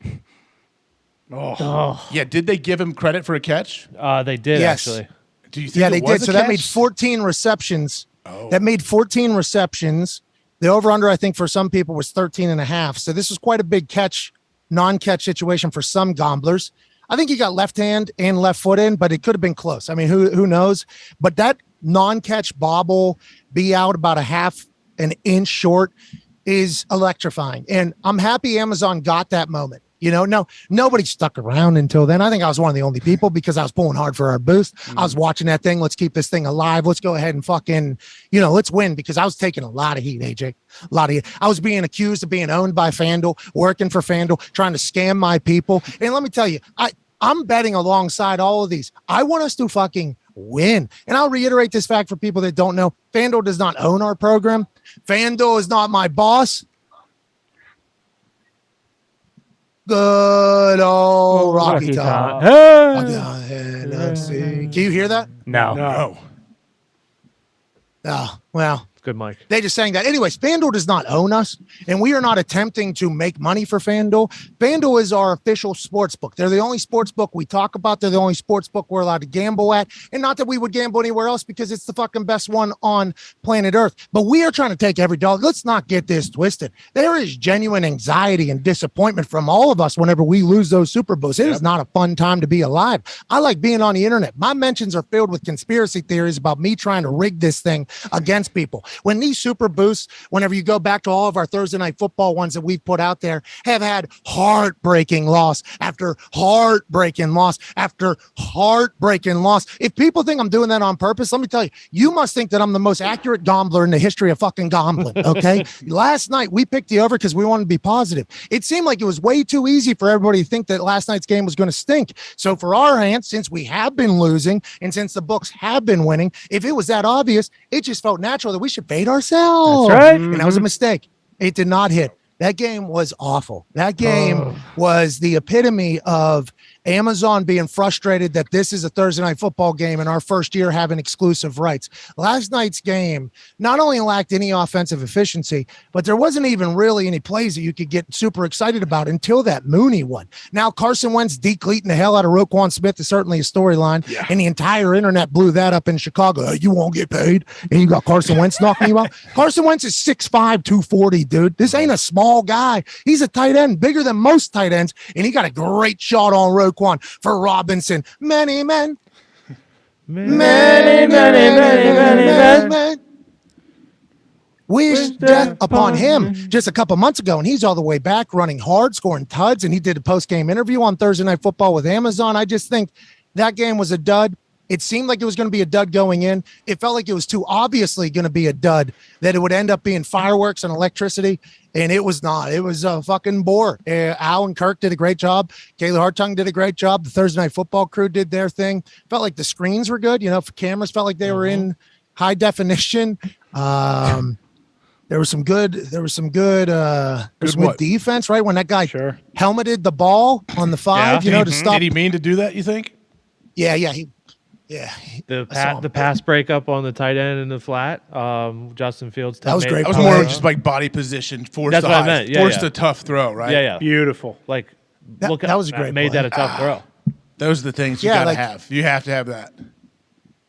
Oh. Yeah, did they give him credit for a catch? They did, actually. Do you think yeah, they did. So that made 14 receptions. Oh. That made 14 receptions. The over-under, I think, for some people was 13 and a half. So this was quite a big catch, non-catch situation for some gamblers. I think he got left hand and left foot in, but it could have been close. I mean, who knows? But that non-catch bobble, be out about a half an inch short, is electrifying. And I'm happy Amazon got that moment. No, nobody stuck around until then. I think I was one of the only people because I was pulling hard for our boost. I was watching that thing. Let's keep this thing alive. Let's go ahead and fucking, let's win, because I was taking a lot of heat, AJ. A lot of heat. I was being accused of being owned by FanDuel, working for FanDuel, trying to scam my people. And let me tell you, I'm betting alongside all of these. I want us to fucking win. And I'll reiterate this fact for people that don't know. FanDuel does not own our program. FanDuel is not my boss. Good old Rocky Top. Can you hear that? No. Oh, well. Good, Mike. They just saying that. Anyways, FanDuel does not own us, and we are not attempting to make money for FanDuel. FanDuel is our official sports book. They're the only sports book we talk about. They're the only sports book we're allowed to gamble at. And not that we would gamble anywhere else, because it's the fucking best one on planet Earth. But we are trying to take every dollar. Let's not get this twisted. There is genuine anxiety and disappointment from all of us whenever we lose those Super Bowls. It is not a fun time to be alive. I like being on the internet. My mentions are filled with conspiracy theories about me trying to rig this thing against people. When these super boosts, whenever you go back to all of our Thursday Night Football ones that we've put out there, have had heartbreaking loss after heartbreaking loss after heartbreaking loss. If people think I'm doing that on purpose, let me tell you, you must think that I'm the most accurate gambler in the history of fucking gambling, okay? Last night, we picked the over because we wanted to be positive. It seemed like it was way too easy for everybody to think that last night's game was going to stink. So for our hands, since we have been losing and since the books have been winning, if it was that obvious, it just felt natural that we should fade ourselves. That's right. And that was a mistake. It did not hit. That game was awful. That game was the epitome of Amazon being frustrated that this is a Thursday Night Football game and our first year having exclusive rights. Last night's game not only lacked any offensive efficiency, but there wasn't even really any plays that you could get super excited about until that Mooney one. Now, Carson Wentz decleating the hell out of Roquan Smith is certainly a storyline, and the entire internet blew that up in Chicago. You won't get paid, and you got Carson Wentz knocking you out. Carson Wentz is 6'5", 240, dude. This ain't a small guy. He's a tight end, bigger than most tight ends, and he got a great shot on Roquan for Robinson. Many men. Many wish death upon him just a couple months ago, and he's all the way back running hard, scoring tuds, and he did a post-game interview on Thursday Night Football with Amazon. I just think that game was a dud. It seemed like it was going to be a dud going in. It felt like it was too obviously going to be a dud that it would end up being fireworks and electricity, and it was not. It was a fucking bore. Al and Kirk did a great job. Kayla Hartung did a great job. The Thursday Night Football crew did their thing. Felt like the screens were good. For cameras, felt like they were in high definition. There was some good defense, right? When that guy helmeted the ball on the 5, to stop. Did he mean to do that, you think? Yeah. Yeah. The pass breakup on the tight end in the flat. Justin Fields. That was great. That was more just like body position, forced a tough throw, right? Yeah. Beautiful. Like that was a great made play. that a tough throw. Those are the things you gotta have. You have to have that.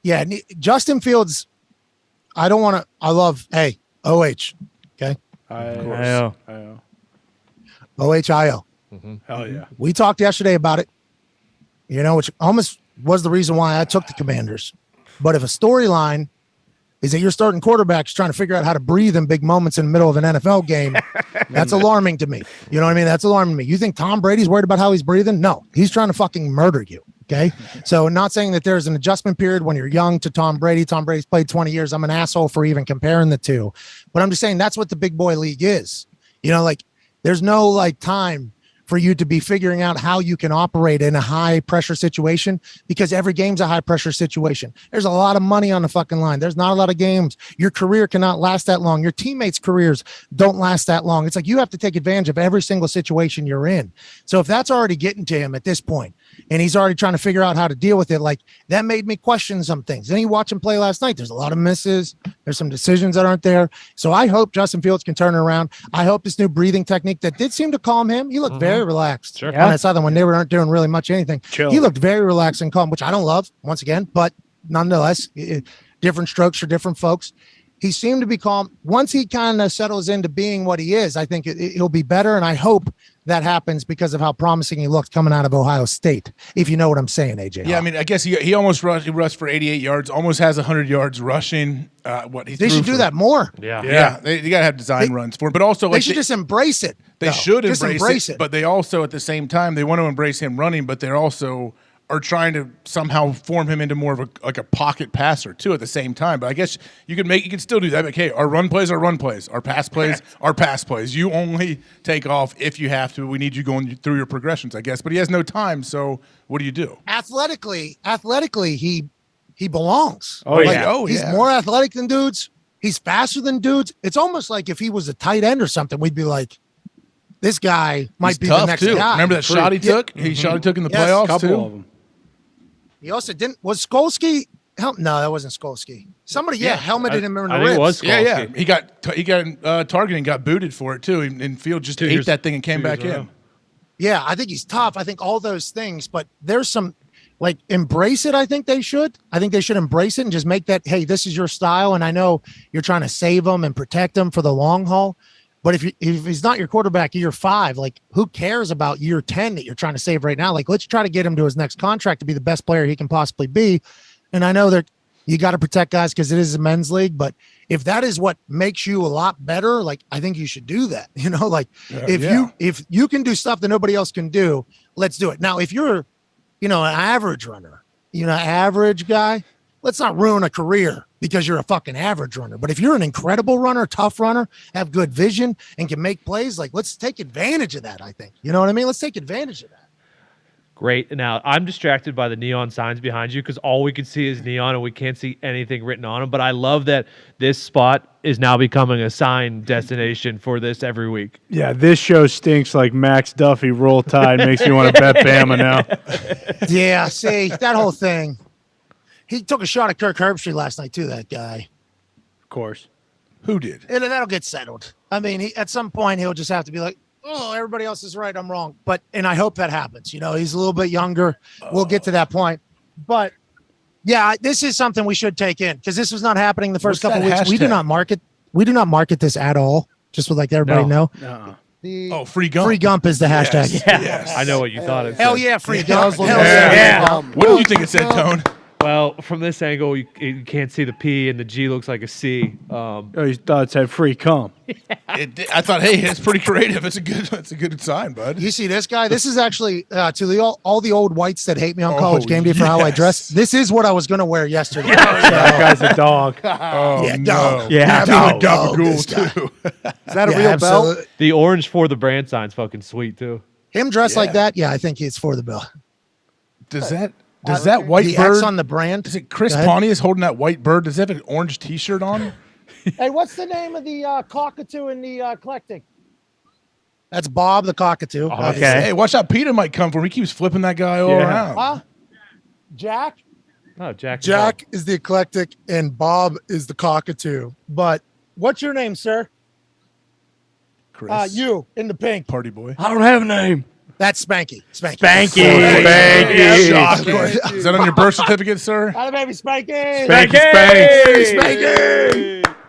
Yeah, Justin Fields. I don't want to. I love. Hey, OH. Okay. IO. OHIO. Hell yeah. We talked yesterday about it. Which almost was the reason why I took the Commanders. But if a storyline is that you're starting quarterbacks trying to figure out how to breathe in big moments in the middle of an NFL game, that's alarming to me. You know what I mean? That's alarming to me. You think Tom Brady's worried about how he's breathing? No, he's trying to fucking murder you. Okay. So not saying that there's an adjustment period when you're young to Tom Brady. Tom Brady's played 20 years. I'm an asshole for even comparing the two. But I'm just saying that's what the big boy league is. There's no time for you to be figuring out how you can operate in a high pressure situation, because every game's a high pressure situation. There's a lot of money on the fucking line. There's not a lot of games. Your career cannot last that long. Your teammates' careers don't last that long. It's like you have to take advantage of every single situation you're in. So if that's already getting to him at this point, and he's already trying to figure out how to deal with it, that made me question some things. Then you watch him play last night. There's a lot of misses. There's some decisions that aren't there. So I hope Justin Fields can turn it around. I hope this new breathing technique that did seem to calm him. He looked very relaxed on that side when they weren't doing really much anything. Chill. He looked very relaxed and calm, which I don't love once again, but nonetheless, different strokes for different folks. He seemed to be calm. Once he kind of settles into being what he is, I think he'll be better. And I hope that happens because of how promising he looked coming out of Ohio State, if you know what I'm saying, AJ. Yeah, I mean, I guess he almost rushed. He rushed for 88 yards, almost has 100 yards rushing. They should do that more. Yeah. You got to have design runs for it. But also, they should just embrace it. They should embrace it. But they also, at the same time, they want to embrace him running, but they're also are trying to somehow form him into more of a pocket passer too at the same time. But I guess you can still do that. But hey, our run plays are run plays. Our pass plays are pass plays. You only take off if you have to. We need you going through your progressions, I guess. But he has no time, so what do you do? Athletically, he belongs. He's more athletic than dudes. He's faster than dudes. It's almost like if he was a tight end or something, we'd be like, this guy might be the next guy. Remember that shot he took? He shot he took in the playoffs couple too. Of them. He also was Skolsky. No, that wasn't Skolsky. Somebody, helmeted him in the ribs. It was Skolsky. He got targeted and got booted for it too. And Field just ate that thing and came back in. Yeah, I think he's tough. I think all those things, but there's some embrace it. I think they should. I think they should embrace it and just make that, hey, this is your style. And I know you're trying to save him and protect him for the long haul. But if he's not your quarterback year 5, who cares about year 10 that you're trying to save right now? Let's try to get him to his next contract to be the best player he can possibly be. And I know that you got to protect guys because it is a men's league. But if that is what makes you a lot better, I think you should do that. If you can do stuff that nobody else can do, let's do it. Now, if you're, an average runner, average guy, let's not ruin a career because you're a fucking average runner. But if you're an incredible runner, tough runner, have good vision, and can make plays, let's take advantage of that, I think. You know what I mean? Let's take advantage of that. Great. Now, I'm distracted by the neon signs behind you because all we can see is neon and we can't see anything written on them. But I love that this spot is now becoming a sign destination for this every week. Yeah, this show stinks like Max Duffy Roll Tide. Makes me want to bet Bama now. Yeah, see, that whole thing. He took a shot at Kirk Herbstreit last night, too, that guy. Of course. Who did? And that'll get settled. I mean, at some point, he'll just have to be like, oh, everybody else is right, I'm wrong. And I hope that happens. He's a little bit younger. We'll get to that point. But, yeah, this is something we should take in because this was not happening the first couple of weeks. Hashtag? We do not market this at all, just would like everybody know. No. Free Gump. Free Gump is the hashtag. Yes. Yes. I know what you thought it said. Hell yeah, Free Gump. Hell yeah. What did you think it said, Tone? Well, from this angle, you can't see the P, and the G looks like a C. You thought it said free cum. I thought, hey, it's pretty creative. It's a good sign, bud. You see this guy? This is actually to all the old whites that hate me on College Game Day for how I dress. This is what I was going to wear yesterday. That guy's a dog. Dog. Yeah, dog. Gabagool, too. Is that a real belt? The orange for the brand sign's fucking sweet, too. Him dressed like that? Yeah, I think it's for the belt. Does that white the bird X on the brand? Is it Chris Pontius holding that white bird? Does it have an orange T-shirt on? Hey, what's the name of the cockatoo in the eclectic? That's Bob the cockatoo. Okay. Hey, watch out! Peter might come for him. He keeps flipping that guy all around. Huh? Jack? Oh, Jack. Jack is the eclectic, and Bob is the cockatoo. But what's your name, sir? Chris. You in the pink. Party boy. I don't have a name. That's Spanky. Spanky. Shocking. Is that on your birth certificate, sir? Hello, baby, Spanky. Spanky.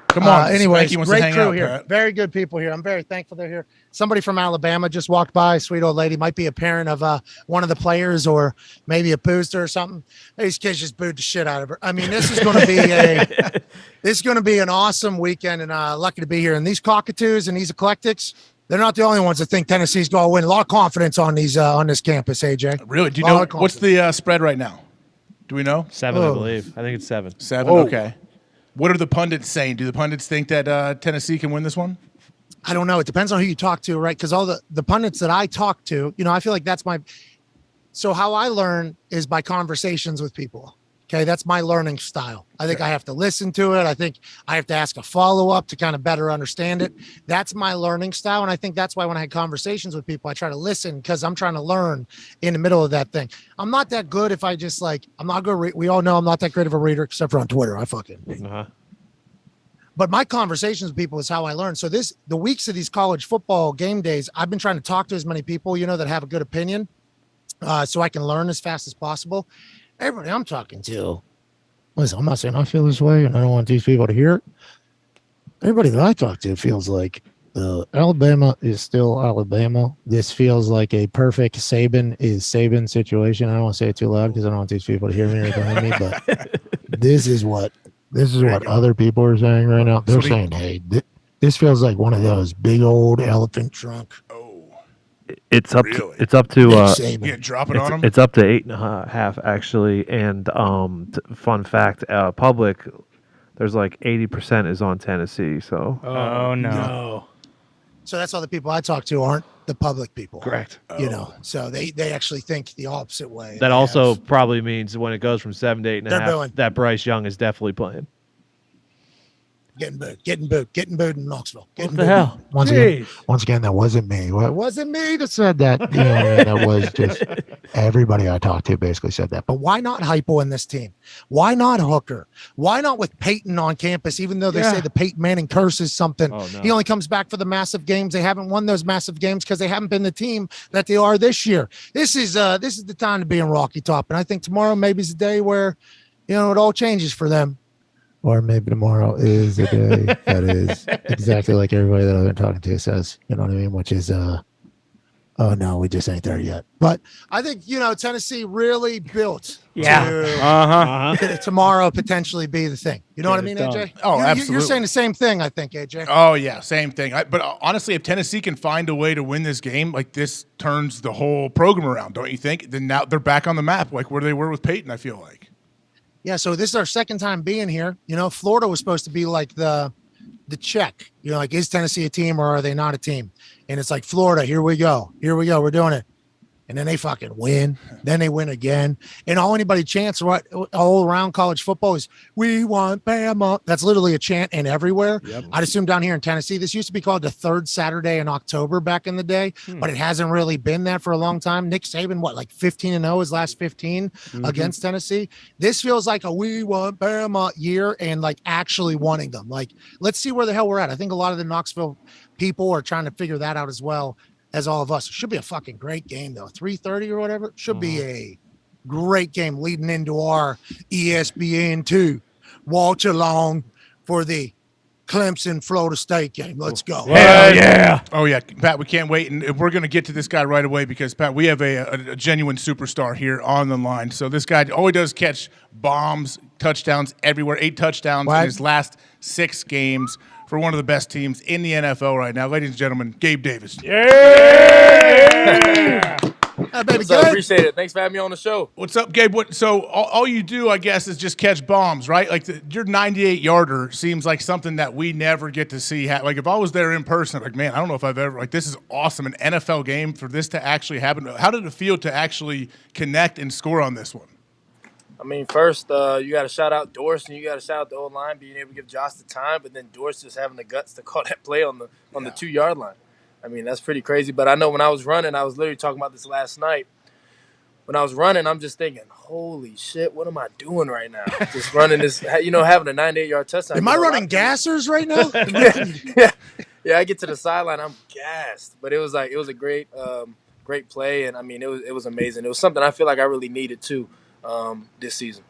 Come on. Anyways, Spanky wants to great hang crew out, here. Pat. Very good people here. I'm very thankful they're here. Somebody from Alabama just walked by. Sweet old lady. Might be a parent of one of the players or maybe a booster or something. These kids just booed the shit out of her. I mean, this is going to be an awesome weekend, and lucky to be here. And these cockatoos and these eclectics, they're not the only ones that think Tennessee's going to win. A lot of confidence on these on this campus, AJ. Really? Do you know what's the spread right now? Do we know? 7, I believe. I think it's 7. 7. Okay. What are the pundits saying? Do the pundits think that Tennessee can win this one? I don't know. It depends on who you talk to, right? Because all the pundits that I talk to, I feel like that's my. So how I learn is by conversations with people. Okay, that's my learning style. I think I have to listen to it. I think I have to ask a follow-up to kind of better understand it. That's my learning style. And I think that's why when I had conversations with people, I try to listen because I'm trying to learn in the middle of that thing. I'm not that good if I just I'm not good. We all know I'm not that great of a reader except for on Twitter. I fucking. But my conversations with people is how I learn. So the weeks of these college football game days, I've been trying to talk to as many people, that have a good opinion so I can learn as fast as possible. Everybody I'm talking to, listen, I'm not saying I feel this way and I don't want these people to hear it. Everybody that I talk to feels like Alabama is still Alabama. This feels like a perfect Saban situation. I don't want to say it too loud because I don't want these people to hear me or behind me, but this is what other people are saying right now. They're saying, hey, this feels like one of those big old elephant trunk. It's up. Really? It's up to. Drop it on them. It's up to 8.5 actually. And fun fact, public, there's like 80% is on Tennessee. So. Oh no. So that's all the people I talk to aren't the public people. Correct. So they actually think the opposite way. That also probably means when it goes from 7 to 8.5, booing. that Bryce Young is definitely playing. Getting booed in Knoxville. What the hell? Once again, that wasn't me. Well, it wasn't me that said that. That was just everybody I talked to basically said that. But why not Hypo in this team? Why not Hooker? Why not with Peyton on campus? Even though they say the Peyton Manning curse is something, he only comes back for the massive games. They haven't won those massive games because they haven't been the team that they are this year. This is the time to be in Rocky Top, and I think tomorrow maybe is the day where it all changes for them. Or maybe tomorrow is a day that is exactly like everybody that I've been talking to says, you know what I mean? Which is, oh no, we just ain't there yet. But I think, Tennessee really built to tomorrow potentially be the thing. You know what I mean, AJ? Oh, absolutely. You're saying the same thing, I think, AJ. Oh, yeah, same thing. But honestly, if Tennessee can find a way to win this game, this turns the whole program around, don't you think? Then now they're back on the map, like where they were with Peyton, I feel like. Yeah, so this is our second time being here. Florida was supposed to be like the check. Is Tennessee a team or are they not a team? And it's like, Florida, here we go. We're doing it. And then they fucking win. Then they win again. And all anybody chants all around college football is, we want Bama. That's literally a chant and everywhere. Yep. I'd assume down here in Tennessee, this used to be called the third Saturday in October back in the day, but it hasn't really been that for a long time. Nick Saban, 15-0 his last 15 against Tennessee. This feels like a we want Bama year and actually wanting them. Let's see where the hell we're at. I think a lot of the Knoxville people are trying to figure that out as well as all of us. It should be a fucking great game, though. 3:30 or whatever. It should be a great game leading into our ESPN2 watch along for the Clemson Florida State game. Let's go. Hell yeah. Oh, yeah. Pat, we can't wait. And we're going to get to this guy right away because, Pat, we have a genuine superstar here on the line. So this guy, all he does is catch bombs, touchdowns everywhere. 8 touchdowns in his last 6 games for one of the best teams in the NFL right now. Ladies and gentlemen, Gabe Davis. Yeah! Baby, I appreciate it. Thanks for having me on the show. What's up, Gabe? So all you do, I guess, is just catch bombs, right? Your 98-yarder seems like something that we never get to see. If I was there in person, man, I don't know if I've ever, this is awesome, an NFL game for this to actually happen. How did it feel to actually connect and score on this one? I mean, first, you got to shout out Dorsey and you got to shout out the O-line being able to give Josh the time, but then Dorsey just having the guts to call that play on the 2-yard line. I mean, that's pretty crazy. But I know when I was running, I was literally talking about this last night. when I was running, I'm just thinking, holy shit, what am I doing right now? Just running this, having a 98-yard touchdown. Am I running gassers right now? Yeah, I get to the sideline, I'm gassed. But it was a great play, and I mean, it was amazing. It was something I feel like I really needed too this season.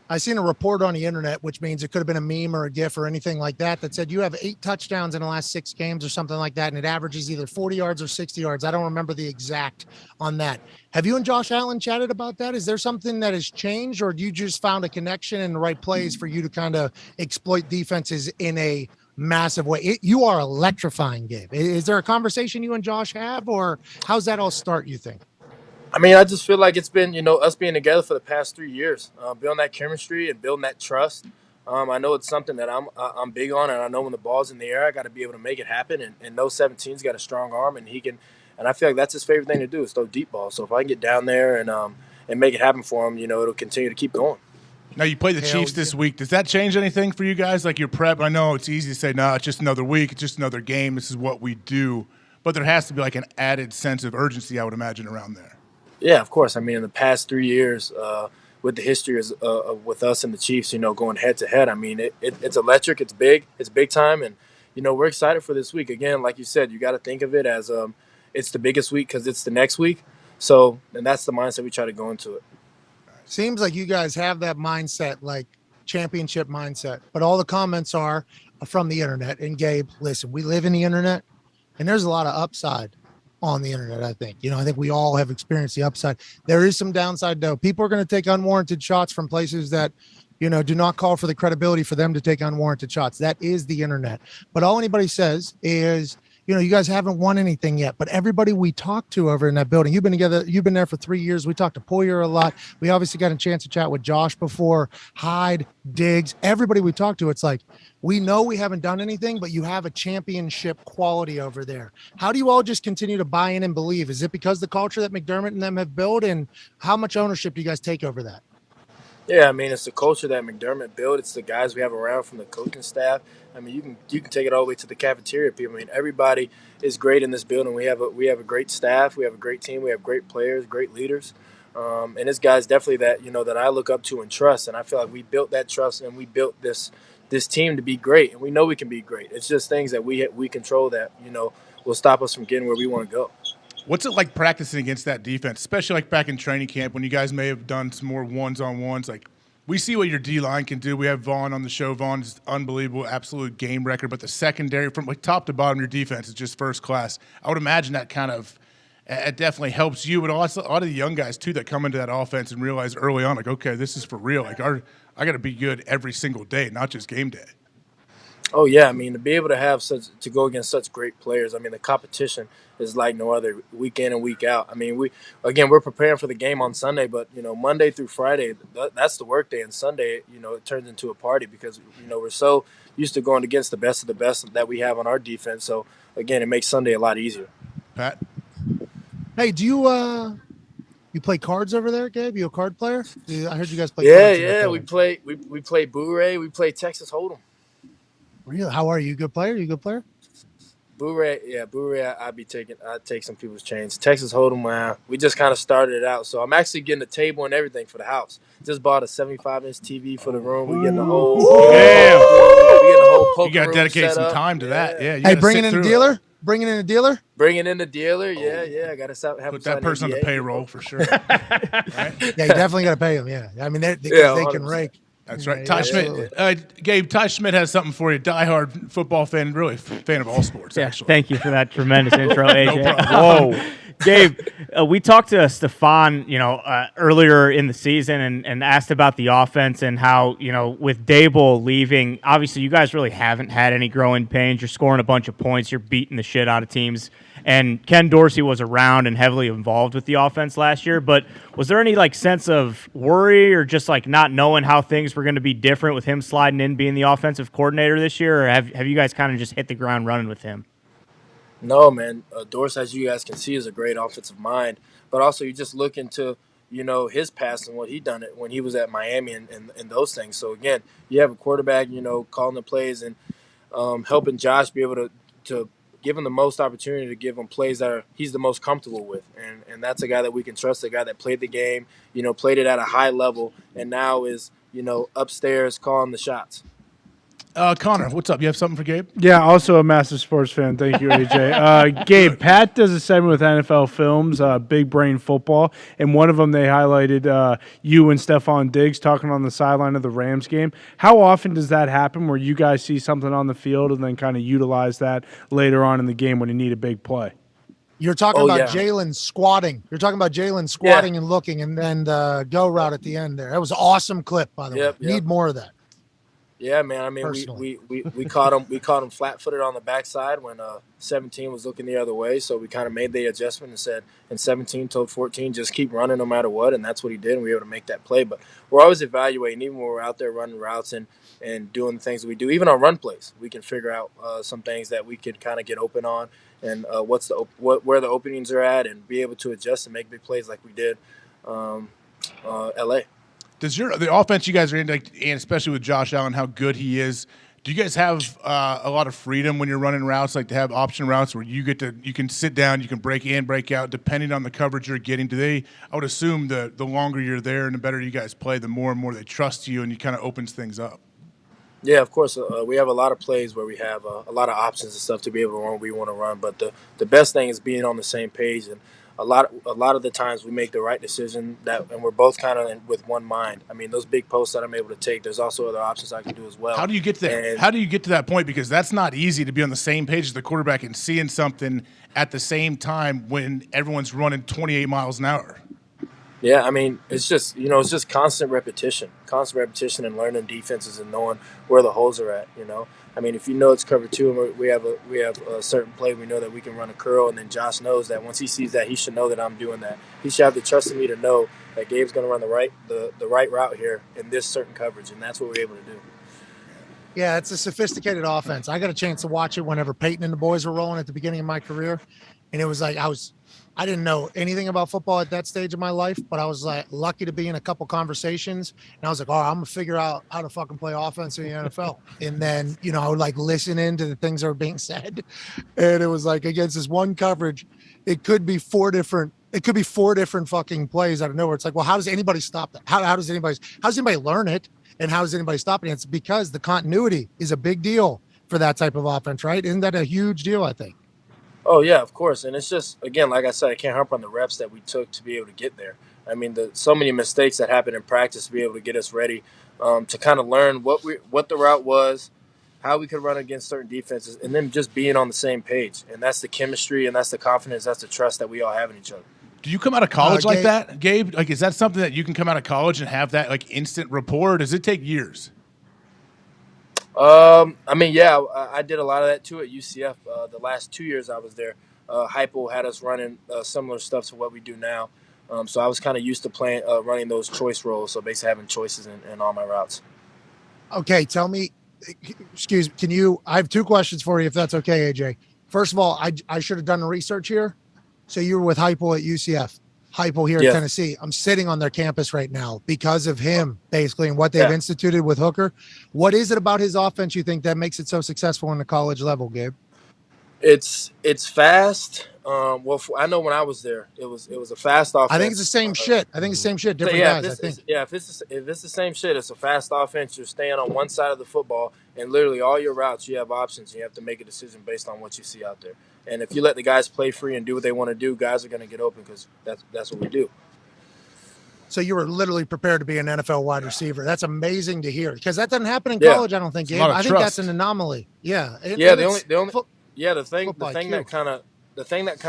I seen a report on the internet, which means it could have been a meme or a GIF or anything like that said you have 8 touchdowns in the last 6 games or something like that, and it averages either 40 yards or 60 yards. I don't remember the exact on that. Have you and Josh Allen chatted about that? Is there something that has changed, or you just found a connection in the right plays for you to kind of exploit defenses in a massive way? You are electrifying, Gabe. Is there a conversation you and Josh have, or how's that all start, you think? I mean, I just feel like it's been, us being together for the past 3 years, building that chemistry and building that trust. I know it's something that I'm big on, and I know when the ball's in the air, I got to be able to make it happen. And No 17's got a strong arm, and I feel like that's his favorite thing to do is throw deep balls. So if I can get down there and make it happen for him, it'll continue to keep going. Now, you play the Chiefs this week. Does that change anything for you guys, like your prep? I know it's easy to say, no, it's just another week. It's just another game. This is what we do. But there has to be like an added sense of urgency, I would imagine, around there. Yeah, of course. I mean, in the past 3 years, with the history with us and the Chiefs, going head-to-head, I mean, it's electric. It's big time. And, we're excited for this week. Again, like you said, you got to think of it as it's the biggest week because it's the next week. So, and that's the mindset we try to go into it. Seems like you guys have that mindset, like championship mindset, but all the comments are from the internet. And Gabe, listen, we live in the internet, and there's a lot of upside on the internet. I think we all have experienced the upside. There is some downside though. People are going to take unwarranted shots from places that do not call for the credibility for them to take unwarranted shots. That is the internet. But all anybody says is, you guys haven't won anything yet, but everybody we talked to over in that building, you've been there for 3 years. We talked to Poyer a lot. We obviously got a chance to chat with Josh before, Hyde, Diggs, everybody we talked to. It's like, we know we haven't done anything, but you have a championship quality over there. How do you all just continue to buy in and believe? Is it because the culture that McDermott and them have built, and how much ownership do you guys take over that? Yeah, I mean, it's the culture that McDermott built. It's the guys we have around from the coaching staff. I mean, you can take it all the way to the cafeteria people. I mean, everybody is great in this building. We have a great staff. We have a great team. We have great players, great leaders. And this guy's definitely that, that I look up to and trust. And I feel like we built that trust, and we built this team to be great. And we know we can be great. It's just things that we control that, will stop us from getting where we want to go. What's it like practicing against that defense, especially like back in training camp when you guys may have done some more ones-on-ones? Like, we see what your D-line can do. We have Vaughn on the show. Vaughn is unbelievable, absolute game record. But the secondary, from like top to bottom, your defense is just first class. I would imagine that kind of it definitely helps you, but also a lot of the young guys too that come into that offense and realize early on, like, okay, this is for real. Like, I got to be good every single day, not just game day. Oh yeah, I mean, to be able to go against such great players. I mean, the competition is like no other, week in and week out. I mean, we're preparing for the game on Sunday, but Monday through Friday, that's the work day, and Sunday, it turns into a party because we're so used to going against the best of the best that we have on our defense. So again, it makes Sunday a lot easier. Pat, hey, do you play cards over there, Gabe? You a card player? I heard you guys play. Yeah, we play Boo-Ray, we play Texas Hold'em. Really? How are you? A good player? You a good player? Boo-Ray, I'd take some people's chains. Texas Hold'em, we just kind of started it out. So I'm actually getting a table and everything for the house. Just bought a 75-inch TV for the room. We getting the whole you got to dedicate some time to that. Yeah. Hey, bringing in a dealer? Bringing in a dealer? Bringing in a dealer, yeah. I got to have put that person on the payroll for sure. Right? Yeah, you definitely got to pay them. Yeah, I mean they can rake. That's right. Ty Schmidt. Gabe, Ty Schmidt has something for you. Diehard football fan, really fan of all sports, actually. Thank you for that tremendous intro, AJ. No problem. Whoa. Gabe, we talked to Stefan, earlier in the season and asked about the offense and how, with Dable leaving, obviously you guys really haven't had any growing pains. You're scoring a bunch of points. You're beating the shit out of teams. And Ken Dorsey was around and heavily involved with the offense last year. But was there any sense of worry or just not knowing how things were going to be different with him sliding in, being the offensive coordinator this year? Or have you guys kind of just hit the ground running with him? No, man. Dorsey, as you guys can see, is a great offensive mind. But also you just look into, his past and what he done when he was at Miami and those things. So, again, you have a quarterback, calling the plays and helping Josh be able to give him the most opportunity to give him plays that he's the most comfortable with. And that's a guy that we can trust, a guy that played the game, played it at a high level, and now is, upstairs calling the shots. Connor, what's up? You have something for Gabe? Yeah, also a massive sports fan. Thank you, AJ. Gabe, Pat does a segment with NFL Films, Big Brain Football, and one of them they highlighted you and Stephon Diggs talking on the sideline of the Rams game. How often does that happen where you guys see something on the field and then kind of utilize that later on in the game when you need a big play? You're talking about Jalen squatting. You're talking about Jalen squatting and looking, and then the go route at the end there. That was an awesome clip, by the way. Need more of that. Yeah, man. I mean, we caught him flat-footed on the backside when 17 was looking the other way. So we kind of made the adjustment and said, and 17 told 14, just keep running no matter what, and that's what he did. And we were able to make that play. But we're always evaluating, even when we're out there running routes and doing the things that we do. Even on run plays, we can figure out some things that we could kind of get open on, and where the openings are at, and be able to adjust and make big plays like we did LA. Does the offense you guys are in, and especially with Josh Allen, how good he is, do you guys have a lot of freedom when you're running routes, like to have option routes where you can sit down, you can break in, break out, depending on the coverage you're getting? I would assume the longer you're there and the better you guys play, the more and more they trust you, and it kind of opens things up. Yeah, of course. We have a lot of plays where we have a lot of options and stuff to be able to run what we want to run. But the best thing is being on the same page. And a lot of the times we make the right decision, and we're both kind of with one mind. I mean, those big posts that I'm able to take, there's also other options I can do as well. How do you get there? How do you get to that point? Because that's not easy to be on the same page as the quarterback and seeing something at the same time when everyone's running 28 miles an hour. Yeah, I mean, it's just constant repetition and learning defenses and knowing where the holes are at, I mean, if you know it's cover two and we have a certain play, we know that we can run a curl, and then Josh knows that once he sees that, he should know that I'm doing that. He should have the trust in me to know that Gabe's going to run the right route here in this certain coverage, and that's what we're able to do. Yeah, it's a sophisticated offense. I got a chance to watch it whenever Peyton and the boys were rolling at the beginning of my career, and it was like I didn't know anything about football at that stage of my life, but I was like lucky to be in a couple conversations, and I was like, I'm gonna figure out how to fucking play offense in the NFL. And then, I would like listen into the things that were being said, and it was like against this one coverage, it could be four different fucking plays out of nowhere. It's like, well, how does anybody stop that? How does anybody learn it, and how does anybody stop it? And it's because the continuity is a big deal for that type of offense, right? Isn't that a huge deal, I think? Oh, yeah, of course. And it's just, again, like I said, I can't harp on the reps that we took to be able to get there. I mean, so many mistakes that happened in practice to be able to get us ready to kind of learn what the route was, how we could run against certain defenses, and then just being on the same page. And that's the chemistry, and that's the confidence, that's the trust that we all have in each other. Do you come out of college like that, Gabe? Like, is that something that you can come out of college and have that, like, instant rapport, or does it take years? I mean, yeah, I did a lot of that too at UCF. The last 2 years I was there, Hypo had us running similar stuff to what we do now. So I was kind of used to running those choice roles. So basically having choices in all my routes. Okay, tell me, I have two questions for you if that's okay, AJ. First of all, I should have done the research here. So you were with Hypo at UCF. Hypo here in Tennessee. I'm sitting on their campus right now because of him, basically, and what they've instituted with Hooker. What is it about his offense you think that makes it so successful in the college level, Gabe? It's fast. Well, I know when I was there, it was a fast offense. I think it's the same shit. Different guys. If it's the same shit, it's a fast offense. You're staying on one side of the football, and literally all your routes, you have options. You have to make a decision based on what you see out there. And if you let the guys play free and do what they want to do, guys are going to get open because that's what we do. So you were literally prepared to be an NFL wide receiver. That's amazing to hear because that doesn't happen in college. I don't think, Gabe. I think that's an anomaly. Yeah. The thing that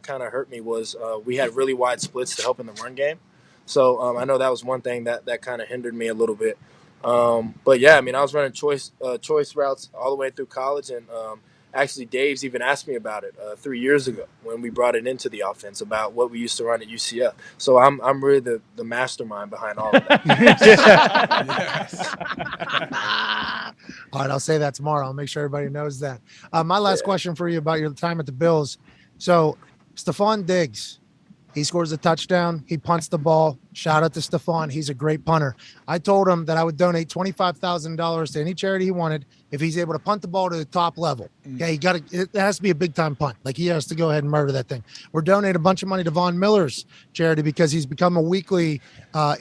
kind of hurt me was we had really wide splits to help in the run game. So I know that was one thing that kind of hindered me a little bit. But yeah, I mean, I was running choice routes all the way through college, and actually Dave's even asked me about it 3 years ago when we brought it into the offense about what we used to run at UCF. So I'm really the mastermind behind all of that. All right, I'll say that tomorrow. I'll make sure everybody knows that. My last question for you about your time at the Bills. So Stephon Diggs, He scores a touchdown. He punts the ball. Shout out to Stephon. He's a great punter. I told him that I would donate $25,000 to any charity he wanted if he's able to punt the ball to the top level. Okay, it has to be a big time punt. Like, he has to go ahead and murder that thing. We're donating a bunch of money to Von Miller's charity because he's become a weekly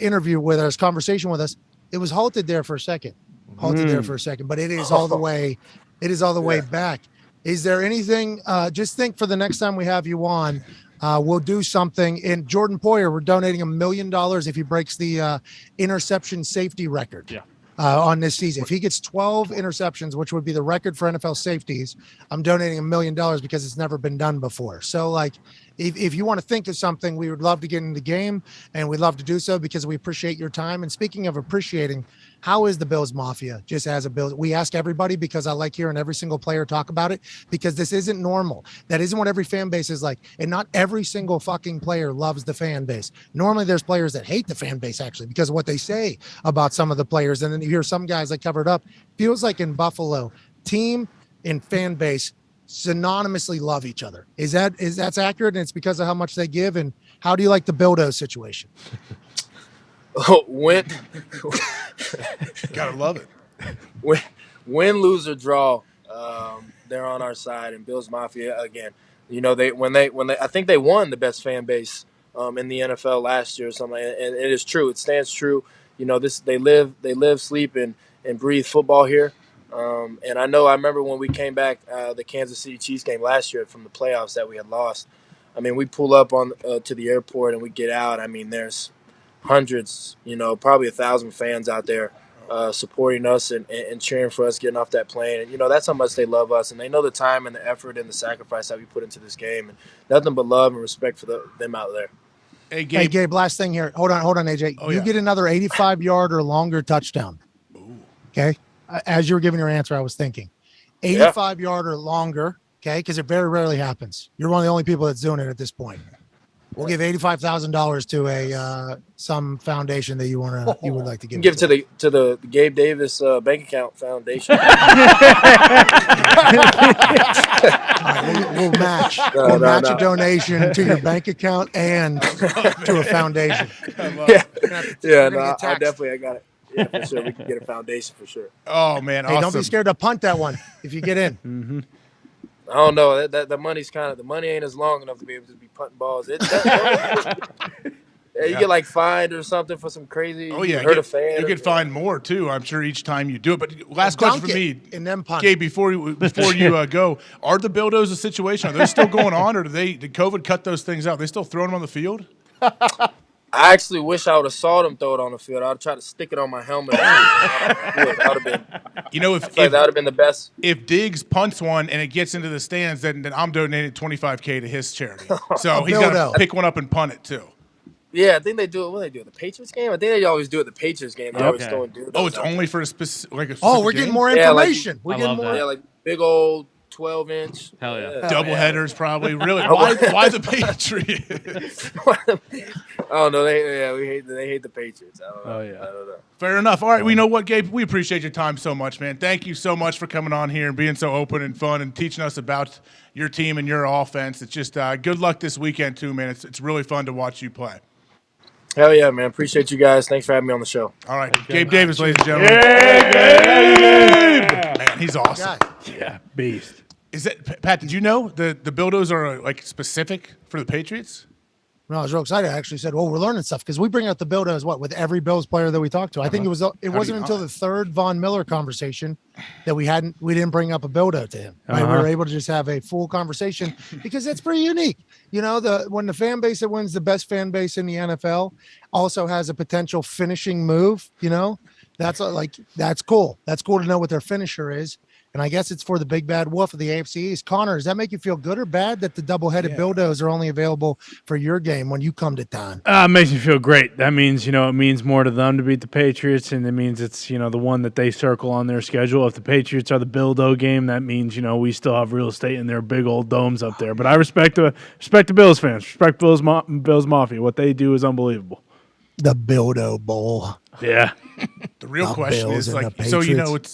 interview with us, conversation with us. It was halted there for a second. But it is all the way. It is all the way back. Is there anything? Just think for the next time we have you on. We'll do something. In Jordan Poyer, we're donating $1 million if he breaks the interception safety record on this season. If he gets 12 interceptions, which would be the record for NFL safeties, I'm donating $1 million because it's never been done before. So, like, if you want to think of something, we would love to get in the game, and we'd love to do so because we appreciate your time. And speaking of appreciating, how is the Bills Mafia just as a Bills? We ask everybody because I like hearing every single player talk about it, because this isn't normal. That isn't what every fan base is like. And not every single fucking player loves the fan base. Normally there's players that hate the fan base, actually, because of what they say about some of the players. And then you hear some guys like covered up. Feels like in Buffalo, team and fan base synonymously love each other. Is that's accurate? And it's because of how much they give. And how do you like the Bildo situation? Gotta love it. Win, lose or draw, they're on our side. And Bills Mafia again. You know, when they I think they won the best fan base in the NFL last year or something. And it is true. It stands true. You know, they live, sleep, and breathe football here. And I remember when we came back the Kansas City Chiefs game last year from the playoffs that we had lost. I mean, we pull up on to the airport and we get out. I mean, there's hundreds, probably 1,000 fans out there supporting us and cheering for us getting off that plane. And, that's how much they love us. And they know the time and the effort and the sacrifice that we put into this game. And nothing but love and respect for them out there. Hey, Gabe, last thing here. Hold on, AJ. You get another 85-yard or longer touchdown. Ooh. Okay? As you were giving your answer, I was thinking 85-yard or longer, okay, because it very rarely happens. You're one of the only people that's doing it at this point. We'll give $85,000 to some foundation that you would like to give. Give it to the Gabe Davis bank account foundation. We'll match. We'll match a donation to your bank account and to a foundation. I got it. Yeah, for sure. We can get a foundation for sure. Oh man, hey, don't be scared to punt that one if you get in. Mm-hmm. I don't know. The money's the money ain't as long enough to be able to be punting balls. You get like fined or something for some crazy. Oh yeah, hurt a fan. You get fined more too. I'm sure each time you do it. But last question for me, and then punt. Gabe, before you go, are the Bildos a situation? Are they still going on, or did COVID cut those things out? Are they still throwing them on the field? I actually wish I would have saw them throw it on the field. I would try to stick it on my helmet. That would have been. That would have been the best. If Diggs punts one and it gets into the stands, then I'm donating $25,000 to his charity. So he's got to pick one up and punt it too. Yeah, I think they do it. What do they do? The Patriots game? I think they always do it. The Patriots game. They always throw and do it. Oh, it's only for a specific. We're getting more information. We're getting more. Yeah, like big old 12-inch. Hell yeah. Double headers probably. Really? Why the Patriots? I don't know. They hate the Patriots. I don't know. Fair enough. All right. We know what, Gabe? We appreciate your time so much, man. Thank you so much for coming on here and being so open and fun and teaching us about your team and your offense. It's just good luck this weekend too, man. It's really fun to watch you play. Hell yeah, man. Appreciate you guys. Thanks for having me on the show. All right. Gabe Davis, ladies and gentlemen. Yeah, man, he's awesome. Yeah, beast. Is that Pat? Did you know the Bildos are like specific for the Patriots? No, I was real excited. I actually said, "Well, we're learning stuff," because we bring out the Bildos with every Bills player that we talk to. I think it wasn't until the third Von Miller conversation that we didn't bring up a Bildo to him. Right? We were able to just have a full conversation because that's pretty unique. When the fan base that wins the best fan base in the NFL also has a potential finishing move. That's that's cool. That's cool to know what their finisher is. And I guess it's for the big bad wolf of the AFC East. Connor, does that make you feel good or bad that the double-headed Bildos are only available for your game when you come to Dahn? It makes me feel great. That means, it means more to them to beat the Patriots, and it means it's, the one that they circle on their schedule. If the Patriots are the Bildo game, that means, we still have real estate in their big old domes up there. But I respect the Bills fans, respect Bills Mafia. What they do is unbelievable. The Bildo Bowl. Yeah. The real question is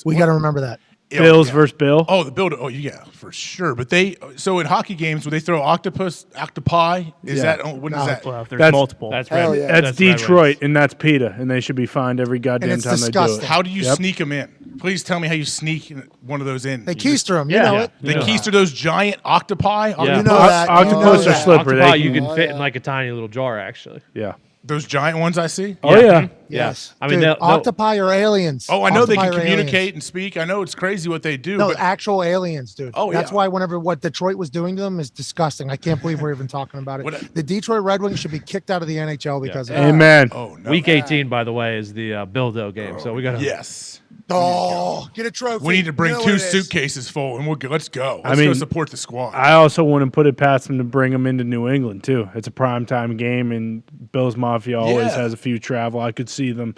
we got to remember that. Bills versus Bill. Oh, the Bill. Oh, yeah, for sure. But so in hockey games, when they throw octopi, is that what is that? Well, if there's multiple. That's That's Detroit, and that's PETA, and they should be fined every goddamn time they do it. How do you sneak them in? Please tell me how you sneak one of those in. They keister them. You know it. They keister those giant octopi. Yeah. You know that. Octopus are slippery. Octopi you can fit in like a tiny little jar, actually. Yeah. Those giant ones I see? Oh, yeah. Yes. I mean, Dude, octopi are aliens. Oh, I know they Octopi can are communicate aliens. and speak. I know it's crazy what they do. No, but actual aliens, dude. Oh, That's yeah. why what Detroit was doing to them is disgusting. I can't believe we're even talking about it. The Detroit Red Wings should be kicked out of the NHL because of that. Amen. Oh, no. Week 18, by the way, is the Bildo game. So we got to. Yes. Oh, get a trophy. We need to bring You know 2 what it is. suitcases full, and let's go. I Let's mean, go support the squad. I also wouldn't put it past them to bring them into New England, too. It's a primetime game, and Bills Mafia always has a few travel. I could see them,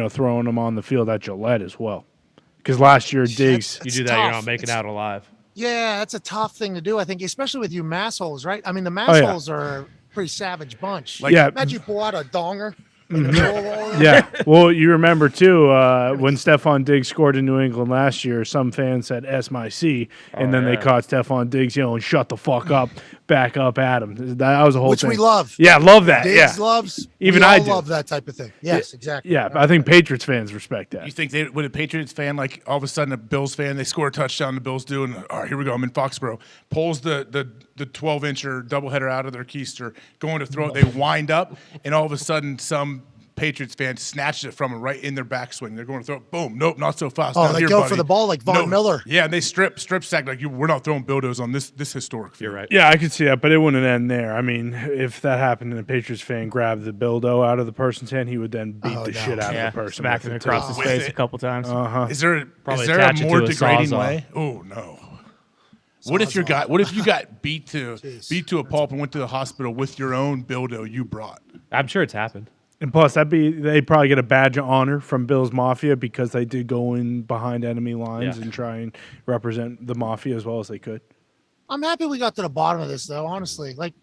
throwing them on the field at Gillette as well. Because last year, Diggs. You do that, you're not making out alive. Yeah, that's a tough thing to do, I think, especially with you massholes, right? I mean, the massholes are a pretty savage bunch. Imagine you pull out a donger. Yeah. Well, you remember, too, when Stephon Diggs scored in New England last year, some fans said S my C, and then they caught Stephon Diggs yelling, shut the fuck up, back up at him. That was a whole Which thing. we love. Yeah, love that. Diggs yeah. loves. Even we I all do. love that type of thing. Yes, exactly. Yeah, I think Patriots fans respect that. You think would a Patriots fan, like all of a sudden a Bills fan, they score a touchdown, the Bills do, and all right, here we go, I'm in Foxborough, pulls the 12-incher doubleheader out of their keister, going to throw it, they wind up, and all of a sudden some Patriots fan snatches it from them right in their backswing. They're going to throw it. Boom. Nope, not so fast. Oh, Down they here, go buddy. for the ball like Von Miller. Yeah, and they strip sack like we're not throwing Bildos on this historic field. You're right. Yeah, I could see that, but it wouldn't end there. I mean, if that happened and a Patriots fan grabbed the Bildo out of the person's hand, he would then beat the shit out of the person. Smacked him across his face a couple times. Is there Probably a attach it more to a degrading Sawzall. way? Oh no. What if you got beat to a pulp and went to the hospital with your own Bildo you brought? I'm sure it's happened. And plus, they'd probably get a badge of honor from Bill's Mafia because they did go in behind enemy lines and try and represent the Mafia as well as they could. I'm happy we got to the bottom of this, though, honestly. Like,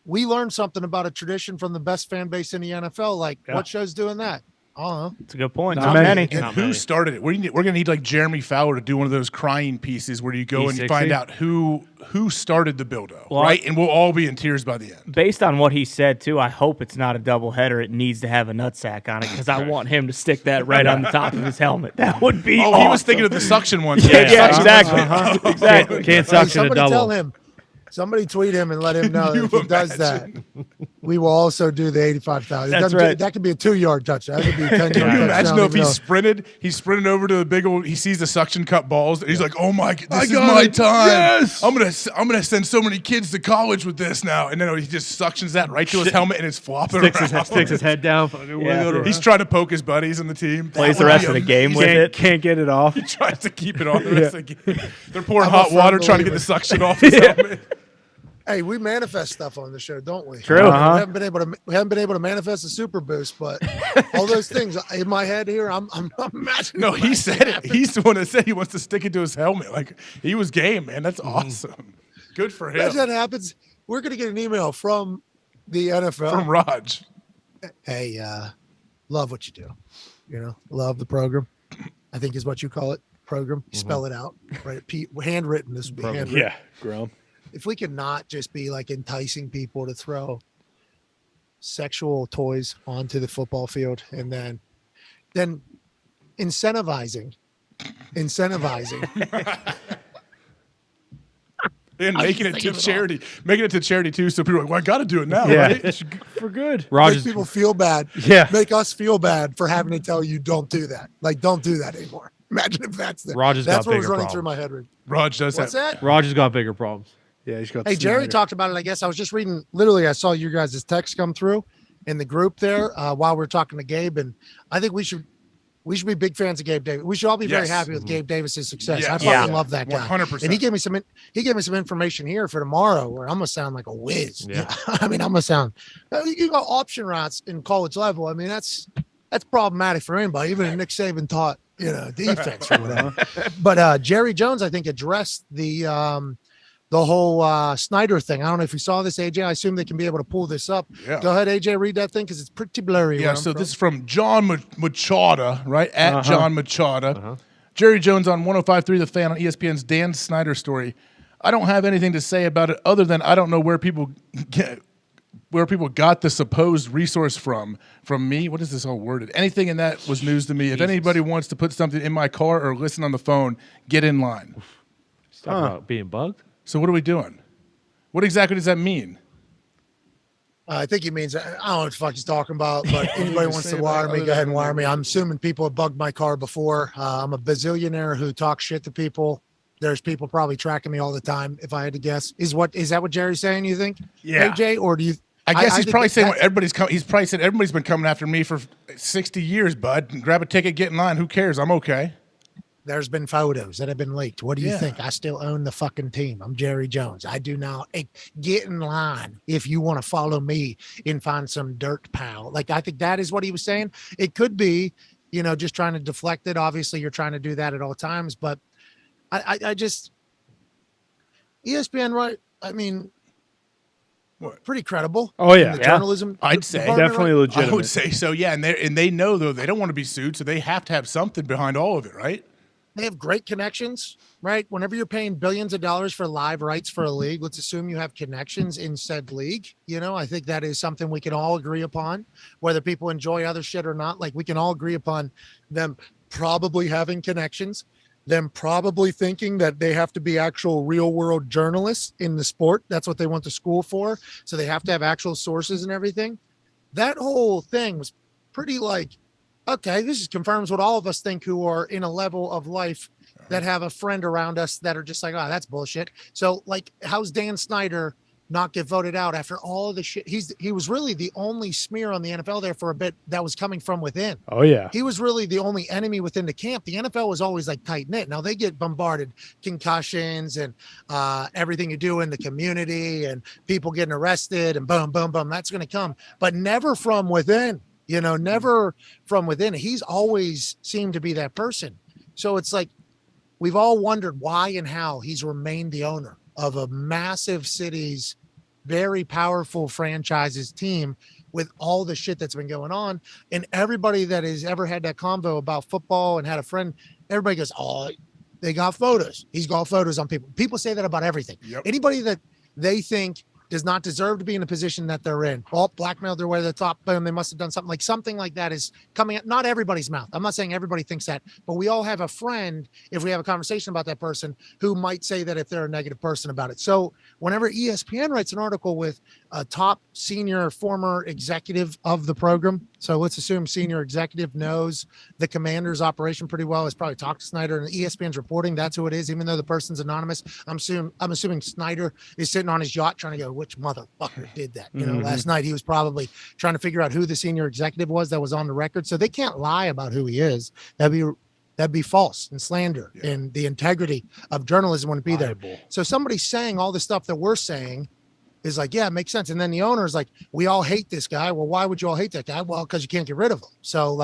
we learned something about a tradition from the best fan base in the NFL. Like, what show's doing that? I don't know. It's a good point. Not many. And who started it? We're going to need like Jeremy Fowler to do one of those crying pieces where you go and you find out who started the Bildo, right? And we'll all be in tears by the end. Based on what he said, too, I hope it's not a doubleheader. It needs to have a nutsack on it because I want him to stick that right on the top of his helmet. That would be awesome. He was thinking of the suction one. Yeah, exactly. Exactly. Can't suction a somebody double. tell him. Somebody tweet him and let him know that if he does that, we will also do the 85,000. That's right. That could be a 2-yard touchdown. That could be a 10-yard Can you touchdown. imagine though if he's sprinted over to the big old, he sees the suction cup balls, and he's like, "Oh my, this is my time! Yes! I'm gonna send so many kids to college with this now." And then he just suctions that right to his helmet, and it's flopping around. Sticks his head down. He's trying to poke his buddies on the team. Plays the rest of the game with it. Can't get it off. He tries to keep it on the rest of the game. They're pouring hot water trying to get the suction off his helmet. Hey, we manifest stuff on the show, don't we? True. We haven't been able to manifest a super boost, but all those things in my head here, I'm imagining. No, he said it. He's the one that said he wants to stick it to his helmet. Like he was game, man. That's awesome. Good for him. As that happens, we're gonna get an email from the NFL From Raj. Hey, love what you do. Love the program. I think is what you call it. Program. Spell it out. Right. Handwritten. This would be handwritten. Yeah, Grom. If we could not just be like enticing people to throw sexual toys onto the football field and then incentivizing And making it to charity. Making it to charity too. So people are like, well, I got to do it now. Yeah. Right? For good. make people feel bad. Yeah. Make us feel bad for having to tell you don't do that. Like, don't do that anymore. Imagine if that's Raj has that's got what was bigger running through my problems. head. Raj does What's have. that? Raj has got bigger problems. Yeah, he's got. Hey, Jerry Snyder. talked about it. I guess I was just reading. Literally, I saw your guys' text come through in the group there while we are talking to Gabe, and I think we should be big fans of Gabe Davis. We should all be very happy with Gabe Davis's success. Yes. I fucking love that guy. 100%. And he gave me some information here for tomorrow where I'm gonna sound like a whiz. Yeah. I mean, I'm gonna sound. You got option routes in college level. I mean, that's problematic for anybody. Even if Nick Saban taught defense or whatever. But Jerry Jones, I think, addressed the whole Snyder thing. I don't know if you saw this, AJ. I assume they can be able to pull this up. Yeah. Go ahead, AJ, read that thing because it's pretty blurry. Yeah, so this is from John Machada, right? At John Machada. Jerry Jones on 105.3 The Fan on ESPN's Dan Snyder story. I don't have anything to say about it other than I don't know where people got the supposed resource from me. What is this all worded? Anything in that was news to me. If anybody wants to put something in my car or listen on the phone, get in line. Talking about being bugged? So what are we doing? What exactly does that mean? I think he means, I don't know what the fuck he's talking about, but anybody wants to wire me, go ahead and wire me. I'm assuming people have bugged my car before. I'm a bazillionaire who talks shit to people. There's people probably tracking me all the time, if I had to guess. Is that what Jerry's saying, you think? Yeah. AJ, or do you... I guess he's probably saying what he's probably said everybody's been coming after me for 60 years, bud. Grab a ticket, get in line. Who cares? I'm okay. There's been photos that have been leaked. What do you think? I still own the fucking team. I'm Jerry Jones. I do now. Hey, get in line if you want to follow me and find some dirt, pal. Like, I think that is what he was saying. It could be, just trying to deflect it. Obviously, you're trying to do that at all times, but I just ESPN, right? I mean, pretty credible. Oh yeah, journalism. I'd say definitely legitimate. I would say so. Yeah, and they know though they don't want to be sued, so they have to have something behind all of it, right? They have great connections, right? Whenever you're paying billions of dollars for live rights for a league, let's assume you have connections in said league. I think that is something we can all agree upon, whether people enjoy other shit or not. Like, we can all agree upon them probably having connections, them probably thinking that they have to be actual real world journalists in the sport. That's what they went to school for. So they have to have actual sources and everything. That whole thing was pretty okay, this confirms what all of us think who are in a level of life that have a friend around us that are just like, oh, that's bullshit. So, how's Dan Snyder not get voted out after all of the shit? He was really the only smear on the NFL there for a bit that was coming from within. Oh, yeah. He was really the only enemy within the camp. The NFL was always tight-knit. Now they get bombarded, concussions and everything you do in the community and people getting arrested and boom, boom, boom. That's going to come, but never from within. Never from within. He's always seemed to be that person. So it's we've all wondered why and how he's remained the owner of a massive city's very powerful franchises team with all the shit that's been going on. And everybody that has ever had that convo about football and had a friend, everybody goes, oh, they got photos. He's got photos on people. People say that about everything. Yep. Anybody that they think does not deserve to be in the position that they're in. Blackmailed their way to the top. Boom, they must have done something like that is coming out. Not everybody's mouth. I'm not saying everybody thinks that, but we all have a friend, if we have a conversation about that person, who might say that if they're a negative person about it. So whenever ESPN writes an article with a top senior former executive of the program, so let's assume senior executive knows the Commanders operation pretty well, has probably talked to Snyder, and ESPN's reporting that's who it is, even though the person's anonymous. I'm assuming Snyder is sitting on his yacht trying to go, which motherfucker did that? Last night he was probably trying to figure out who the senior executive was that was on the record. So they can't lie about who he is. That'd be false and slander, and the integrity of journalism wouldn't be there. So somebody saying all the stuff that we're saying is yeah, it makes sense. And then the owner is we all hate this guy. Well, why would you all hate that guy? Well, because you can't get rid of him. So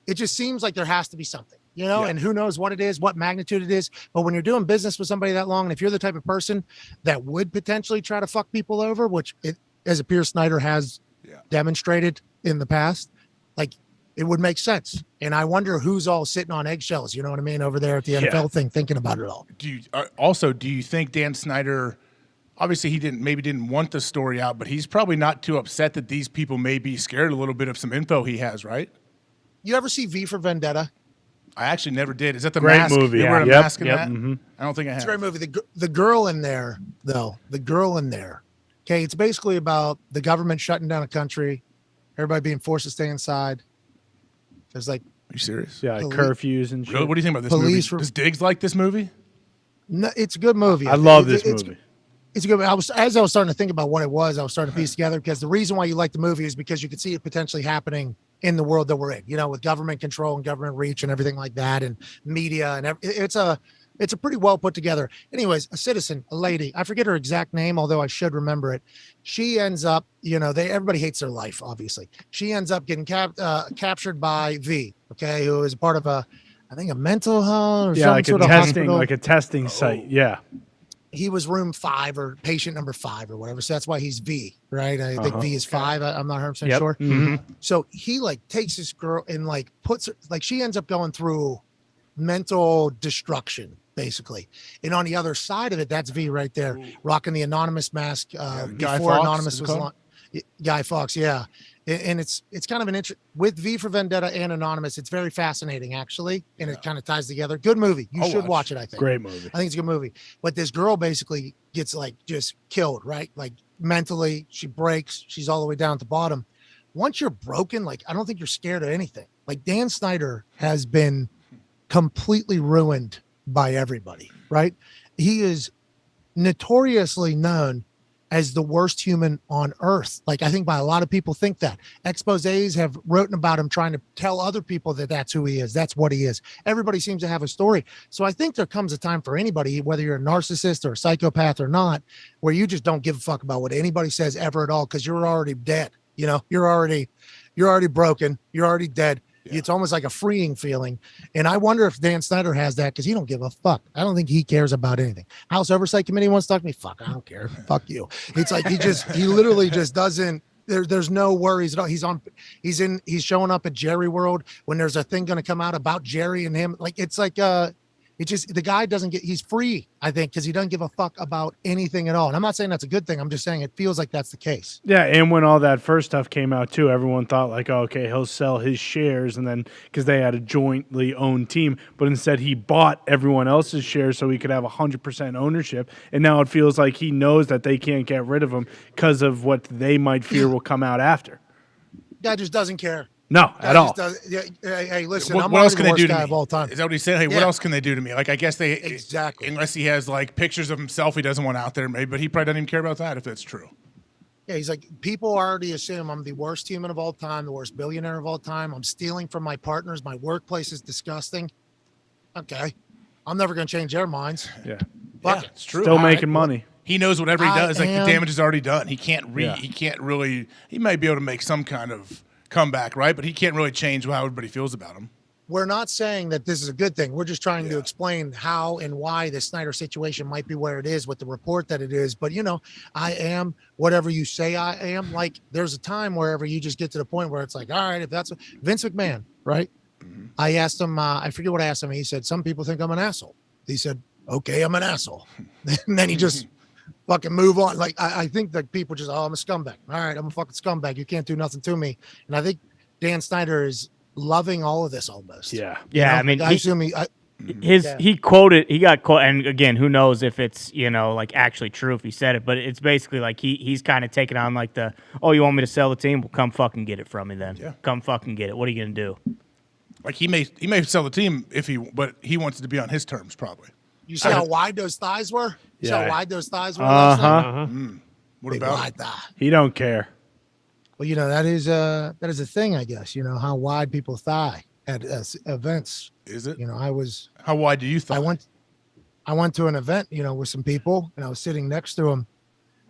it just seems like there has to be something. And who knows what it is, what magnitude it is. But when you're doing business with somebody that long, and if you're the type of person that would potentially try to fuck people over, which as appears Snyder has demonstrated in the past, it would make sense. And I wonder who's all sitting on eggshells, you know what I mean, over there at the NFL thing, thinking about it all. Do you think Dan Snyder, obviously he didn't want the story out, but he's probably not too upset that these people may be scared a little bit of some info he has, right? You ever see V for Vendetta? I actually never did. Is that the great mask? movie? Yeah. Mask in that? Mm-hmm. I don't think I have. It's a great movie. The girl in there, though, okay, it's basically about the government shutting down a country, everybody being forced to stay inside. There's Are you serious? Yeah, curfews and shit. Really? What do you think about this movie? Does Diggs like this movie? No, it's a good movie. I love this movie. It's good. As I was starting to think about what it was, I was starting to piece together, because the reason why you like the movie is because you could see it potentially happening in the world that we're in, with government control and government reach and everything like that, and media, and it's a pretty well put together. Anyways, a citizen, a lady, I forget her exact name, although I should remember it. She ends up, everybody hates their life, obviously. She ends up getting captured by V, okay, who is part of a mental health or some sort of hospital. Like a testing site. Yeah. He was room 5 or patient number 5 or whatever. So that's why he's V, right? I think V is 5. I'm not 100% sure. Mm-hmm. So he takes this girl and puts her, she ends up going through mental destruction, basically. And on the other side of it, that's V right there, rocking the anonymous mask before Fawkes, Anonymous was Guy Fawkes, yeah. And it's kind of an with V for Vendetta and Anonymous. It's very fascinating, actually, and it kind of ties together. Good movie. You should watch it. I think. Great movie. I think it's a good movie. But this girl basically gets like just killed, right? Like mentally, she breaks. She's all the way down at the bottom. Once you're broken, like I don't think you're scared of anything. Like Dan Snyder has been completely ruined by everybody, right? He is notoriously known as the worst human on earth. Like I think by a lot of people think that. Exposés have written about him trying to tell other people that that's who he is. That's what he is. Everybody seems to have a story. So I think there comes a time for anybody, whether you're a narcissist or a psychopath or not, where you just don't give a fuck about what anybody says ever at all because you're already dead. You know, you're already broken. You're already dead. Yeah. It's almost like a freeing feeling. And I wonder if Dan Snyder has that because he don't give a fuck. I don't think he cares about anything. House Oversight Committee wants to talk to me. Fuck, I don't care. Fuck you. It's like he literally just doesn't. There's no worries at all. He's showing up at Jerry World when there's a thing going to come out about Jerry and him. Like it's like the guy doesn't get, he's free, I think, because he doesn't give a fuck about anything at all. And I'm not saying that's a good thing. I'm just saying it feels like that's the case. Yeah, and when all that first stuff came out, too, everyone thought, like, oh, okay, he'll sell his shares, and then, because they had a jointly owned team, but instead he bought everyone else's shares so he could have 100% ownership, and now it feels like he knows that they can't get rid of him because of what they might fear will come out after. Guy just doesn't care. No, at all. Hey, listen, what I'm else can the they do worst to guy me? of all time. Is that what he's saying? Hey, what else can they do to me? Like, I guess they exactly, unless he has like pictures of himself he doesn't want out there, maybe, but he probably doesn't even care about that if that's true. Yeah, he's like, people already assume I'm the worst human of all time, the worst billionaire of all time. I'm stealing from my partners. My workplace is disgusting. Okay, I'm never going to change their minds. Yeah, Fuck it's true. Still making money. He knows whatever he does, like the damage is already done. He can't Yeah. He might be able to make some kind of comeback, right? But he can't really change how everybody feels about him. We're not saying that this is a good thing. We're just trying to explain how and why the Snyder situation might be where it is with the report that it is. But, you know, I am whatever you say I am. Like, there's a time wherever you just get to the point where it's like, all right, if that's Vince McMahon, right? Mm-hmm. I asked him, I forget what I asked him. He said, some people think I'm an asshole. He said, okay, I'm an asshole. And then he just fucking move on. Like, I think that people just, I'm a scumbag. All right, I'm a fucking scumbag. You can't do nothing to me. And I think Dan Snyder is loving all of this almost. Yeah. Yeah, You know? I mean, I assume he got quoted, and again, who knows if it's, you know, like actually true if he said it, but it's basically like he's kind of taking on like oh, you want me to sell the team? Well, come fucking get it from me then. Yeah. Come fucking get it. What are you going to do? Like he may sell the team but he wants it to be on his terms probably. You see how wide those thighs were? You see Yeah. how wide those thighs were? What Big about wide thigh. He don't care. Well, you know, that is a thing, I guess, you know, how wide people thigh at events. Is it? You know, how wide do you thigh? I went to an event, you know, with some people, and I was sitting next to them,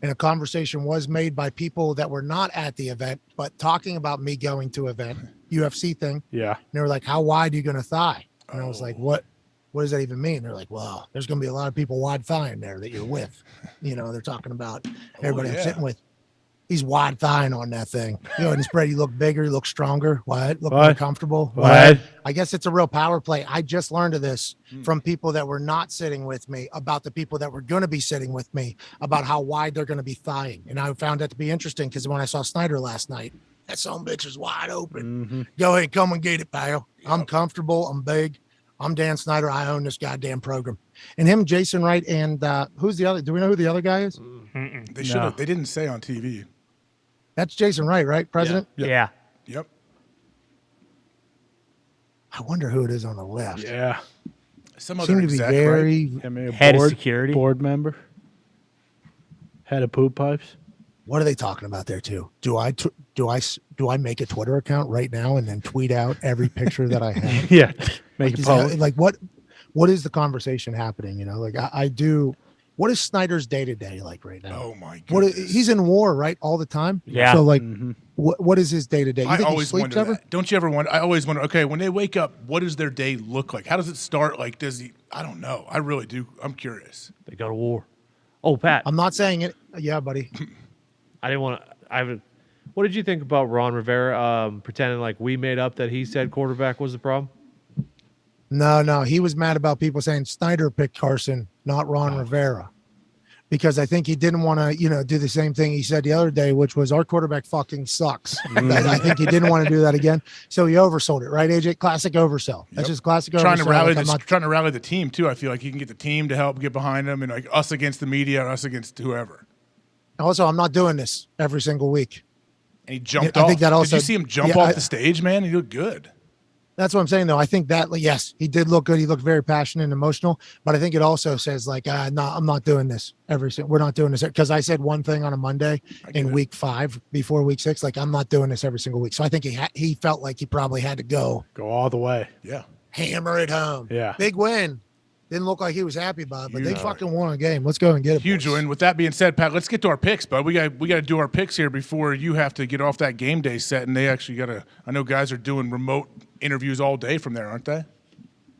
and a conversation was made by people that were not at the event, but talking about me going to an event, UFC thing. Yeah. And they were like, how wide are you going to thigh? And I was like, what does that even mean? They're like, well, there's going to be a lot of people wide thigh there that you're with. You know, they're talking about everybody I'm sitting with. He's wide thigh on that thing. You know, in the spread, you look bigger, you look stronger. What? Look more comfortable. What? I guess it's a real power play. I just learned of this from people that were not sitting with me about the people that were going to be sitting with me about how wide they're going to be thighing. And I found that to be interesting because when I saw Snyder last night, that son of a bitch is wide open. Mm-hmm. Go ahead, come and get it, pal. I'm comfortable. I'm big. I'm Dan Snyder. I own this goddamn program. And him, Jason Wright, and who's the other? Do we know who the other guy is? They should have. They didn't say on TV. That's Jason Wright, right? President? Yeah. Yep. I wonder who it is on the left. Yeah. Some other Seem to be exec, very right? I mean, Head of security. Board member. Head of poop pipes. What are they talking about there too? Do I make a Twitter account right now and then tweet out every picture that I have? Yeah. Make a Is post. that- like what is the conversation happening? You know, like I do. What is Snyder's day-to-day like right now? Oh my goodness. He's in war, right? All the time. Yeah. So like, what is his day-to-day? You I think he always sleeps wonder ever? that. Don't you ever wonder? I always wonder. Okay, when they wake up, what does their day look like? How does it start? Like, does he? I don't know. I really do. I'm curious. They go to war. Oh, Pat. I'm not saying it. Yeah, buddy. I didn't want to. What did you think about Ron Rivera pretending like we made up that he said quarterback was the problem? No. He was mad about people saying Snyder picked Carson, not Ron Rivera. Because I think he didn't want to, do the same thing he said the other day, which was our quarterback fucking sucks. I think he didn't want to do that again. So he oversold it, right, AJ? Classic oversell. That's just classic oversell. Trying to rally the team, too. I feel like he can get the team to help get behind him and like us against the media, us against whoever. Also, I'm not doing this every single week. And he jumped off. Did you see him jump off the stage, man? He looked good. That's what I'm saying, though. I think that, yes, he did look good. He looked very passionate and emotional. But I think it also says, no, I'm not doing this we're not doing this. Because I said one thing on a Monday in week 5 before week 6, I'm not doing this every single week. So I think he felt like he probably had to go all the way. Yeah. Hammer it home. Yeah. Big win. Didn't look like he was happy about it, but they fucking won a game. Let's go and get it. Huge win. With that being said, Pat, let's get to our picks, bud. We got to do our picks here before you have to get off that game day set, and they actually got to – I know guys are doing remote interviews all day from there, aren't they?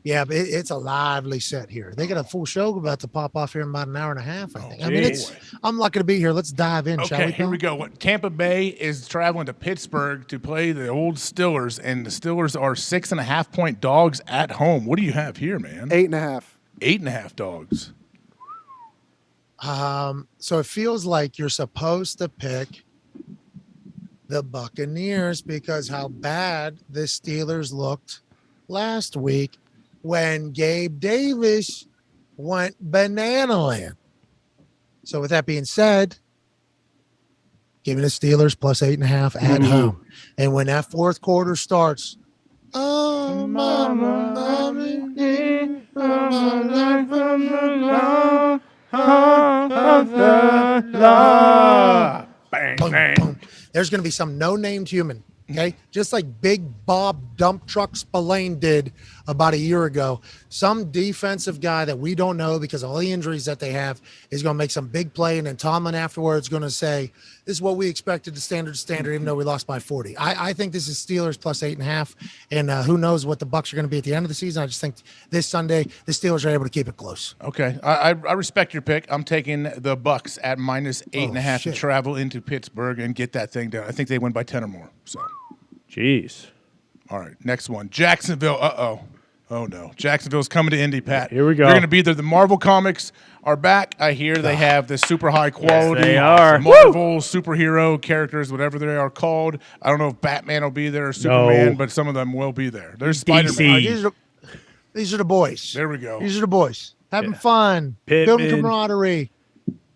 Yeah, but it's a lively set here. They got a full show about to pop off here in about an hour and a half, I think. I'm lucky to be here. Let's dive in, shall we? Okay, here we go. Tampa Bay is traveling to Pittsburgh to play the old Steelers, and the Steelers are 6.5-point dogs at home. What do you have here, man? 8.5. 8.5 dogs. So it feels like you're supposed to pick the Buccaneers because how bad the Steelers looked last week when Gabe Davis went banana land. So with that being said, giving the Steelers plus 8.5 at home. And when that fourth quarter starts, oh, mama, bang, bang. There's going to be some no-named human, okay? Just like Big Bob Dump Truck Spillane did about a year ago. Some defensive guy that we don't know because of all the injuries that they have is going to make some big play, and then Tomlin afterwards going to say, this is what we expected, the standard, even though we lost by 40. I think this is Steelers plus 8.5, and who knows what the Bucs are going to be at the end of the season. I just think this Sunday the Steelers are able to keep it close. Okay, I respect your pick. I'm taking the Bucs at minus 8.5 to travel into Pittsburgh and get that thing done. I think they win by 10 or more. So, jeez. All right, next one, Jacksonville. Oh, no. Jacksonville's coming to Indy, Pat. Here we go. They're going to be there. The Marvel comics are back. I hear they have the super high quality they are. Marvel superhero characters, whatever they are called. I don't know if Batman will be there or Superman, but some of them will be there. There's Spider-Man. These are the boys. There we go. These are the boys. Having fun. Building camaraderie.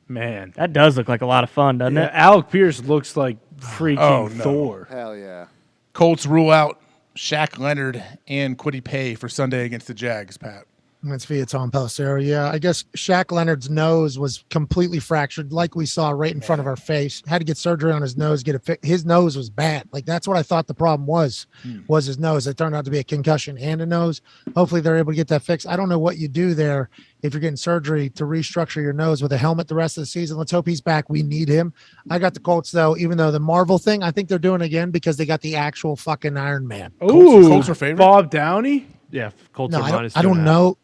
Man. That does look like a lot of fun, doesn't it? Alec Pierce looks like freaking Thor. Hell yeah. Colts rule out Shaq Leonard and Kwity Paye for Sunday against the Jags, Pat. That's via Tom Pelissero. Yeah, I guess Shaq Leonard's nose was completely fractured, like we saw right in front of our face. Had to get surgery on his nose, get it fixed. His nose was bad. Like, that's what I thought the problem was his nose. It turned out to be a concussion and a nose. Hopefully they're able to get that fixed. I don't know what you do there if you're getting surgery to restructure your nose with a helmet the rest of the season. Let's hope he's back. We need him. I got the Colts, though, even though the Marvel thing, I think they're doing it again because they got the actual fucking Iron Man. Ooh, Colts are favorite? Bob Downey? Yeah, Colts No, are minus I don't 2.5. know.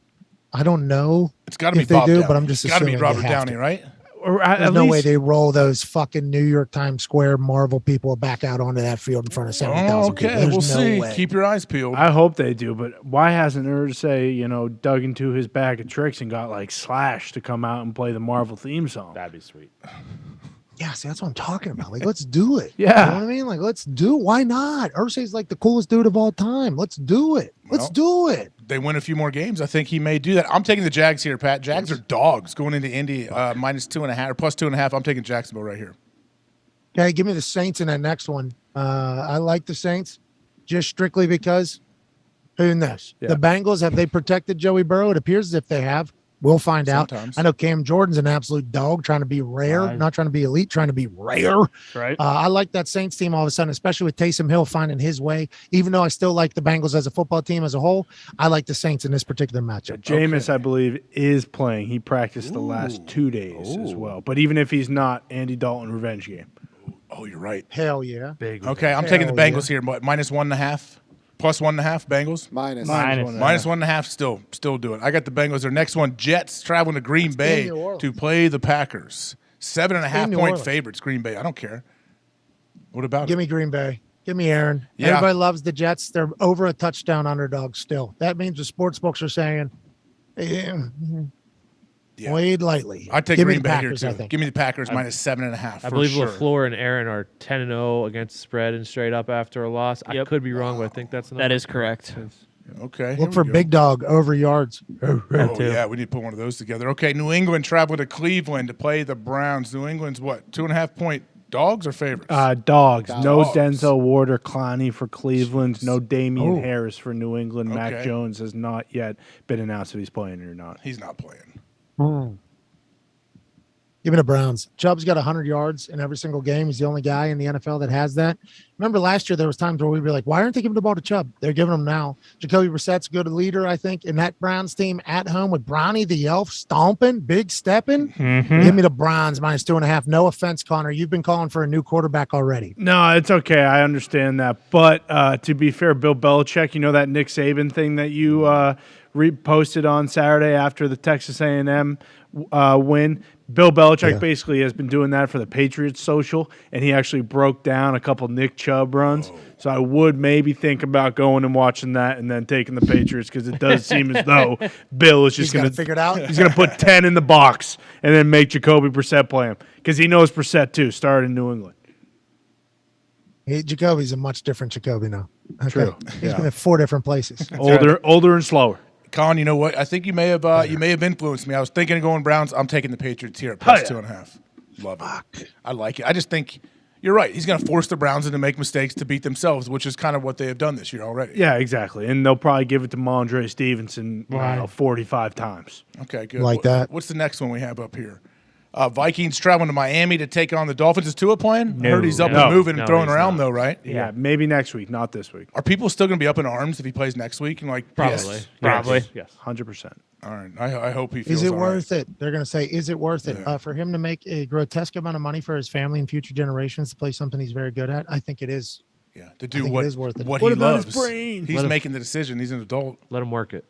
I don't know. It's got to be if they Bob do, Downey. but I'm just It's got to be assuming Robert they have Downey, to. right? Or There's no way they roll those fucking New York Times Square Marvel people back out onto that field in front of 70,000 people. Okay, There's we'll no see. way. Keep your eyes peeled. I hope they do, but why hasn't Irsay, dug into his bag of tricks and got like Slash to come out and play the Marvel theme song? That'd be sweet. Yeah, see, that's what I'm talking about. Like, let's do it. Yeah. You know what I mean? Like, let's do it. Why not? Ursay's like the coolest dude of all time. Let's do it. Let's do it. They win a few more games. I think he may do that. I'm taking the Jags here, Pat. Jags are dogs going into Indy minus 2.5 or plus 2.5. I'm taking Jacksonville right here. Okay, give me the Saints in that next one. I like the Saints just strictly because who knows? Yeah. The Bengals, have they protected Joey Burrow? It appears as if they have. We'll find Sometimes. out. I know Cam Jordan's an absolute dog, trying to be rare, not trying to be elite, trying to be rare. Right. I like that Saints team all of a sudden, especially with Taysom Hill finding his way. Even though I still like the Bengals as a football team as a whole, I like the Saints in this particular matchup. Jameis, I believe, is playing. He practiced the last 2 days as well. But even if he's not, Andy Dalton revenge game. Oh, you're right. Hell yeah. Big. Okay, I'm taking the Bengals here. Minus 1.5. Plus 1.5 Bengals. Minus 1.5. Still do it. I got the Bengals. Their next one, Jets traveling to Green Bay to play the Packers. 7.5 point favorites, Green Bay. I don't care. What about Give me Green Bay. Give me Aaron. Yeah. Everybody loves the Jets. They're over a touchdown underdog still. That means the sports books are saying, wade lightly. I'd take Give me Green the Bay Packers, here I too. think. Give me the Packers minus 7.5. I for believe sure. LaFleur and Aaron are 10-0 against the spread and straight up after a loss. I could be wrong, but I think that's That is correct. Okay. Look for big dog over yards. Oh, yeah, we need to put one of those together. Okay, New England travel to Cleveland to play the Browns. New England's what, 2.5-point dogs or favorites? Dogs. No Dogs. Denzel Ward or Clowney for Cleveland. No Damian Oh. Harris for New England. Mac Okay. Jones has not yet been announced if he's playing or not. He's not playing. Give me the Browns. Chubb's got 100 yards in every single game. He's the only guy in the NFL that has that. Remember last year there was times where we'd be like, why aren't they giving the ball to Chubb? They're giving him now. Jacoby Brissett's a good leader, I think, in that Browns team at home with Brownie the Elf stomping, big stepping. Give me the Browns minus 2.5. No offense, Connor. You've been calling for a new quarterback already. No, it's okay. I understand that. But to be fair, Bill Belichick, you know that Nick Saban thing that you reposted on Saturday after the Texas A&M win? Bill Belichick basically has been doing that for the Patriots social, and he actually broke down a couple Nick Chubb runs. So I would maybe think about going and watching that and then taking the Patriots because it does seem as though Bill is just going to figure it out. He's going to put 10 in the box and then make Jacoby Brissett play him because he knows Brissett too. Started in New England. Jacoby's a much different Jacoby now. Okay. True. He's been at 4 different places. Older and slower. Con, you know what? I think you may have influenced me. I was thinking of going Browns. I'm taking the Patriots here at plus 2.5. Love it. I like it. I just think you're right. He's going to force the Browns into make mistakes to beat themselves, which is kind of what they have done this year already. Yeah, exactly. And they'll probably give it to Mondre Stevenson 45 times. Okay, good. Like that. What's the next one we have up here? Vikings traveling to Miami to take on the Dolphins. Is Tua playing? I heard he's up and moving and throwing around, though, right? Yeah, maybe next week, not this week. Are people still going to be up in arms if he plays next week? And like, Probably. Yes, 100%. All right. I hope he feels Is it all worth it? They're going to say, is it worth it for him to make a grotesque amount of money for his family and future generations to play something he's very good at? I think it is. Yeah, to do it what is worth it. what What he about his loves. brain? He's making the decision. He's an adult. Let him work it.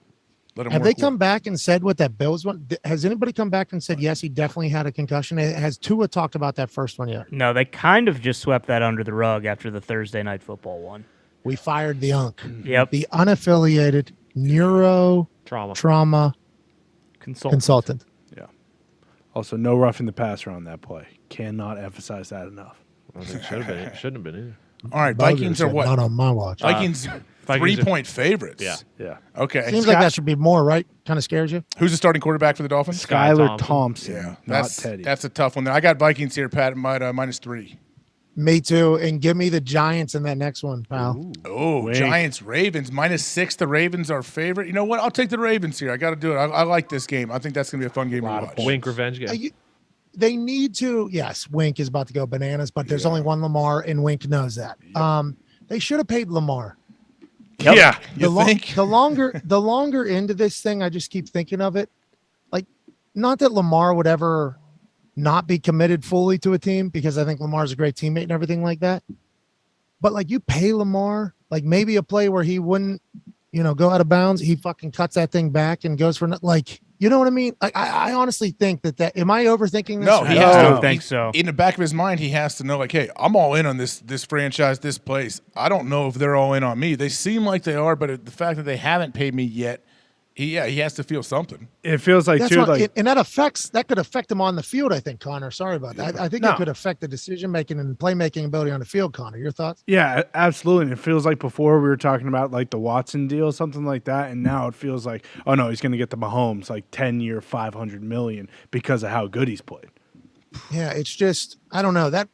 Let him Have work they come back and said what that Bills one? Has anybody come back and said, yes, he definitely had a concussion? Has Tua talked about that first one yet? No, they kind of just swept that under the rug after the Thursday Night Football one. We fired the UNC. Yep. The unaffiliated trauma consultant. Yeah. Also, no roughing the passer on that play. Cannot emphasize that enough. I think shouldn't have been either. All right, Vikings are what? Not on my watch. Vikings 3-point favorites. Yeah. Okay. Seems like that should be more, right? Kind of scares you. Who's the starting quarterback for the Dolphins? Skylar Thompson. Yeah, not Teddy. That's a tough one. I got Vikings here, Pat, minus 3. Me too. And give me the Giants in that next one, pal. Oh, Giants, Ravens, minus 6. The Ravens are favorite. You know what? I'll take the Ravens here. I got to do it. I like this game. I think that's going to be a fun game to watch. Wink revenge game. They need to. Yes, Wink is about to go bananas, but there's only one Lamar, and Wink knows that. They should have paid Lamar. Yep. Yeah, think? The longer into this thing, I just keep thinking of it. Like, not that Lamar would ever not be committed fully to a team, because I think Lamar's a great teammate and everything like that. But like, you pay Lamar, like maybe a play where he wouldn't, go out of bounds, he fucking cuts that thing back and goes for like. You know what I mean? I honestly think that am I overthinking this? No, I don't think so. In the back of his mind, he has to know, like, hey, I'm all in on this franchise, this place. I don't know if they're all in on me. They seem like they are, but the fact that they haven't paid me yet, he has to feel something. It feels like That's too, and that could affect him on the field. I think, Connor. Sorry about that. I think it could affect the decision making and playmaking ability on the field. Connor, your thoughts? Yeah, absolutely. It feels like before we were talking about like the Watson deal, something like that, and now it feels like, oh no, he's going to get the Mahomes like 10-year, $500 million because of how good he's played. Yeah, it's just I don't know that,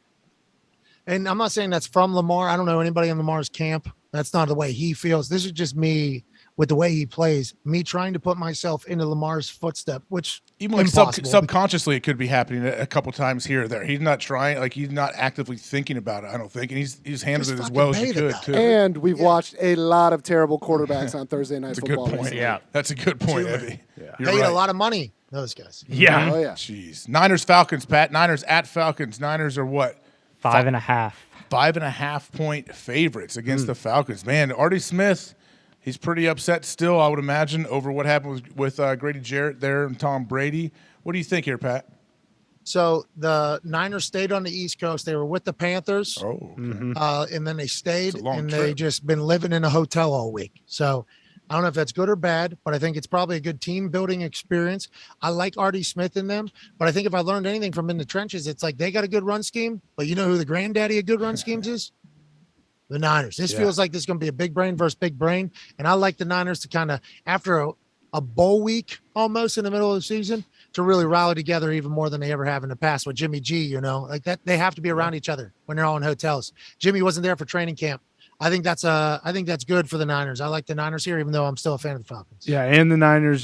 and I'm not saying that's from Lamar. I don't know anybody in Lamar's camp. That's not the way he feels. This is just me. With the way he plays, me trying to put myself into Lamar's footstep, which even like subconsciously it could be happening a couple times here or there. He's not trying, like he's not actively thinking about it. I don't think, and he's handled it as well as he could too. And we've watched a lot of terrible quarterbacks on Thursday Night Football. That's a good point. Yeah, that's a good point, Evie. Yeah. Paid a lot of money. Those guys. Yeah. Oh yeah. Jeez. Niners Falcons. Pat. Niners at Falcons. Niners are what? 5.5. 5.5 point favorites against the Falcons. Man, Artie Smith. He's pretty upset still, I would imagine, over what happened with Grady Jarrett there and Tom Brady. What do you think here, Pat? So the Niners stayed on the East Coast. They were with the Panthers. And then they stayed, and they just been living in a hotel all week. So I don't know if that's good or bad, but I think it's probably a good team building experience. I like Artie Smith in them, but I think if I learned anything from in the trenches, it's like they got a good run scheme, but you know who the granddaddy of good run schemes is? The Niners. This feels like this is going to be a big brain versus big brain, and I like the Niners to kind of, after a bowl week almost in the middle of the season, to really rally together even more than they ever have in the past with Jimmy G, you know, like that. They have to be around each other when they're all in hotels. Jimmy wasn't there for training camp. I think that's good for the Niners. I like the Niners here, even though I'm still a fan of the Falcons. Yeah, and the Niners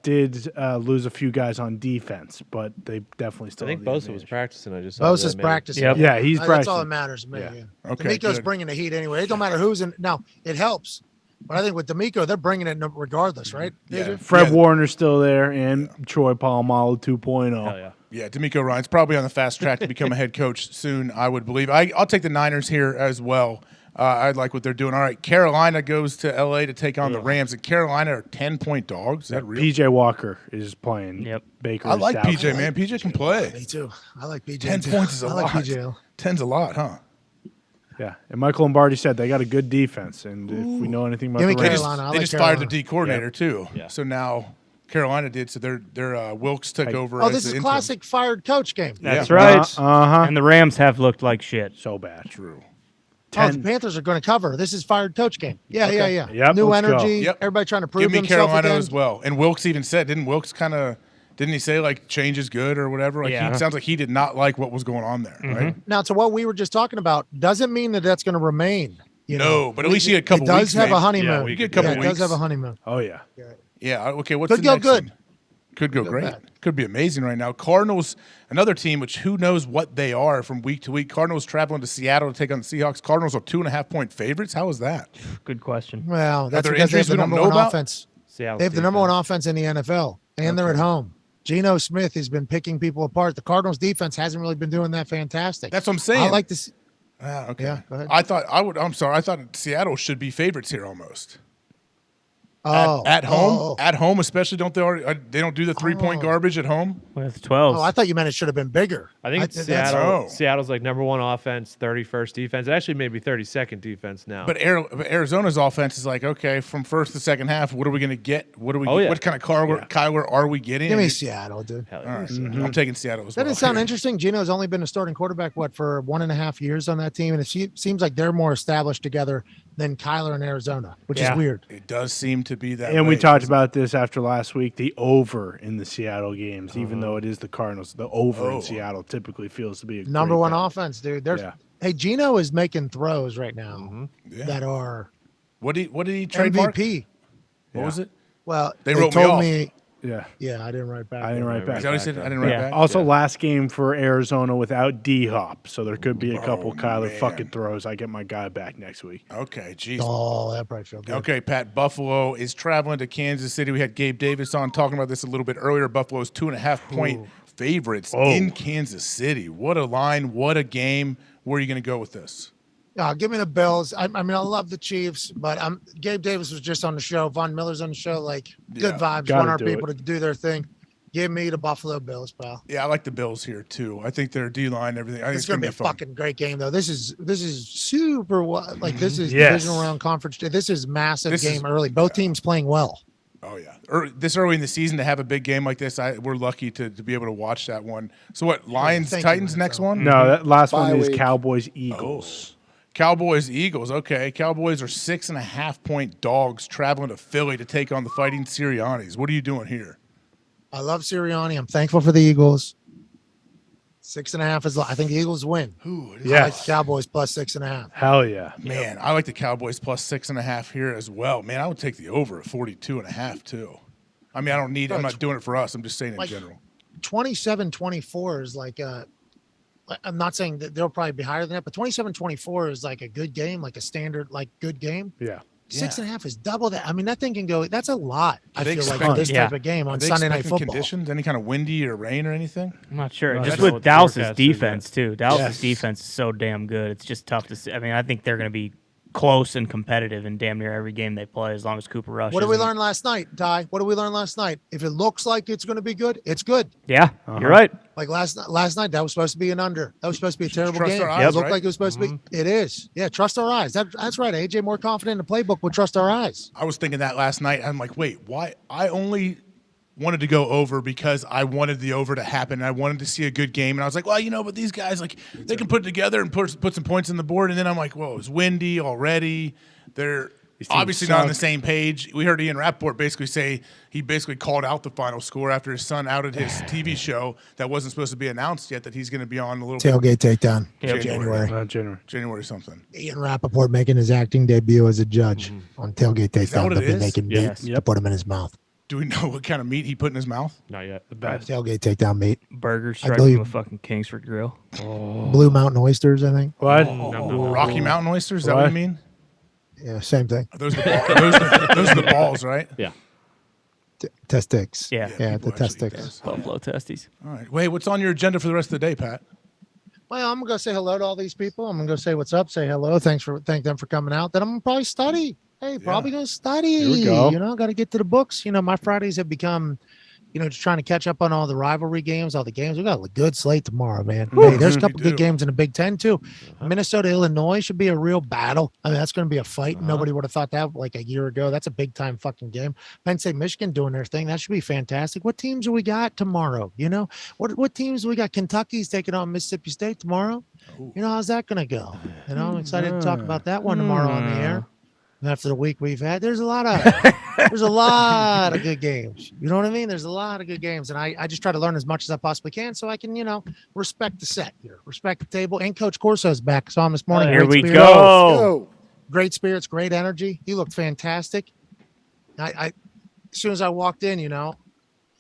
did lose a few guys on defense, but they definitely still. I think Bosa was practicing. I just Bosa's practicing. Yep. Yeah, he's practicing. That's all that matters to me. Yeah. Okay, D'Amico's good. bringing the heat anyway. It don't matter who's in. Now it helps, but I think with D'Amico, they're bringing it regardless, right? Yeah. Fred Warner's still there, and Troy Polamalu 2.0. Hell yeah. Yeah, D'Amico Ryan's probably on the fast track to become a head coach soon, I would believe. I'll take the Niners here as well. I like what they're doing. All right, Carolina goes to L.A. to take on the Rams, and Carolina are 10-point dogs. Is that real? P.J. Walker is playing. Yep. Baker. I like P.J., man. P.J. can play. Me too. I like PJ. 10 too. points is a I lot. like PJ. 10's a lot, huh? Yeah, and Michael Lombardi said they got a good defense, and if we know anything about Give me the Rams, Carolina. They just fired their D coordinator too. Yeah. So now Carolina did. So their Wilkes took over. Oh, as this the is interim. classic fired coach game. That's Yeah. right. Uh-huh. And the Rams have looked like shit. so bad. True. Oh, the Panthers are going to cover. This is fired coach game. Yeah. Yep, New let's go. energy. Yep. Everybody trying to prove Give me themselves Carolina again. as well. And Wilkes even said, didn't he say like change is good or whatever? Like Yeah. he sounds like he did not like what was going on there, right? Now, to what we were just talking about, doesn't mean that that's going to remain. You No, know? but at least you get a couple It does weeks, have maybe. a honeymoon. Yeah, you get a couple It weeks. does have a honeymoon. Oh yeah. Yeah. Okay. What's Could the go next good. one? Could go great. bad. Could be amazing right now. Cardinals, another team which who knows what they are from week to week. Cardinals traveling to Seattle to take on the Seahawks. Cardinals are 2.5-point favorites. How is that? Good question. Well, that's there because they have injuries the we don't number know one about? offense. Seattle's They have the number one defense. offense in the NFL, and they're at home. Geno Smith has been picking people apart. The Cardinals defense hasn't really been doing that fantastic. That's what I'm saying. I like to see. Okay. Yeah, go ahead. I'm sorry. I thought Seattle should be favorites here almost. Oh, At home, oh. at home, especially they don't do the 3-point garbage at home. With 12. Oh, I thought you meant it should have been bigger. I think Seattle's like number one offense, 31st defense. Actually, maybe 32nd defense now. But Arizona's offense is like, okay, from first to second half, what are we going to get? What kind of Kyler are we getting? Give me Seattle, dude. Hell All yeah. right, I'm taking Seattle as That well. doesn't sound interesting. Gino's only been a starting quarterback, for 1.5 years on that team, and it seems like they're more established together than Kyler in Arizona, which is weird. It does seem to be that And way. we talked about this after last week. The over in the Seattle games, even though it is the Cardinals, the over in Seattle typically feels to be a Number great one bet. offense, dude. Hey, Gino is making throws right now that are What did he trademark? MVP. What was it? Well, They they wrote me told off. me. Yeah. Yeah, I didn't write back. I didn't write back. Is that what he said? I didn't write back. Also, last game for Arizona without D-Hop, so there could be a couple Kyler man. fucking throws. I get my guy back next week. Okay, jeez. Oh, that probably felt good. Okay, Pat, Buffalo is traveling to Kansas City. We had Gabe Davis on talking about this a little bit earlier. Buffalo's 2.5-point favorites in Kansas City. What a line. What a game. Where are you going to go with this? Give me the Bills. I mean, I love the Chiefs, but Gabe Davis was just on the show. Von Miller's on the show. Like, good vibes. gotta Want our do people it. to do their thing. Give me the Buffalo Bills, pal. Yeah, I like the Bills here, too. I think their D-line, everything. I think It's going to be a fun. fucking great game, though. This is super like this is Yes. divisional round conference. This is massive This is- game early. Both teams playing well. Oh, yeah. This early in the season to have a big game like this, we're lucky to be able to watch that one. So what, Lions, Thank you, Titans man. next one? No, that last Bye one is week. Cowboys Eagles. Cowboys, Eagles. Okay. Cowboys are 6.5-point dogs traveling to Philly to take on the Fighting Siriannis. What are you doing here? I love Sirianni. I'm thankful for the Eagles. 6.5 is. I think the Eagles win. I like the Cowboys plus 6.5. Hell yeah. Man, I like the Cowboys plus 6.5 here as well. Man, I would take the over at 42.5 too. I mean, I'm not doing it for us. I'm just saying in general. 27-24 is like I'm not saying that they'll probably be higher than that, but 27-24 is like a good game, like a standard, like good game. Yeah. 6.5 is double that. I mean, that thing can go. That's a lot. I they feel like expect- for this type of game Are on they Sunday Night expecting Football. conditions? Any kind of windy or rain or anything? I'm not sure. No, Just that's what with the Dallas's forecast is, defense, too. Dallas's Yes. defense is so damn good. It's just tough to see. I mean, I think they're going to be close and competitive in damn near every game they play as long as Cooper Rush. What did we learn last night, Ty? What did we learn last night? If it looks like it's going to be good, it's good. Yeah, you're right. Like last night, that was supposed to be an under. That was supposed to be a terrible Trust game. our eyes, It looked right? like it was supposed to be. It is. Yeah, trust our eyes. That's right. AJ more confident in the playbook. We'll trust our eyes. I was thinking that last night. I'm like, wait, why? I only wanted to go over because I wanted the over to happen. I wanted to see a good game. And I was like, well, but these guys, like, they can put it together and put some points on the board. And then I'm like, well, it was windy already. They're obviously not on the same page. We heard Ian Rappaport basically say he basically called out the final score after his son outed his TV show that wasn't supposed to be announced yet that he's going to be on a little Tailgate takedown. January something. Ian Rappaport making his acting debut as a judge on Tailgate takedown. Is that what it is? Making meat to put him in his mouth. Do we know what kind of meat he put in his mouth? Not yet. The best. Tailgate takedown meat. Burger I straight believe- from a fucking Kingsford grill. Blue Mountain oysters, I think. What? Rocky Mountain oysters? Is that what you mean? Yeah, same thing. Are those, those are the balls, right? Yeah. Testics. Yeah. The testics. Buffalo testes. All right. Wait, what's on your agenda for the rest of the day, Pat? Well, I'm gonna go say hello to all these people. I'm gonna go say what's up, say hello, thank them for coming out. Then I'm gonna probably study. Hey, probably gonna study. Here we go. Got to get to the books. My Fridays have become, just trying to catch up on all the rivalry games, all the games. We got a good slate tomorrow, man. Hey, there's a couple good games in the Big Ten too. Minnesota, Illinois should be a real battle. I mean, that's going to be a fight. Nobody would have thought that like a year ago. That's a big time fucking game. Penn State, Michigan doing their thing. That should be fantastic. What teams do we got tomorrow? What teams do we got? Kentucky's taking on Mississippi State tomorrow. How's that going to go? I'm excited to talk about that one tomorrow on the air. After the week we've had, there's a lot of good games. You know what I mean? There's a lot of good games, and I just try to learn as much as I possibly can so I can, respect the set here, respect the table. And Coach Corso's back. Saw him this morning. Here we spirits. go. Great spirits, great energy. He looked fantastic. I as soon as I walked in,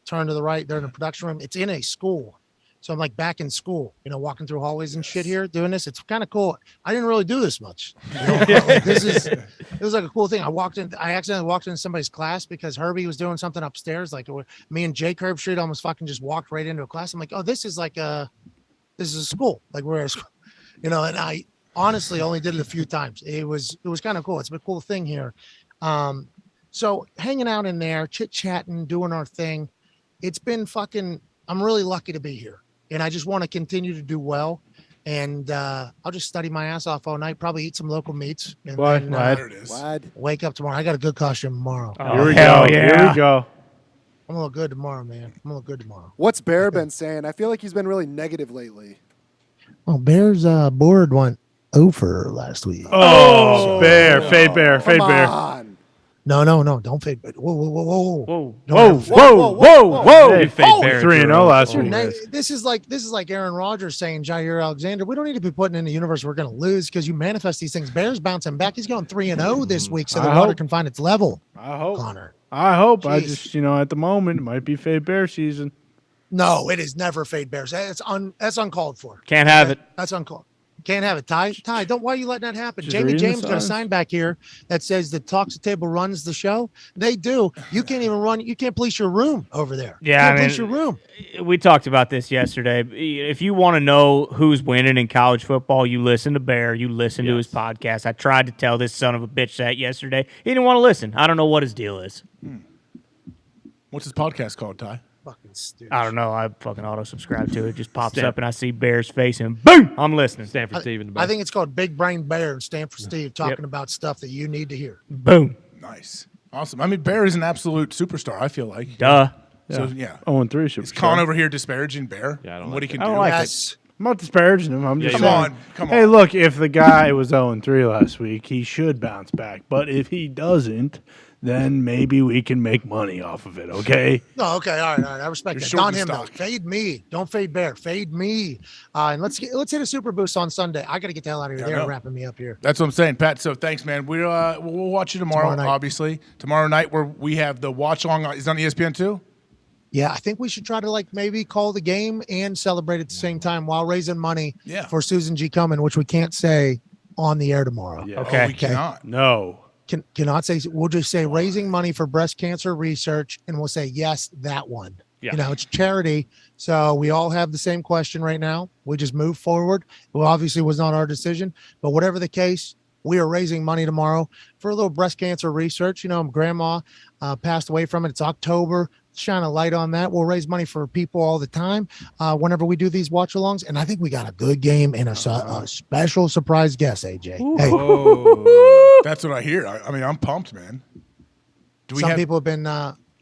turned to the right. They're in the production room. It's in a school. So I'm like back in school, walking through hallways and shit here, doing this. It's kind of cool. I didn't really do this much. It was like a cool thing. I accidentally walked into somebody's class because Herbie was doing something upstairs. Like me and Jake Herbstreit almost fucking just walked right into a class. I'm like, oh, this is a school. Like we're at a school, and I honestly only did it a few times. It was kind of cool. It's a cool thing here. So hanging out in there, chit chatting, doing our thing. It's been I'm really lucky to be here. And I just want to continue to do well. And I'll just study my ass off all night, probably eat some local meats. And then wake up tomorrow. I got a good costume tomorrow. Here we go. Yeah. Here we go. I'm gonna look good tomorrow, man. I'm gonna look good tomorrow. What's Bear been saying? I feel like he's been really negative lately. Well, Bear's board went over last week. Oh, Bear. Fade Bear. Fade Bear. On. No. Don't fade. Whoa. Hey, Fade Bear 3-0 last week. This is like Aaron Rodgers saying Jair Alexander. We don't need to be putting in the universe we're going to lose because you manifest these things. Bears bouncing back. He's going 3-0 this week, so the water can find its level. I hope. Connor. I hope. Jeez. I just, at the moment, it might be Fade Bear season. No, it is never fade Bears. That's uncalled for. Can't have it. That's uncalled. Can't have it. Ty, why are you letting that happen? Just Jamie reading the James got a signs. sign back here that says the Talks the Table runs the show. They do. You can't even run. You can't police your room over there. Yeah, you can't police your room. We talked about this yesterday. If you want to know who's winning in college football, you listen to Bear. You listen to his podcast. I tried to tell this son of a bitch that yesterday. He didn't want to listen. I don't know what his deal is. What's his podcast called, Ty? Fucking stupid. I don't know. I fucking auto-subscribe to it. It just pops up and I see Bear's face and boom, I'm listening. Stanford Steve in the back. I think it's called Big Brain Bear and Stanford Steve talking about stuff that you need to hear. Boom. Nice. Awesome. I mean, Bear is an absolute superstar, I feel like. Duh. So, yeah. 0-3 should Is Con over here disparaging Bear? Yeah, I don't what like he can I do? don't like Yes. I'm not disparaging him. I'm just Come saying. on. Come Hey, on. look, if the guy was 0-3 last week, he should bounce back. But if he doesn't, then maybe we can make money off of it, okay? No, okay, all right. I respect You're that. short Don in him though. stock. Fade me. Don't fade Bear. Fade me. And let's hit a super boost on Sunday. I got to get the hell out of here. Yeah, I They're know. wrapping me up here. That's what I'm saying, Pat. So thanks, man. We'll watch you tomorrow Tomorrow night. obviously. Tomorrow night where we have the watch along. Is it on ESPN too? Yeah, I think we should try to maybe call the game and celebrate at the same time while raising money for Susan G. Cumming, which we can't say on the air tomorrow. Yeah. Okay. Oh, we cannot. No. Cannot say. We'll just say raising money for breast cancer research, and we'll say yes, that one. Yeah. It's charity, so we all have the same question right now. We just move forward. Well, obviously, it was not our decision, but whatever the case, We are raising money tomorrow for a little breast cancer research. You know, grandma passed away from it. It's October. Shine a light on that. We'll raise money for people all the time whenever we do these watch-alongs. And I think we got a good game and a special surprise guest, AJ. Hey. Oh, that's what I hear. I mean, I'm pumped, man. Some people have been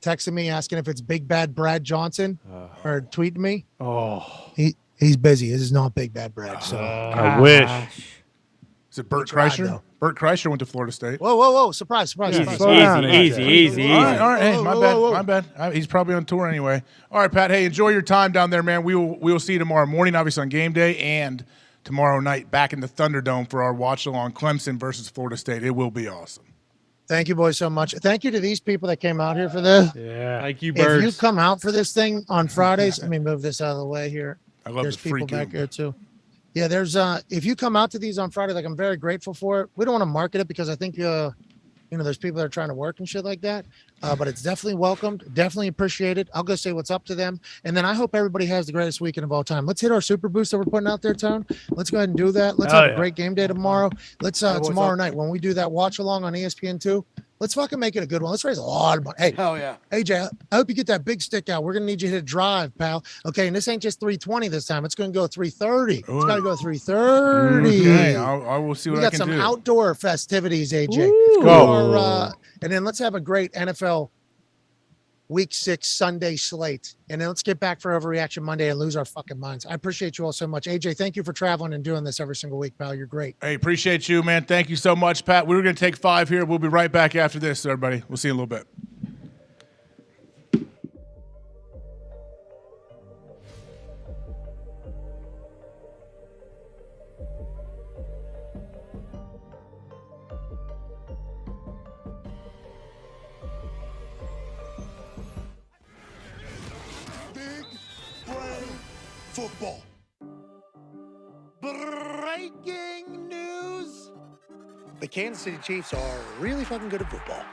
texting me asking if it's Big Bad Brad Johnson or tweeting me. Oh, he's busy. This is not Big Bad Brad. So I wish. Is it Bert Kreischer? Bert Kreischer went to Florida State. Whoa. Surprise. Easy. All right. Hey, my bad. He's probably on tour anyway. All right, Pat. Hey, enjoy your time down there, man. We will see you tomorrow morning, obviously on game day, and tomorrow night back in the Thunderdome for our watch-along Clemson versus Florida State. It will be awesome. Thank you, boys, so much. Thank you to these people that came out here for this. Yeah. Thank you, Birds. If you come out for this thing on Fridays, let me move this out of the way here. I love There's the people freaking back here too. Yeah, there's if you come out to these on Friday, like I'm very grateful for it. We don't want to market it because I think there's people that are trying to work and shit like that. But it's definitely welcomed, definitely appreciated. I'll go say what's up to them. And then I hope everybody has the greatest weekend of all time. Let's hit our super boost that we're putting out there, Tone. Let's go ahead and do that. Let's have a great game day tomorrow. Let's tomorrow night when we do that watch along on ESPN2. Let's fucking make it a good one. Let's raise a lot of money. Hey, Hell yeah. AJ, I hope you get that big stick out. We're going to need you to hit a drive, pal. Okay, and this ain't just 320 this time. It's going to go 330. It's got to go 330. Okay, I will see what I can do. We got some outdoor festivities, AJ. Let's go. And then let's have a great NFL Week 6 Sunday slate. And then let's get back for Overreaction Monday and lose our fucking minds. I appreciate you all so much. AJ, thank you for traveling and doing this every single week, pal. You're great. Hey, appreciate you, man. Thank you so much, Pat. We're going to take 5 here. We'll be right back after this, everybody. We'll see you in a little bit. Football. Breaking news. The Kansas City Chiefs are really fucking good at football.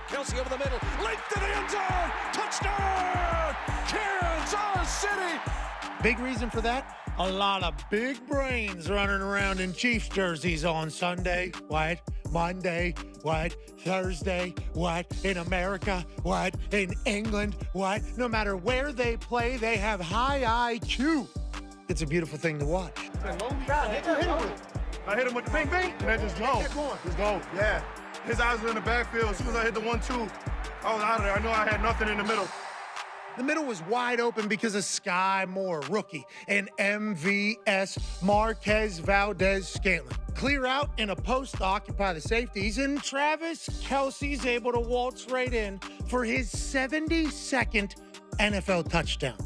Kelsey over the middle, length to the end zone, touchdown, Kansas City. Big reason for that? A lot of big brains running around in Chiefs jerseys on Sunday. What? Monday? What? Thursday? What? In America? What? In England? What? No matter where they play, they have high IQ. It's a beautiful thing to watch. I hit him with the bing bing, and I just go. Just go. Yeah. His eyes were in the backfield. As soon as I hit the 1-2, I was out of there. I knew I had nothing in the middle. The middle was wide open because of Sky Moore, rookie, and MVS Marquez Valdez-Scantling. Clear out in a post to occupy the safeties, and Travis Kelce's able to waltz right in for his 72nd NFL touchdown.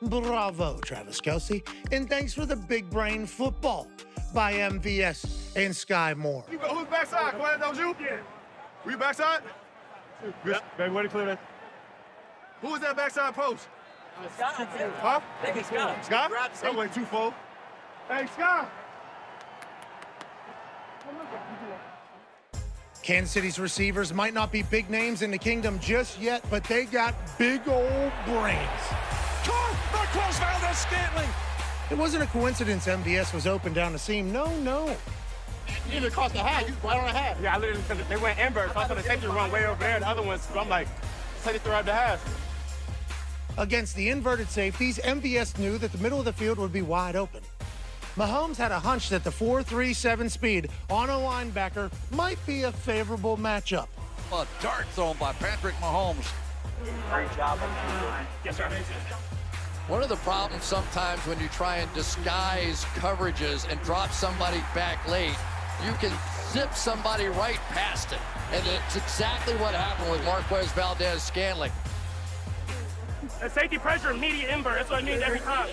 Bravo, Travis Kelce, and thanks for the big brain football by MVS and Sky Moore. Who's backside? Glad that was you? Yeah. Were you backside? Good. Baby, way to clear that. Who was that backside post? Scott. Huh? I think it's Scott. Scott? That went too full. Hey, Scott. Kansas City's receivers might not be big names in the kingdom just yet, but they got big old brains. Caught by Valdez-Scantling. It wasn't a coincidence MVS was open down the seam. No. You even crossed the half. You right on the half. Yeah, I literally, they went inverse. I saw the safety run way over there. The other ones, I'm like, take it throughout the half. Against the inverted safeties, MVS knew that the middle of the field would be wide open. Mahomes had a hunch that the 4.37 speed on a linebacker might be a favorable matchup. A dart thrown by Patrick Mahomes. Great job. Yes, sir. One of the problems sometimes when you try and disguise coverages and drop somebody back late, you can zip somebody right past it. And it's exactly what happened with Marquez Valdez-Scantling. A safety pressure, immediate invert. That's what it means every time.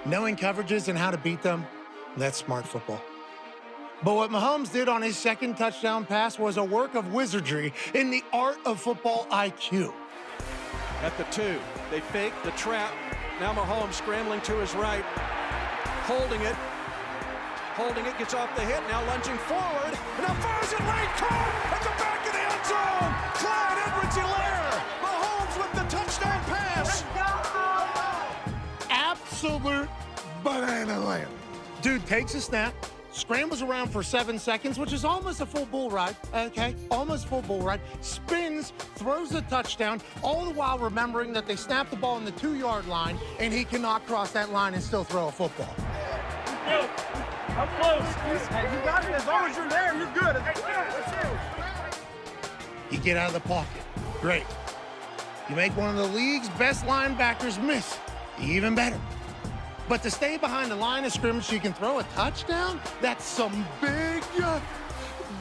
Knowing coverages and how to beat them, that's smart football. But what Mahomes did on his second touchdown pass was a work of wizardry in the art of football IQ. At the 2, they fake the trap. Now Mahomes scrambling to his right, holding it, gets off the hit, now lunging forward, and now fires it late, caught at the back of the end zone. Clyde Edwards-Helaire, Mahomes with the touchdown pass. Absolute banana land. Dude takes a snap, scrambles around for 7 seconds, which is almost a full bull ride, okay? Almost full bull ride, spins, throws a touchdown, all the while remembering that they snapped the ball on the 2-yard line, and he cannot cross that line and still throw a football. Yo, I'm close. You got it. As long as you're there, you're good. Let's go. You get out of the pocket. Great. You make one of the league's best linebackers miss. Even better. But to stay behind the line of scrimmage so you can throw a touchdown, that's some big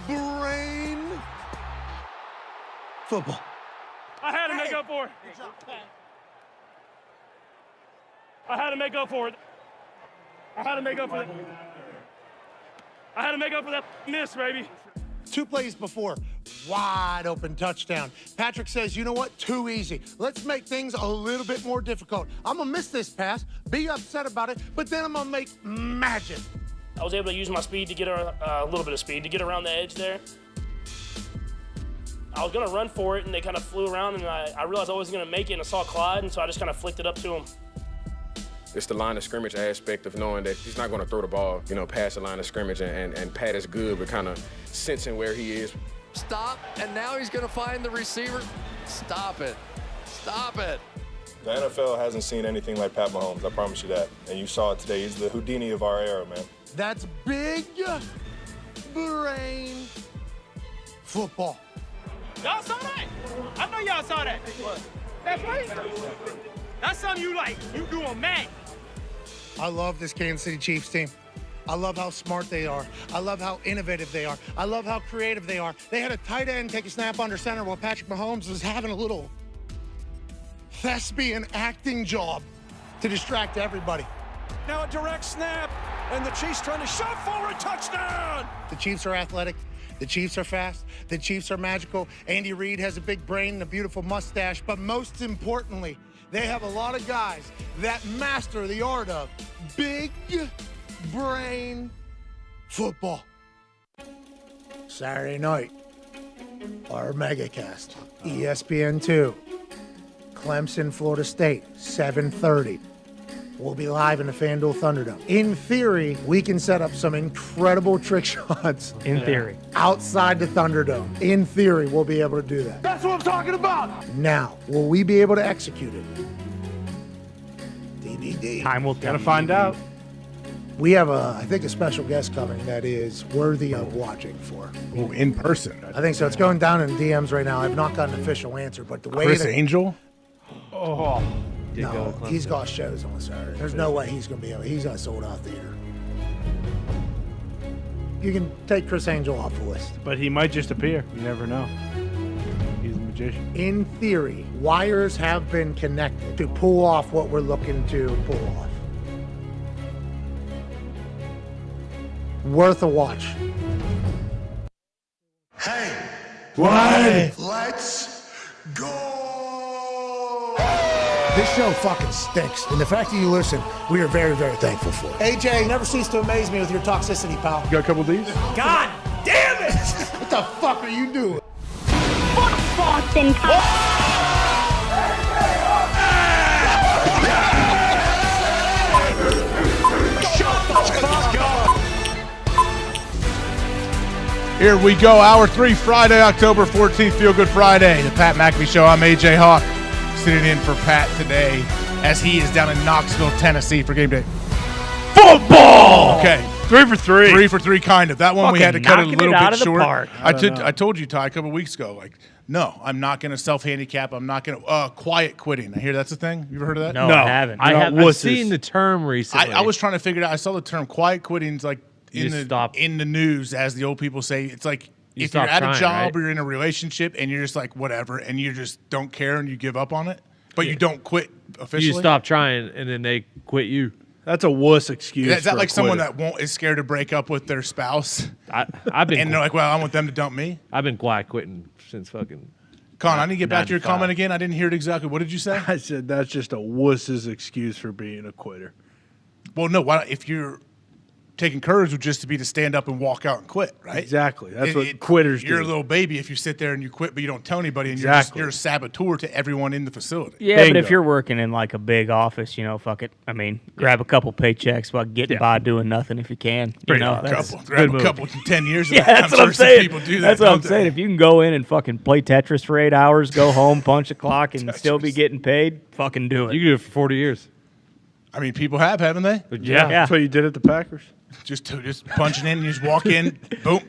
brain football. I had to make up for it. I had to make up for it. I had to make up for it. I had to make up for that miss, baby. 2 plays before, wide open touchdown. Patrick says, you know what, too easy. Let's make things a little bit more difficult. I'm gonna miss this pass, be upset about it, but then I'm gonna make magic. I was able to use my speed to get a little bit of speed to get around the edge there. I was gonna run for it and they kind of flew around and I realized I wasn't gonna make it and I saw Clyde and so I just kind of flicked it up to him. It's the line of scrimmage aspect of knowing that he's not going to throw the ball, past the line of scrimmage, and Pat is good, but kind of sensing where he is. Stop, and now he's going to find the receiver. Stop it. Stop it. The NFL hasn't seen anything like Pat Mahomes, I promise you that. And you saw it today. He's the Houdini of our era, man. That's big brain football. Y'all saw that? I know y'all saw that. That's right. That's something you do on Mac. I love this Kansas City Chiefs team. I love how smart they are. I love how innovative they are. I love how creative they are. They had a tight end take a snap under center while Patrick Mahomes was having a little thespian acting job to distract everybody. Now a direct snap, and the Chiefs trying to shove forward, touchdown! The Chiefs are athletic. The Chiefs are fast. The Chiefs are magical. Andy Reid has a big brain and a beautiful mustache, but most importantly, they have a lot of guys that master the art of big brain football. Saturday night, our megacast, ESPN2, Clemson, Florida State, 7:30. We'll be live in the FanDuel Thunderdome. In theory, we can set up some incredible trick shots. In theory. Outside the Thunderdome. In theory, we'll be able to do that. That's what I'm talking about. Now, will we be able to execute it? DVD. Time will Gotta find out. We have, I think, a special guest coming that is worthy of watching for. Oh, in person. I think so. It's going down in DMs right now. I've not gotten an official answer, but the way Chris that, Angel? Oh. No, he's got shows on Saturday. There's no way he's going to be able. He's got a sold-out theater. You can take Chris Angel off the list. But he might just appear. You never know. He's a magician. In theory, wires have been connected to pull off what we're looking to pull off. Worth a watch. Hey, What? let's go. This show fucking stinks, and the fact that you listen, we are very, very thankful for it. AJ, never cease to amaze me with your toxicity, pal. You got a couple of these? God damn it! What the fuck are you doing? Fuck Boston Here we go, Hour 3, Friday, October 14th, Feel Good Friday. The Pat McAfee Show. I'm AJ Hawk, sitting in for Pat today as he is down in Knoxville, Tennessee for game day. Football! Okay. 3 for 3. 3 for 3, kind of. That one we had to cut it a little bit short. I told you, Ty, a couple weeks ago, like, no, I'm not going to self-handicap. I'm not going to quiet quitting. I hear that's a thing. You ever heard of that? No, I haven't. I've seen the term recently. I was trying to figure it out. I saw the term quiet quitting's like in the news, as the old people say. It's like if you're at a job or you're in a relationship and you're just like whatever, and you just don't care and you give up on it, but you don't quit officially. You stop trying and then they quit you. That's a wuss excuse. Is that like someone that is scared to break up with their spouse? I've been and they're like, well, I want them to dump me. I've been quiet quitting since fucking. Con, I need to get back to your comment again. I didn't hear it exactly. What did you say? I said that's just a wuss's excuse for being a quitter. Well, no. If you're taking courage would just be to stand up and walk out and quit, right? Exactly. That's what quitters do. You're a little baby if you sit there and you quit, but you don't tell anybody, and you're a saboteur to everyone in the facility. Yeah, but if you're working in like a big office, fuck it. I mean, grab a couple paychecks while getting by doing nothing if you can. Grab a couple 10 years of yeah, that. that's what I'm saying. People do that, that's what I'm saying. If you can go in and fucking play Tetris for 8 hours, go home, punch the clock, and still be getting paid, fucking do it. You can do it for 40 years. I mean, people haven't they? Yeah. That's what you did at the Packers. Just punching in, you just walk in, boom,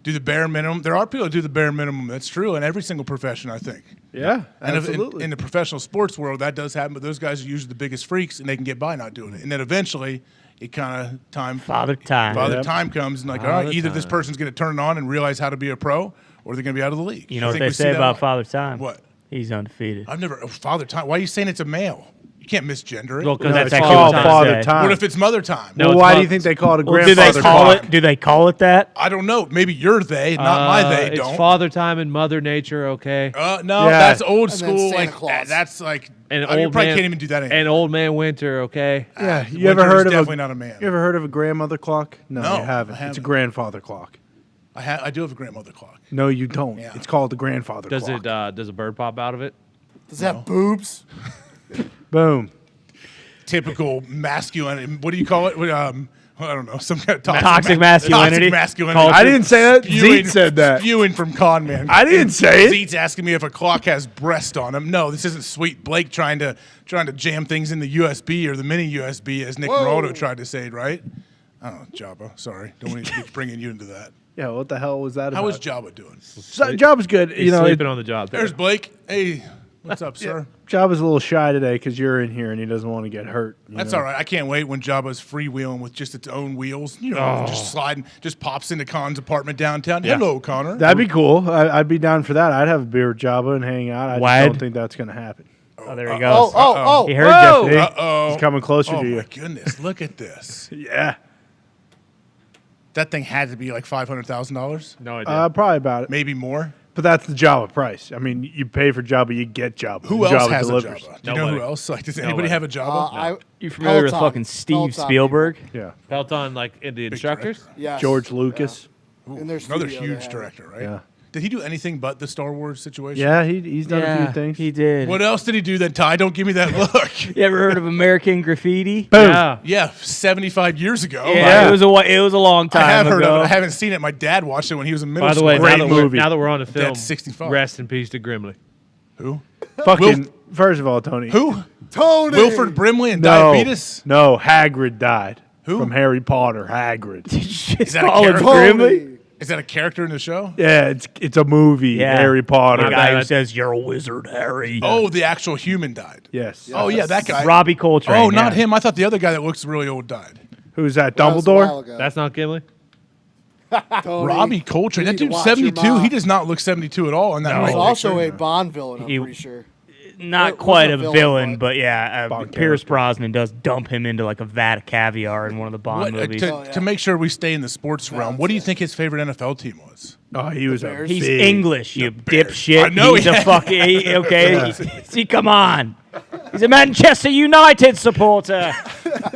do the bare minimum. There are people that do the bare minimum. That's true in every single profession, I think. Yeah, and absolutely. In the professional sports world, that does happen, but those guys are usually the biggest freaks, and they can get by not doing it. And then eventually, it kind of Father time comes, and like, all right, either this person's going to turn it on and realize how to be a pro, or they're going to be out of the league. You know what they say about Father Time? What? He's undefeated. I've never Father Time. Why are you saying it's a male? You can't misgender it. Well, because that's actually called Father Time. What if it's Mother Time? No, why do you think they call it a grandfather clock? Do they call it that? I don't know. Maybe you're they, not my they. It's don't. Father Time and Mother Nature. Okay. No, that's old school. Santa Like Claus. that's like. And you old probably man, can't even do that anymore. And Old Man Winter. Okay. Yeah. You Winter ever is heard of definitely not a man. You ever heard of a grandmother clock? No, No, you haven't. I haven't. It's a grandfather clock. I do have a grandmother clock. No, you don't. Yeah. It's called the grandfather Does clock. does a bird pop out of it? Does that have boobs? Boom. Typical masculine. What do you call it? I don't know. Some kind of Toxic masculinity. Toxic masculinity. I didn't say that. Zeke said that. Spewing from Con Man. I didn't say it. Zeke's asking me if a clock has breast on him. No, this isn't Sweet Blake trying to jam things in the USB or the mini USB, as Nick Ronaldo tried to say, right? I don't know, Jabba. Sorry, don't want to keep bringing you into that. Yeah, what the hell was that How about? is Jabba doing? Jabba's good. He's sleeping on the job. There's Blake. Hey, what's up, sir? Jabba's a little shy today because you're in here and he doesn't want to get hurt. That's all right. I can't wait when Jabba's freewheeling with just its own wheels. Just sliding, just pops into Con's apartment downtown. Yeah. Hello, Connor. That'd be cool. I'd be down for that. I'd have a beer with Jabba and hang out. I just don't think that's going to happen. Oh, there he goes. Oh. He heard you. Uh-oh. He's coming closer Oh, to you. my goodness. Look at this. Yeah. That thing had to be like $500,000. No idea. Probably about it. Maybe more. But that's the Jabba price. I mean, you pay for Jabba, you get Jabba. Who else Jabba has delivers. a Jabba? Do you know who else? Like, does anybody Nobody. have a Jabba? You familiar with Peloton. fucking Steve Peloton. Spielberg? Yeah. Peloton, like in the instructors. Yes. George Lucas. In their Another studio, they huge have it. director, right? Yeah. Did he do anything but the Star Wars situation? Yeah, he's done a few things. He did. What else did he do then, Ty? Don't give me that look. You ever heard of American Graffiti? Boom. Yeah, 75 years ago. Yeah, it was a long time I have heard ago. of it. I haven't seen it. My dad watched it when he was in middle By the school. way, Great now movie. that we're on the film, Dad's 65. rest in peace to Grimley. Who? Fucking, first of all, Tony. Who? Tony. Wilford Brimley and No. diabetes? No, Hagrid died. Who? From Harry Potter, Hagrid. Is that a Call him character? Grimley? Is that a character in the show? Yeah, it's a movie, Yeah. Harry Potter. The guy who says, "You're a wizard, Harry." Oh, the actual human died. Yes. Oh, yeah, that guy. Robbie Coltrane. Oh, not yeah. him. I thought the other guy that looks really old died. Who's that, That was a Dumbledore? while ago. That's not Gimli. Tony, Robbie Coltrane. you That need to dude's watch your 72. mouth. He does not look 72 at all in that He was right also picture. a Bond villain, I'm He- pretty sure. Not Wasn't quite a a villain, villain, but- but yeah, Bond Pierce character. Brosnan does dump him into like a vat of caviar in one of the Bond movies. To make sure we stay in the sports realm, what do you think his favorite NFL team was? Oh, he was a Bears. He's big- English, you dipshit. I know He's he- a fucking okay. See, come on. He's a Manchester United supporter.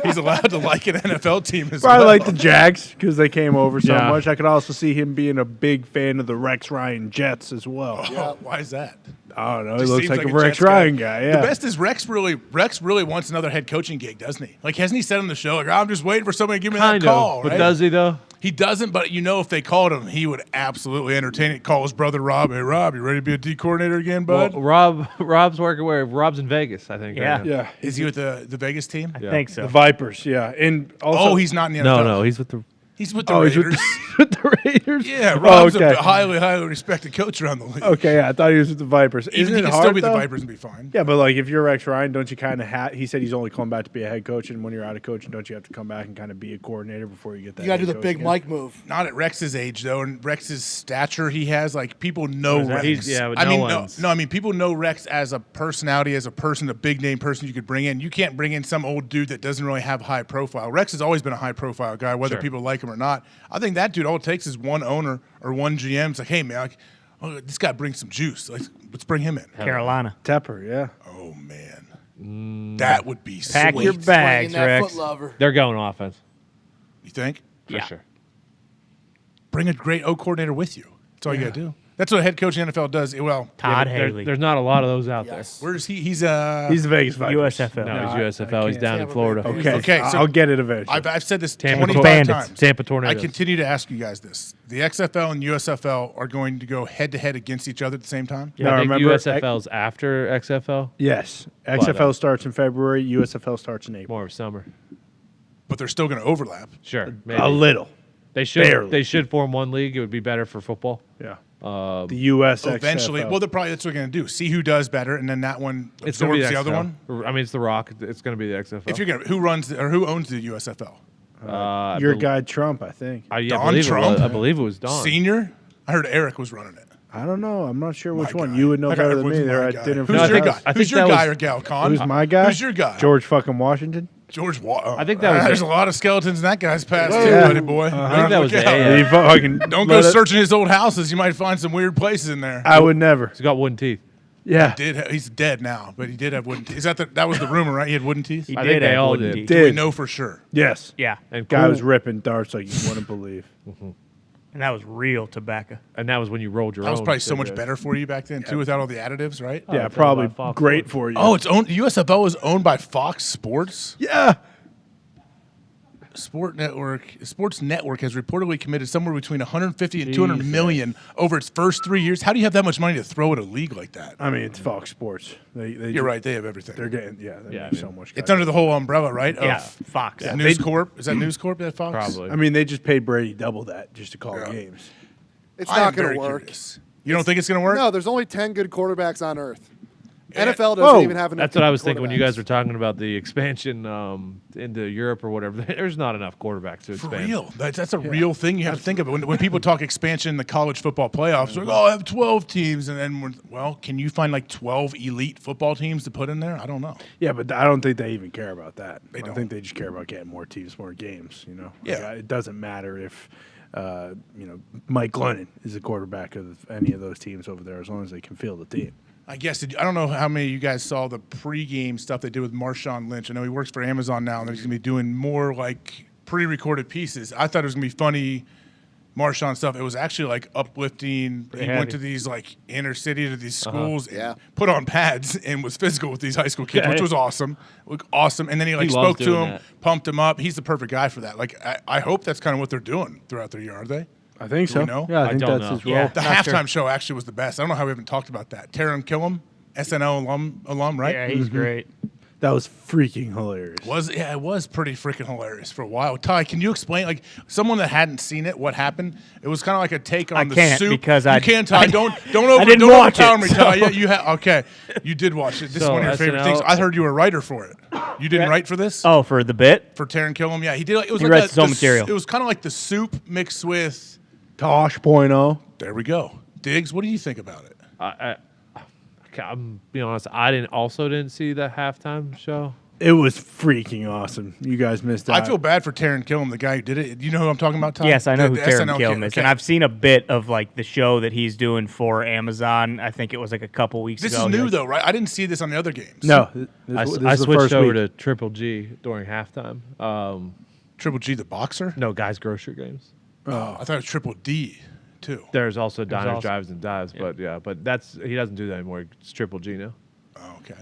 He's allowed to like an NFL team as Probably well. like the Jags because they came over so Yeah. much. I could also see him being a big fan of the Rex Ryan Jets as well. Oh, why is that? I don't know. He Just looks seems like a Rex Jets Ryan guy. Yeah. The best is Rex really wants another head coaching gig, doesn't he? Like, hasn't he said on the show, like, I'm just waiting for somebody to give me Kind that call, of, but right? does he though? He doesn't, but you know if they called him, he would absolutely entertain it. Call his brother Rob. Hey, Rob, you ready to be a D coordinator again, Well, bud? Rob's working where? Rob's in Vegas, I think. Yeah. Right now. Yeah. Is he with the Vegas team? I think so. The Vipers, yeah. And also, Oh, he's not in the NFL. No, he's with the. He's with the Oh, he's Raiders. with the Raiders? Yeah, Oh, Rob's okay. a highly, highly respected coach around the league. Okay, yeah, I thought he was with the Vipers. Even Isn't he it can hard, still be though? the Vipers and be fine. Yeah, but like if you're Rex Ryan, don't you kind of he said he's only coming back to be a head coach, and when you're out of coaching, don't you have to come back and kind of be a coordinator before you get that? You got to do head the coach big again? Mike move. Not at Rex's age though, and Rex's stature he has. Like people know What is that? Rex. He's- yeah, but I no mean, one's- no. I mean, people know Rex as a personality, as a person, a big name person you could bring in. You can't bring in some old dude that doesn't really have high profile. Rex has always been a high profile guy, whether Sure. people like him or not. I think that dude all it takes is one owner or one GM. It's like, hey man, this guy brings some juice. Let's bring him in. Carolina. Tepper, yeah. Oh man, that would be Pack sweet. your bags, Playing that Rex. foot lover. They're going offense. You think? for sure. Bring a great O coordinator with you. That's all you got to do. That's what a head coach in the NFL does. Well, Todd Haley. There's not a lot of those out there. Where's he? He's the Vegas Vikings. USFL. No, he's USFL. He's down in Florida. Okay, so I'll get it eventually. I've said this Tampa 25 times. Tampa Tornadoes. I continue to ask you guys this. The XFL and USFL are going to go head-to-head against each other at the same time? I think USFL's after XFL. Yes. XFL starts in February. USFL starts in April. More of summer. But they're still going to overlap. Sure. Maybe. A little. They should. Barely. They should form one league. It would be better for football. Yeah. The US eventually. XFL. Well, that's what they're going to do. See who does better, and then that one It's going to be absorbs the other one. I mean, it's The Rock. It's going to be the XFL. If you're going, who runs or who owns the USFL? Your guy Trump, I think. Don Trump. I believe it was Dahn. Senior. I heard Eric was running it. I don't know. I'm not sure which one. You would know better than me. They're at dinner. Who's your guy? Who's your guy or gal, Con? Who's my guy? Who's your guy? George fucking Washington. George. I think that was. There's a lot of skeletons in that guy's past too, Yeah. buddy boy. I think that was Look the out. Don't go searching his old houses. You might find some weird places in there. I would never. He's got wooden teeth. Yeah. He's dead now, but he did have wooden teeth. Is that was the rumor, right? He had wooden teeth? He I did think they have all wooden did. teeth. Do we know for sure? Yes. Yeah. And Guy cool. was ripping darts like you wouldn't believe. And that was real tobacco. And that was when you rolled your That was own. probably so much better for you back then too, without all the additives, right? Yeah, it's probably owned by Fox great Sports. for you. Oh, it's owned. USFL was owned by Fox Sports. Yeah. Sports Network has reportedly committed somewhere between 150 and 200 million over its first 3 years. How do you have that much money to throw at a league like that? I mean, it's Fox Sports. You're right. They have everything. They're getting so much. It's under the whole umbrella, right? Yeah, Of Fox. Yeah, News Corp. Is that News Corp? That Fox? Probably. I mean, they just paid Brady double that just to call games. It's I am not going very to work. curious. You don't think it's going to work? No, there's only 10 good quarterbacks on earth. NFL doesn't Whoa. even have enough. That's what I was thinking when you guys quarterbacks. were talking about the expansion into Europe or whatever. There's not enough quarterbacks to For expand. real. That's a real thing you have to think of. When people talk expansion in the college football playoffs, they're like, I have 12 teams. And then, can you find like 12 elite football teams to put in there? I don't know. Yeah, but I don't think they even care about that. They I don't. think they just care about getting more teams, more games. You know. Yeah. Like, it doesn't matter if Mike Glennon is the quarterback of any of those teams over there, as long as they can field the team. I guess, I don't know how many of you guys saw the pregame stuff they did with Marshawn Lynch. I know he works for Amazon now, and he's going to be doing more like pre-recorded pieces. I thought it was going to be funny Marshawn stuff. It was actually like uplifting. He went to these like inner city to these schools and put on pads and was physical with these high school kids, which was awesome. Awesome. And then he loves spoke to doing him, that. pumped him up. He's the perfect guy for that. Like I hope that's kind of what they're doing throughout their year, are they? I think Do so. we know? Yeah, I think don't that's know. his role. Yeah. The halftime show actually was the best. I don't know how we haven't talked about that. Taron Killam, SNL alum, right? Yeah, he's great. That was freaking hilarious. It was pretty freaking hilarious for a while. Ty, can you explain, like someone that hadn't seen it, what happened? It was kind of like a take on I the can't soup. because you I can't, Ty. I- Don't I didn't don't watch overpower it, me, so- Ty. Yeah, you have. Okay, you did watch it. This is So, one of your favorite SNL things. I heard you were a writer for it. You didn't write for this? Oh, for the bit? For Taron Killam, yeah, he did. It was He like writes his own material. It was kind of like the soup mixed with. Tosh.0. There we go. Diggs, what do you think about it? I'm being honest. I didn't see the halftime show. It was freaking awesome. You guys missed out. I feel bad for Taron Killam, the guy who did it. You know who I'm talking about, Ty? Yes, I know who The Taron SNL Killam kid. is, Okay. and I've seen a bit of like the show that he's doing for Amazon. I think it was like a couple weeks This ago. is new Like, though, right? I didn't see this on the other games. No, I this is the switched first over week. to Triple G during halftime. Triple G, the boxer? No, guys' grocery games. Oh, I thought it was Triple D, too. There's also diners, also- drives, and dives, but he doesn't do that anymore. It's Triple G now. Oh, okay.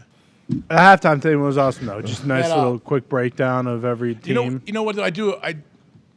The halftime thing was awesome, though. Just a nice Yeah, little quick breakdown of every team. You know what I do?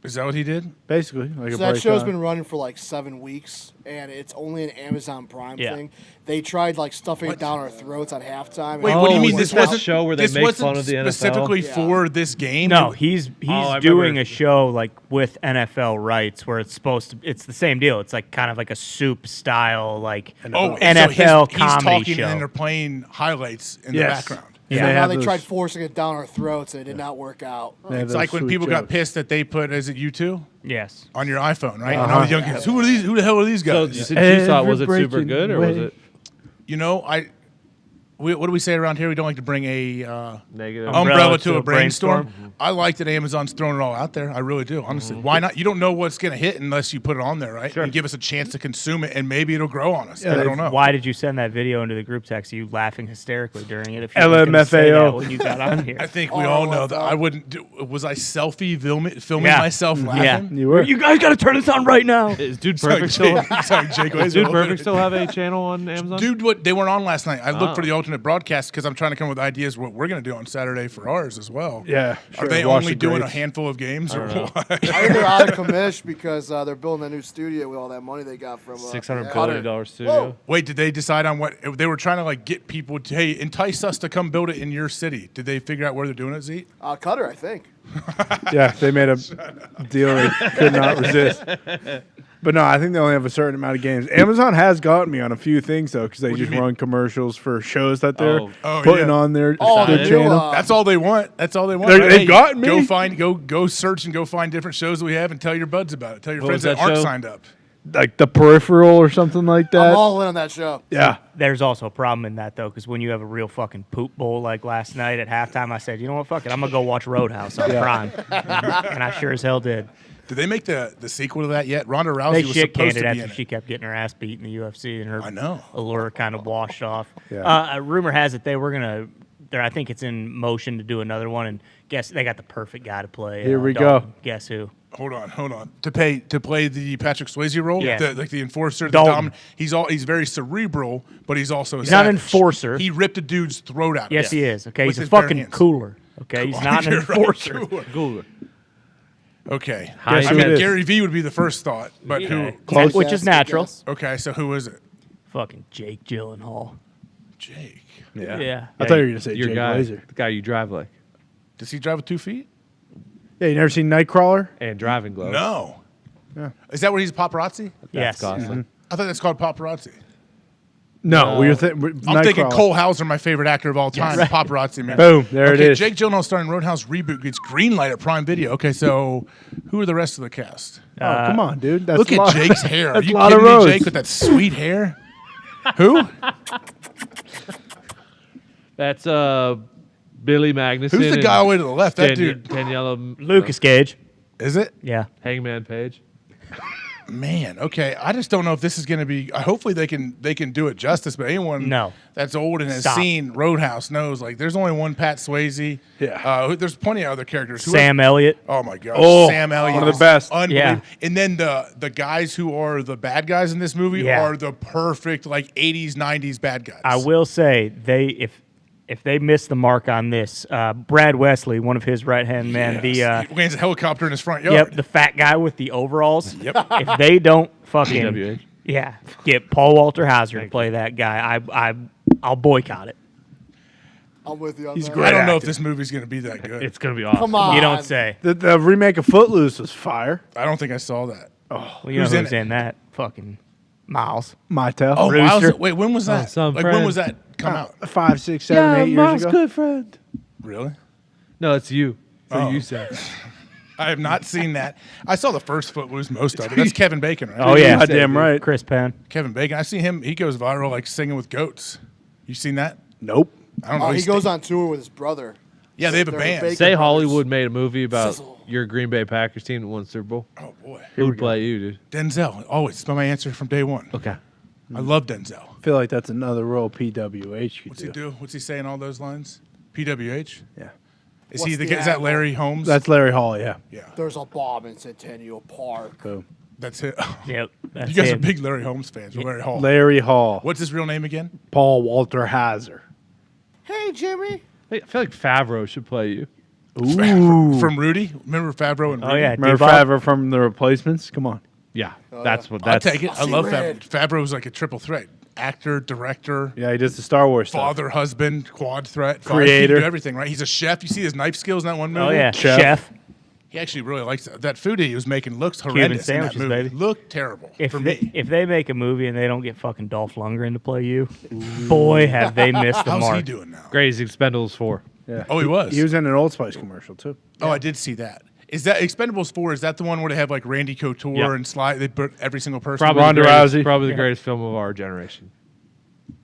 Is that what he did? Basically, like So a that show's breakdown. been running for like 7 weeks, and it's only an Amazon Prime Yeah. thing. They tried like stuffing it down our throats at halftime. Wait, and what do you it mean? wasn't This that wasn't show where they this make wasn't fun of the NFL? specifically Yeah. for this game. No, he's I doing remember. a show like with NFL rights where it's supposed to. It's the same deal. It's like kind of like a soup style like Oh, NFL he's comedy talking show. and they're playing highlights in Yes. the background. And So they now have they those- tried forcing it down our throats, and it did not work out. they have It's those like when sweet people got jokes. pissed that they put, is it you two? Yes. On your iPhone, right? And all the young kids, who are these? Who the hell are these So guys? since you saw it, was it Every super good or was breaking it? You know, what do we say around here? We don't like to bring a negative umbrella to a brainstorm. I like that Amazon's throwing it all out there. I really do, honestly. Why not? You don't know what's going to hit unless you put it on there, right? Sure. And give us a chance to consume it, and maybe it'll grow on us. Yeah, I don't know. Why did you send that video into the group text? You laughing hysterically during it? If you were gonna say that LMFAO. when you got on here. I think we all know that I wouldn't do. Was I filming myself laughing? Yeah, you were. You guys got to turn this on right now. Is Dude Perfect still? Does Dude Perfect still have a channel on Amazon? Dude, they weren't on last night. I looked for the alternate broadcast because I'm trying to come up with ideas what we're going to do on Saturday for ours as well. Yeah, Are they only doing a handful of games or what? I think they're out of commish because they're building a new studio with all that money they got from $640 studio. Wait, did they decide on what they were trying to like get people to entice us to come build it in your city? Did they figure out where they're doing it, Zeke? Cutter, I think. Yeah, they made a deal they could not resist. But no, I think they only have a certain amount of games. Amazon has gotten me on a few things though, because they just run commercials for shows that they're putting on their channel. That's all they want. That's all they want. They've got me. Go search and go find different shows that we have and tell your buds about it. Tell your What friends was that that aren't show? signed up. Like The Peripheral or something like that. I'm all in on that show. Yeah. There's also a problem in that, though, because when you have a real fucking poop bowl like last night at halftime, I said, you know what, fuck it, I'm going to go watch Roadhouse on Prime. And I sure as hell did. Did they make the sequel to that yet? Ronda Rousey They was shit supposed canned to it be after in it. she kept getting her ass beat in the UFC and her know. allure kind of washed off. Yeah. A rumor has it they were going to, I think it's in motion to do another one, and guess they got the perfect guy to play. Here we Dalton. go. Guess who? Hold on. To play the Patrick Swayze role, Yeah. the enforcer, the Dalton. he's very cerebral, but he's also He's not an savage. enforcer. He ripped a dude's throat out. Yes, he is. Okay, With he's a his bare fucking hands. cooler. Okay, he's not an You're right, enforcer. cooler. Okay. Guess I who mean, it is? Gary V would be the first thought, but Yeah. who? Which is natural. Okay, so who is it? Fucking Jake Gyllenhaal. Jake. Yeah. I thought you were going to say Your Jake guy, Blazer. the guy you drive like. Does he drive with 2 feet? Yeah, you never seen Nightcrawler? And driving gloves. No. Yeah. Is that where he's paparazzi? Yes. Gosling. I thought that's called paparazzi. No, we were I'm thinking Cole Hauser, my favorite actor of all time. Yes. Paparazzi, man. Boom, there it Okay, is. Jake Gyllenhaal starring Roadhouse reboot gets green light at Prime Video. Okay, so who are the rest of the cast? Oh, come on, dude. That's Look a at lot. Jake's hair. Are That's you a lot kidding of me, roads. Jake, with that sweet hair? Who? That's Billy Magnuson. Who's the guy all the way to the left? That dude. Daniela Lucas Gage. Is it? Yeah. Hangman Page. Man, okay. I just don't know if this is going to be. Hopefully, they can do it justice. But anyone that's old and has Stop. seen Roadhouse knows like there's only one Pat Swayze. Yeah. There's plenty of other characters. Sam Elliott. Oh my gosh. Oh, Sam Elliott, one of the is best. Unbelievable. Yeah. And then the guys who are the bad guys in this movie Yeah. are the perfect like 80s 90s bad guys. I will say if they miss the mark on this, Brad Wesley, one of his right hand men, he lands a helicopter in his front yard. Yep, the fat guy with the overalls. Yep. If they don't fucking PWH. get Paul Walter Hauser to play that guy, I'll boycott it. I'm with you on He's that. great. I don't know if actor. this movie's going to be that good. It's going to be awesome. Come on. You don't say. The remake of Footloose was fire. I don't think I saw that. Oh, Well, you know Who's who's in in that? Fucking Miles. Mytel. Oh, Rooster. Miles, wait, when was that? some Like when friend. was that come out? 5, 6, 7, 8 years ago. good friend. Really? No, it's you. So Oh. you said. I have not seen that. I saw the first Footloose, most of it. That's Kevin Bacon, right? Oh yeah, Goddamn right. Chris Penn. Kevin Bacon. I see him. He goes viral like singing with goats. You seen that? Nope. I don't know. Oh, he He's goes on tour with his brother. Yeah, they have a They're band. Bacon Say Brothers. Hollywood made a movie about Sizzle. your Green Bay Packers team that won Super Bowl. Oh boy, Who would play you, dude? Denzel. Always. It's been my answer from day one. Okay. I love Denzel. I feel like that's another role PWH could What's he do? What's he saying? All those lines? PWH. Yeah. Is What's he the the guy? Is that animal? Larry Holmes? That's Larry Hall, yeah. yeah. There's a bomb in Centennial Park. Boom. That's it. Yep. That's You guys are him. big Larry Holmes fans. Larry Hall. Larry Hall. What's his real name again? Paul Walter Hauser. Hey, Jimmy. Hey, I feel like Favreau should play you. Ooh. From Rudy. Remember Favreau and Rudy? Oh yeah, Remember Bob? Favreau from The Replacements? Come on. Yeah, Oh, that's yeah. what. I'll That's take it. I love Red. Favreau. Favreau was like a triple threat: actor, director, Yeah, he does the Star Wars stuff. father, husband, quad threat, Creator. He do everything. Right? He's a chef. You see his knife skills in that one movie. Oh yeah, Chef. chef. He actually really likes that. That food he was making looks horrendous in that sandwiches, movie. baby. Looked terrible for me. If they make a movie and they don't get fucking Dolph Lundgren to play you, boy, have they missed the How's mark. he doing now? Great. He's Expendables 4. Yeah. Oh, he was? He was in an Old Spice commercial, too. Oh, I did see that. Is that Expendables 4? Is that the one where they have like Randy Couture Yeah. and Sly? They put every single person. Probably Ronda the greatest, Rousey. Probably the greatest film of our generation.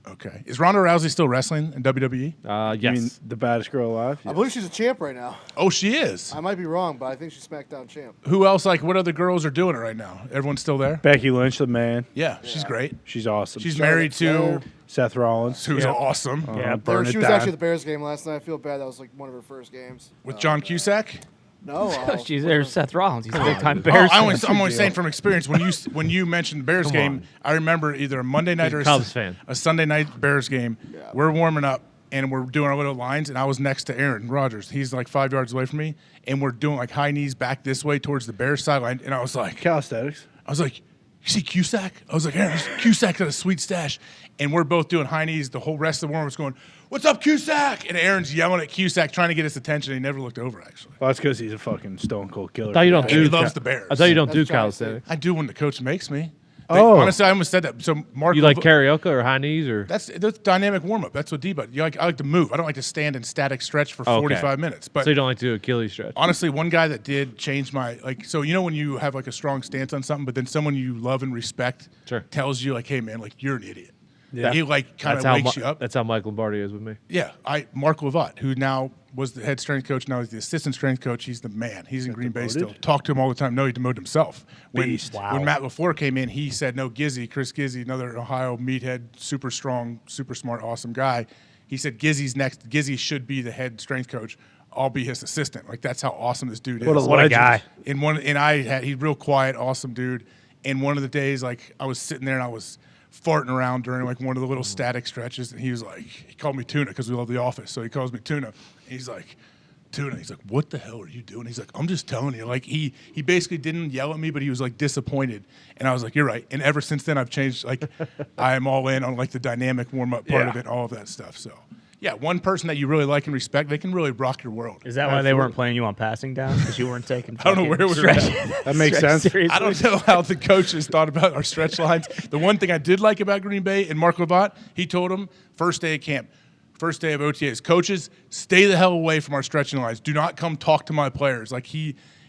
Okay. Is Ronda Rousey still wrestling in WWE? Yes. You mean the baddest girl alive? I believe she's a champ right now. Oh, she is? I might be wrong, but I think she's SmackDown champ. Who else, what other girls are doing it right now? Everyone's still there? Becky Lynch, the man. Yeah, she's great. She's awesome. She's married to Seth Rollins. Who's awesome. She was actually at the Bears game last night. I feel bad. That was one of her first games. With John Cusack? No. She's there. Seth Rollins. He's a big-time Bears fan. I'm only saying from experience. When you mentioned Bears game, I remember either a Monday night or a Sunday night Bears game. Yeah. We're warming up, and we're doing our little lines, and I was next to Aaron Rodgers. He's 5 yards away from me, and we're doing high knees back this way towards the Bears sideline, and I was like... Calisthenics. I was like, you see Cusack? I was like, Aaron, Cusack got a sweet stash. And we're both doing high knees. The whole rest of the warm was going, what's up, Cusack? And Aaron's yelling at Cusack, trying to get his attention. He never looked over, actually. Well, that's because he's a fucking stone cold killer. I thought you don't do he loves the Bears. I thought you don't do calisthenics. I do when the coach makes me. Honestly, I almost said that. So Mark, you like karaoke or high knees or? That's dynamic warm up. That's what D-Bud. I like to move. I don't like to stand in static stretch for 45 minutes. But so you don't like to do Achilles stretch? Honestly, one guy that did change my so when you have a strong stance on something, but then someone you love and respect tells you hey man, you're an idiot. Yeah. He kind of wakes you up. That's how Mike Lombardi is with me. Yeah, Mark Lavatt, who now was the head strength coach, now he's the assistant strength coach. He's the man. He's in Green Bay still. Talk to him all the time. No, he demoted himself. When Matt LaFleur came in, he said, no, Chris Gizzy, another Ohio meathead, super strong, super smart, awesome guy. He said, Gizzy's next. Gizzy should be the head strength coach. I'll be his assistant. That's how awesome this dude is. What a guy. He's real quiet, awesome dude. And one of the days, I was sitting there and I was farting around during one of the little static stretches, and he was he called me Tuna because we love The Office, so he calls me Tuna. And he's like, Tuna. He's like, what the hell are you doing? He's like, I'm just telling you. He basically didn't yell at me, but he was disappointed. And I was like, you're right. And ever since then, I've changed. I am all in on the dynamic warm up part of it, all of that stuff. So. Yeah, one person that you really like and respect, they can really rock your world. Is that why they weren't playing you on passing down? Because you weren't taking I don't know where we were at. That makes sense. Seriously. I don't know how the coaches thought about our stretch lines. The one thing I did like about Green Bay and Mark Lavatt, he told them, first day of camp, first day of OTAs, coaches, stay the hell away from our stretching lines. Do not come talk to my players.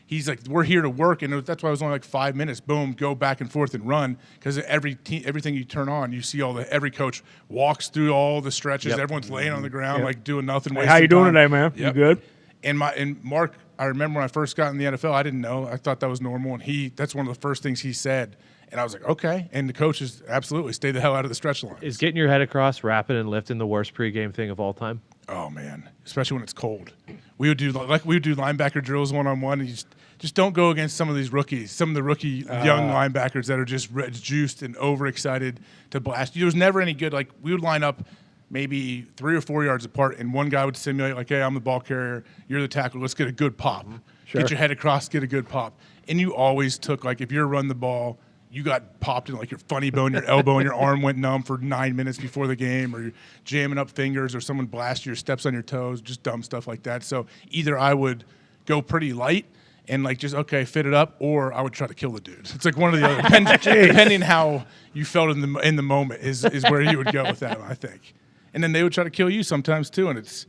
He's like, we're here to work, and that's why it was only 5 minutes. Boom, go back and forth and run, because everything you turn on, you see every coach walks through all the stretches. Yep. Everyone's laying on the ground, doing nothing. Hey, how you doing today, man? Yep. You good? And Mark, I remember when I first got in the NFL, I didn't know. I thought that was normal, and that's one of the first things he said. And I was like, okay. And the coaches absolutely stay the hell out of the stretch line. Is getting your head across, rapping and lifting the worst pregame thing of all time? Oh man, especially when it's cold. We would do linebacker drills one-on-one, and you just don't go against some of these rookies, some of the rookie young linebackers that are just juiced and overexcited to blast. There was never any good. We would line up maybe 3 or 4 yards apart, and one guy would simulate hey, I'm the ball carrier, you're the tackle. Let's get a good pop. Sure. Get your head across, get a good pop. And you always took if you're run the ball, you got popped in your funny bone, your elbow, and your arm went numb for 9 minutes before the game, or you're jamming up fingers, or someone blasts your steps on your toes, just dumb stuff like that. So either I would go pretty light and fit it up, or I would try to kill the dude. It's one or the other, depending how you felt in the moment is where you would go with that, I think. And then they would try to kill you sometimes too, and it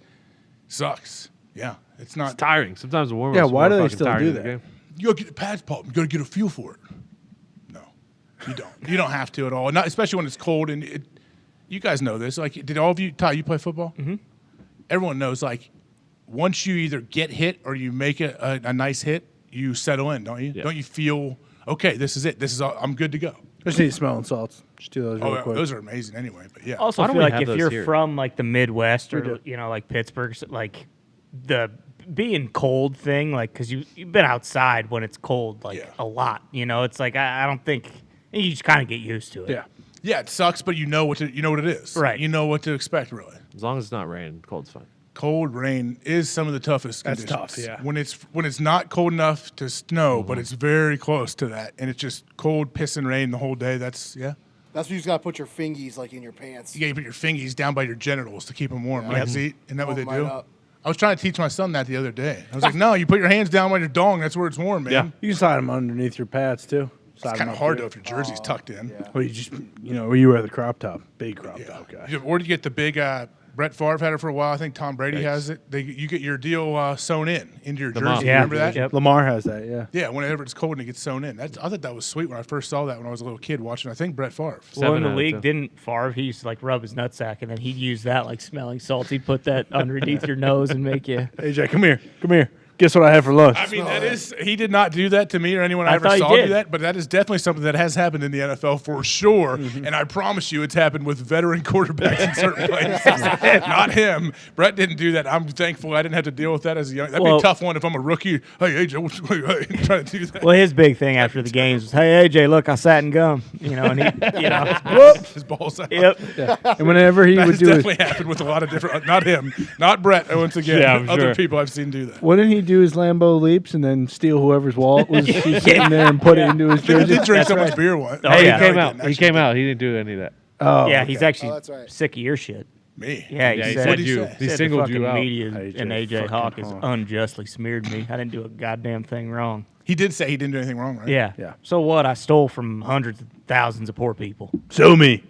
sucks. Yeah, it's not. It's tiring. Sometimes the warm-ups. Yeah, why do they still do that? You gotta get the pads popped. You gotta get a feel for it. You don't. You don't have to at all. Not especially when it's cold. And you guys know this. Did all of you, Ty, you play football? Mm-hmm. Everyone knows. Once you either get hit or you make a nice hit, you settle in, don't you? Yeah. Don't you feel okay? This is it. This is all, I'm good to go. Just need smelling salts. Just do those real quick. Those are amazing anyway. But yeah. Also, I feel if you're from the Midwest or Pittsburgh, the being cold thing, because you've been outside when it's cold a lot. It's I don't think. You just kind of get used to it. Yeah. Yeah, it sucks, but you know what it is. Right. You know what to expect, really. As long as it's not rain, cold's fine. Cold rain is some of the toughest conditions. That's tough, yeah. When it's not cold enough to snow, but it's very close to that, and it's just cold, pissing rain the whole day. That's when you just got to put your fingies in your pants. You got to put your fingies down by your genitals to keep them warm. Yeah. Right? See? Isn't that what they do? I was trying to teach my son that the other day. I was like, no, you put your hands down by your dong. That's where it's warm, man. Yeah. You can slide them underneath your pads, too. It's kind of hard, though, if your jersey's tucked in. Yeah. Well, you wear the crop top, big crop top guy. Or do you get the big Brett Favre had it for a while. I think Tom Brady has it. You get your deal sewn into your jersey. Yeah. Remember that? Yep. Lamar has that, yeah. Yeah, whenever it's cold and it gets sewn in. I thought that was sweet when I first saw that when I was a little kid watching, I think, Brett Favre. Well, in the league, didn't Favre, he used to, like, rub his nutsack, and then he'd use that, like, smelling salts. He'd put that underneath your nose and make you... AJ, come here. Guess what I had for lunch? I mean, he did not do that to me or anyone I ever saw do that, but that is definitely something that has happened in the NFL for sure. Mm-hmm. And I promise you it's happened with veteran quarterbacks in certain places. Not him. Brett didn't do that. I'm thankful I didn't have to deal with that as a young. That'd be a tough one if I'm a rookie. Hey, AJ, hey, trying to do that. Well, his big thing after the games was, hey, AJ, look, I sat in gum. You know, and he, whoop, his balls out. Yep. Yeah. And whenever he would do it. definitely happened with a lot of different, not him, not Brett, once again, other people I've seen do that. Wouldn't he do his Lambeau leaps and then steal whoever's wallet was sitting there and put it into his jersey? He did drink so much beer once. He came out. He came out. He didn't do any of that. Oh, yeah, okay. he's actually sick of your shit. Me? Yeah, he said you. He singled you out. Media and AJ Hawk has unjustly smeared me. I didn't do a goddamn thing wrong. He did say he didn't do anything wrong, right? Yeah. So what? I stole from hundreds of thousands of poor people. Sue me.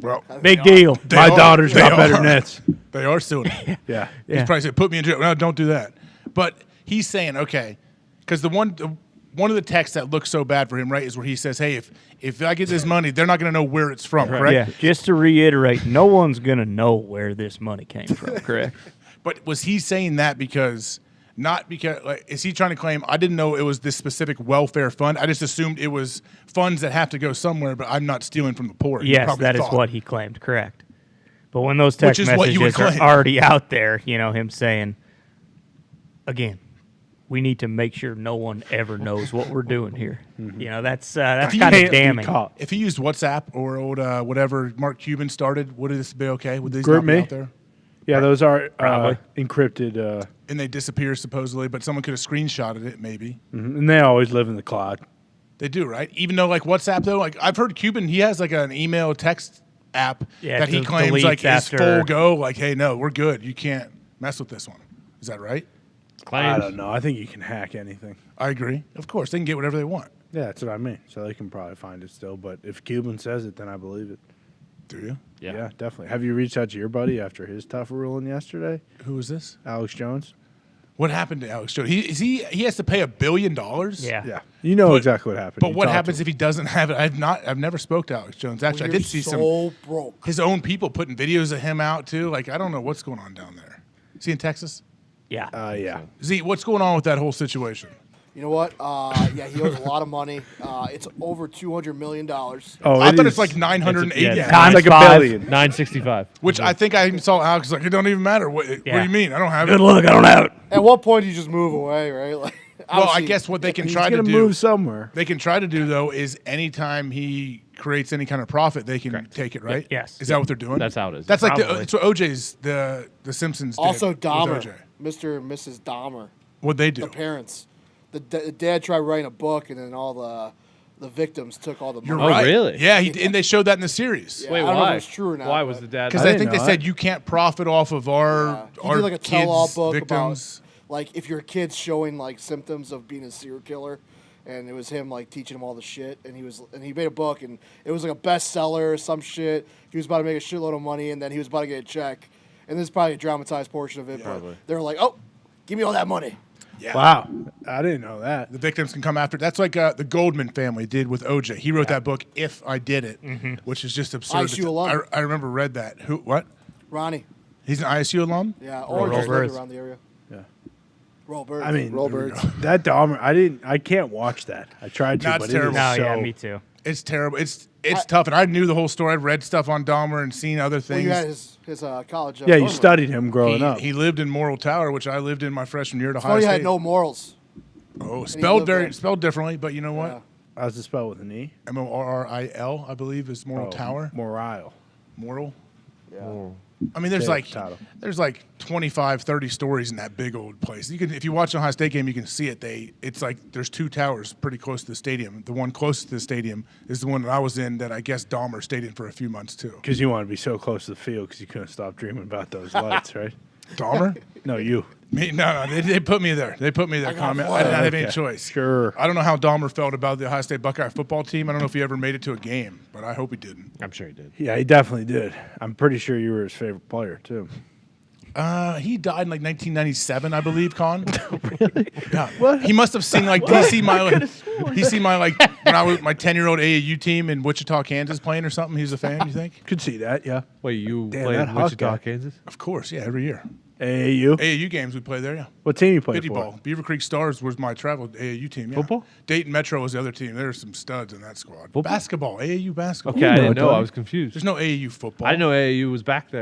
Well, big deal. My daughter's got better nets. They are suing him. Yeah. He's probably saying, put me in jail. No, don't do that. But he's saying, okay, because one of the texts that looks so bad for him, right, is where he says, hey, if I get this money, they're not going to know where it's from, correct? Yeah. Just to reiterate, no one's going to know where this money came from, correct? But was he saying that because is he trying to claim I didn't know it was this specific welfare fund? I just assumed it was funds that have to go somewhere, but I'm not stealing from the poor. Yes, that is what he claimed, correct. But when those text messages are already out there, you know, him saying, again, we need to make sure no one ever knows what we're doing here. Mm-hmm. You know, that's kind of damning. If he used WhatsApp or old whatever Mark Cuban started, would this be okay? Would these Group not be me? out there? Yeah, those are encrypted. And they disappear supposedly, but someone could have screenshotted it maybe. Mm-hmm. And they always live in the cloud. They do, right? Even though like WhatsApp though, like I've heard Cuban, he has like an email text app that he claims like is full go. Like, hey, no, we're good. You can't mess with this one. Is that right? I don't know. I think you can hack anything. I agree. Of course, they can get whatever they want. Yeah, that's what I mean. So they can probably find it still. But if Cuban says it, then I believe it. Do you? Yeah, definitely. Have you reached out to your buddy after his tough ruling yesterday? Who is this? Alex Jones. What happened to Alex Jones? He has to pay $1 billion? Yeah. You know exactly what happened. But what happens if he doesn't have it? I've never spoke to Alex Jones. Actually, I did see his own people putting videos of him out too. Like I don't know what's going on down there. Is he in Texas? Yeah. Yeah. Z, what's going on with that whole situation? You know what? Yeah, he owes a lot of money. It's over $200 million. Oh, I thought it's like 980. It's like $1 billion. 965. Which I think I even saw Alex like, it don't even matter. What do you mean? I don't have it. Good luck. I don't have it. At what point do you just move away, right? Like, well, I guess what they can try to do. Move somewhere. They can try to do though is anytime he creates any kind of profit, they can take it, right? Yes. Is that what they're doing? That's how it is. That's like it's what OJ's the Simpsons. Also, did Dahmer, with OJ. Mr. and Mrs. Dahmer. What'd they do? The parents. The dad tried writing a book, and then all the victims took all the money. You're right. Really? Yeah, and they showed that in the series. Yeah, Wait, I don't know why? if it's true or not. Why was the dad? Because I think they said you can't profit off of our He did like a tell-all kids' book victims. about like if your kid's showing like symptoms of being a serial killer, and it was him like teaching him all the shit, and he made a book, and it was like a bestseller or some shit. He was about to make a shitload of money, and then he was about to get a check, and this is probably a dramatized portion of it, but they were like, "Oh, give me all that money." Yeah. Wow, I didn't know that. The victims can come after. That's like the Goldman family did with OJ. He wrote that book, If I Did It, which is just absurd. ISU alum. I remember read that. Who? What? Ronnie. He's an ISU alum? Yeah, or just lived around the area. Yeah. Roll birds. I mean, roll birds. That Dahmer, I can't watch that. I tried to, No, but it's it terrible. is No, so. yeah, me too. It's terrible. It's tough, and I knew the whole story. I'd read stuff on Dahmer and seen other Well, things. you had his college. Yeah, you dorm room. studied him growing up. He lived in Morrill Tower, which I lived in my freshman year at Ohio Funny, he State. had no morals. Oh, he spelled lived spelled differently, but you know what? Yeah. How's it spelled with an E? Morril, I believe, is Morrill Tower. Morale. Morrill. Yeah. I mean, there's Title. like 25, 30 stories in that big old place. You can, if you watch an Ohio State game, you can see it. It's like there's two towers pretty close to the stadium. The one closest to the stadium is the one that I was in that I guess Dahmer stayed in for a few months too. Because you want to be so close to the field because you couldn't stop dreaming about those lights, right? Dahmer? No, you. Me? No, they put me there. They put me there. Comment. I did not have any choice. Sure. I don't know how Dahmer felt about the Ohio State Buckeye football team. I don't know if he ever made it to a game, but I hope he didn't. I'm sure he did. Yeah, he definitely did. I'm pretty sure you were his favorite player too. He died in like 1997, I believe. Con. Really? Yeah. What? He must have seen like he seen my like when I was my 10-year-old AAU team in Wichita, Kansas playing or something. He's a fan. You think? Could see that. Yeah. Wait, you Damn, played that in Hawk Wichita, guy. Kansas? Of course, yeah, every year. AAU games we play there. Yeah. What team you play Biddy for? ball. Beaver Creek Stars was my travel AAU team. Yeah. Football? Dayton Metro was the other team. There were some studs in that squad. Basketball. AAU basketball. Okay, I didn't know. I was confused. There's no AAU football. I didn't know AAU was back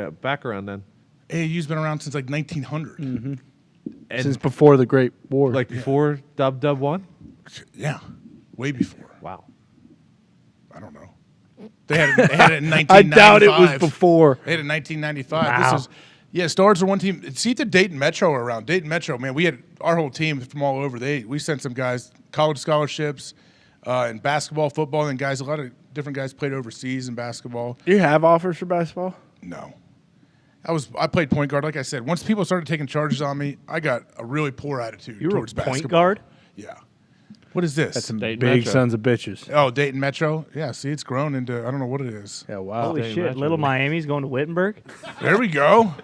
around then. AAU's been around since like 1900. Mm-hmm. And Since before the Great War. like before Dub 1? Yeah, way before. Wow. I don't know. They had it in 1995. I doubt it was before. They had it in 1995. Wow. This is Stars are one team. See the Dayton Metro are around. Dayton Metro, man, we had our whole team from all over. We sent some guys college scholarships in basketball, football, and guys. A lot of different guys played overseas in basketball. You have offers for basketball? No. I played point guard, like I said. Once people started taking charges on me, I got a really poor attitude You were towards a point basketball. guard? Yeah. What is this? That's some Dayton big Metro. sons of bitches. Oh, Dayton Metro? Yeah, see, it's grown into, I don't know what it is. Yeah, wow. Holy Dang, shit! imagine. Little Miami's going to Wittenberg. There we go.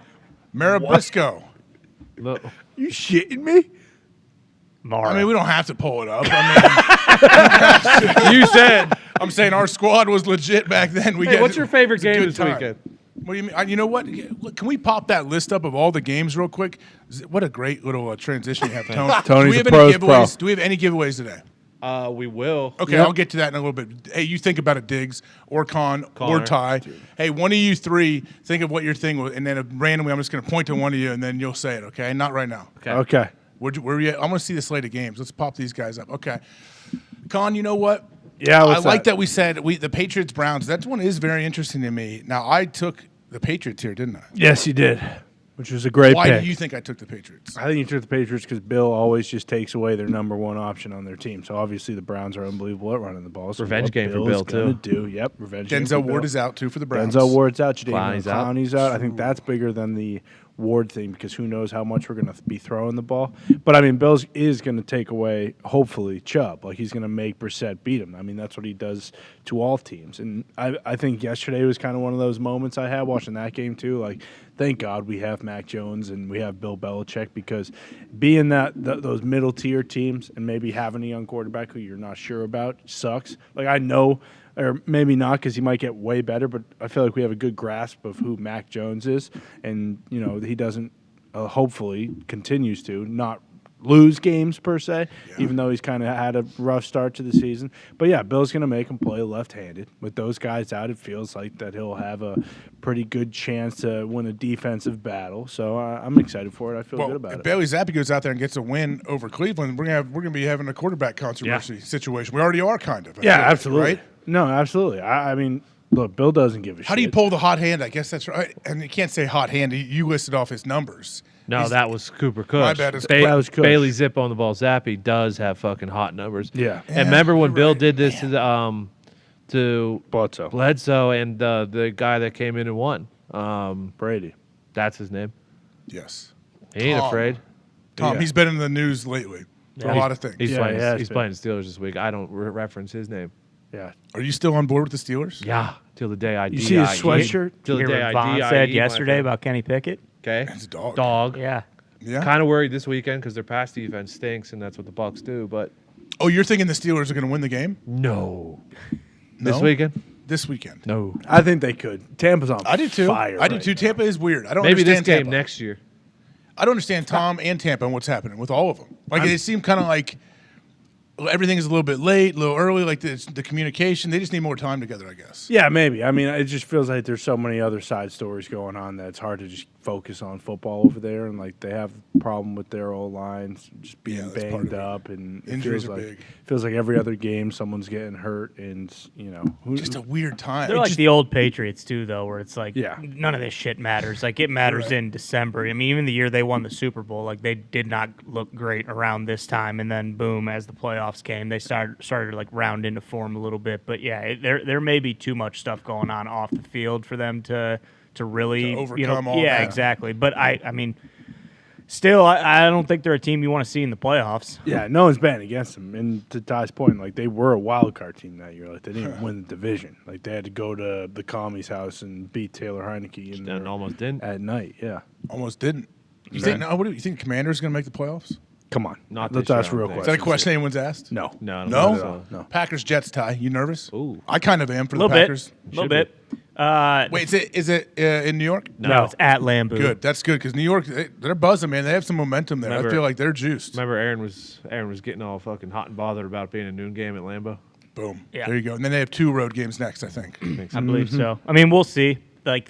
Marabisco. Look, You shitting me? Mara. I mean, we don't have to pull it up. I mean, you said. I'm saying our squad was legit back then. Hey, what's your favorite it's a game good this time. weekend? What do you mean? You know what? Look, can we pop that list up of all the games real quick? What a great little transition you have, Tony. Tony's do we have a any pros giveaways? pro. Do we have any giveaways today? We will. Okay, Yep. I'll get to that in a little bit. Hey, you think about it, Diggs, or Con, or Connor. Ty. Hey, one of you three, think of what your thing was, and then randomly I'm just going to point to one of you, and then you'll say it, okay? Not right now. Okay. Where you at? I'm going to see the slate of games. Let's pop these guys up. Okay. Con, you know what? Yeah, I what's like that? that we said the Patriots-Browns. That one is very interesting to me. Now, I took the Patriots here, didn't I? Yes, you did. Which was a great Why pick. do you think I took the Patriots? I think you took the Patriots because Bill always just takes away their number one option on their team. So obviously the Browns are unbelievable at running the ball. So Revenge what game for Bill's Bill, gonna too. Yep, revenge game Denzel for Ward Bill. is out, too, for the Browns. Denzel Ward's out. Clowney's out. Clowney's out. I think that's bigger than the Ward thing because who knows how much we're going to be throwing the ball. But, I mean, Bill's is going to take away, hopefully, Chubb. Like, he's going to make Brissett beat him. I mean, that's what he does to all teams. And I think yesterday was kind of one of those moments I had watching that game, too. Like, thank God we have Mac Jones and we have Bill Belichick because being those middle-tier teams and maybe having a young quarterback who you're not sure about sucks. Like, I know – or maybe not because he might get way better, but I feel like we have a good grasp of who Mac Jones is. And, you know, he doesn't, hopefully, continues to not lose games per se, even though he's kind of had a rough start to the season. But, yeah, Bill's going to make him play left-handed. With those guys out, it feels like that he'll have a pretty good chance to win a defensive battle. So I'm excited for it. I feel good about if it. Bailey Zappi goes out there and gets a win over Cleveland, we're gonna be having a quarterback controversy situation. We already are, kind of. I feel like, Absolutely. right? No, absolutely. I mean, look, Bill doesn't give a shit. How do you pull the hot hand? I guess that's right. And you can't say hot hand. You listed off his numbers. No, that was Cooper Kush. My bad. That was Kush. Bailey Zip on the ball. Zappy does have fucking hot numbers. Yeah. And remember when Bill did this to Bledsoe and the guy that came in and won? Brady. That's his name. Yes. He ain't Tom. afraid. Tom, Yeah. he's been in the news lately for a lot of things. He's Yeah, playing. he has He's been. playing the Steelers this week. I don't reference his name. Yeah. Are you still on board with the Steelers? Yeah, till the day I You see his sweatshirt? Till the You hear day what I Vaughn DIE, said my yesterday friend. about Kenny Pickett? Okay, It's a dog. dog. Yeah. Yeah. Kind of worried this weekend because their pass defense stinks, and that's what the Bucs do. But Oh, you're thinking the Steelers are going to win the game? no, No? this weekend, This weekend. no. I think they could. Tampa's on I do too. fire. I do right too. now. Tampa is weird. I don't Maybe this understand game Tampa. next year. I don't understand Tom and Tampa and what's happening with all of them. Like they seem kind of like everything is a little bit late, a little early. Like the communication, they just need more time together, I guess. Yeah, maybe. I mean, it just feels like there's so many other side stories going on that it's hard to just focus on football over there. And like they have a problem with their old lines just being that's part banged of it. up, and it Injuries feels are like big. feels like every other game someone's getting hurt, and you know, Just a weird time. They're It like just- the old Patriots too, though, where it's like Yeah. none of this shit matters. Like it matters in December. I mean, even the year they won the Super Bowl, like they did not look great around this time, and then boom, as the playoffs came, they started to like round into form a little bit. But yeah, there may be too much stuff going on off the field for them to to really overcome all yeah, that. exactly. But I mean, still, I don't think they're a team you want to see in the playoffs. Yeah, no one's betting against them. And to Ty's point, like they were a wild card team that year. Like they didn't win the division. Like they had to go to the Commies house and beat Taylor Heineke And almost didn't at night. Yeah, almost didn't. You think? No, what do you think? Commanders going to make the playoffs? Come on, Not let's this year, ask I don't real think. Is that a questions. question anyone's asked? No, No, No? no. Packers Jets tie. You nervous? Ooh. I kind of am for A the little bit, Packers. a little bit. Wait, is it in New York? No, it's at Lambeau. Good. That's good because New York, they're buzzing, man. They have some momentum there. I feel like they're juiced. Remember, Aaron was getting all fucking hot and bothered about being a noon game at Lambeau. Boom. Yeah. There you go. And then they have 2 road games next, I think. I believe so. I mean, we'll see. Like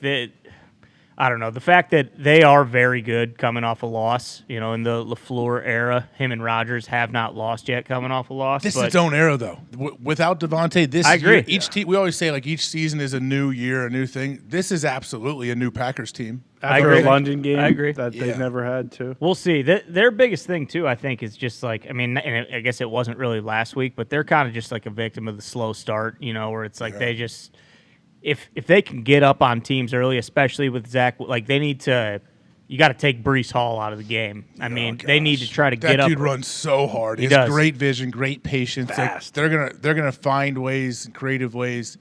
I don't know. The fact that they are very good coming off a loss, in the LaFleur era, him and Rodgers have not lost yet coming off a loss. This is its own era, though. Without Devontae, I agree. Each team, we always say like each season is a new year, a new thing. This is absolutely a new Packers team. After a London game, I agree. that they've never had too. We'll see. Their biggest thing too, I think, is just like and I guess it wasn't really last week, but they're kind of just like a victim of the slow start. Where it's like they just. If they can get up on teams early, especially with Zach, like they need to, you got to take Breece Hall out of the game. I mean, they need to try to get up. That dude runs so hard. He has great vision, great patience. Fast. They're gonna find ways, creative ways,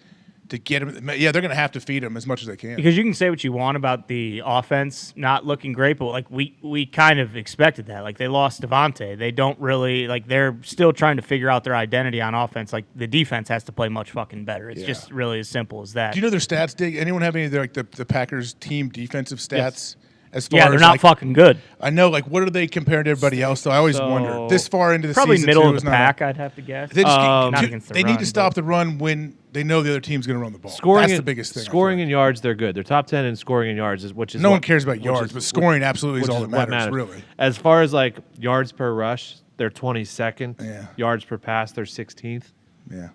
to get him. Yeah, they're gonna have to feed him as much as they can. Because you can say what you want about the offense not looking great, but like we kind of expected that. Like they lost Devontae. They don't really they're still trying to figure out their identity on offense. Like the defense has to play much fucking better. It's just really as simple as that. Do you know their stats, Dig? Anyone have any of their, the Packers team defensive stats? Yes. As far they're as not fucking good. I know, what are they compared to everybody else? Though I always wonder. This far into the probably season, middle of the pack, I'd have to guess. They, not against the they run, need to stop the run when they know the other team's going to run the ball. Scoring That's the biggest thing. Scoring in yards, they're good. They're top 10 in scoring in yards, which is no one cares about yards, but scoring absolutely is all that what matters. Really, as far as yards per rush, they're 22nd. Yeah. Yards per pass, they're 16th. Yeah,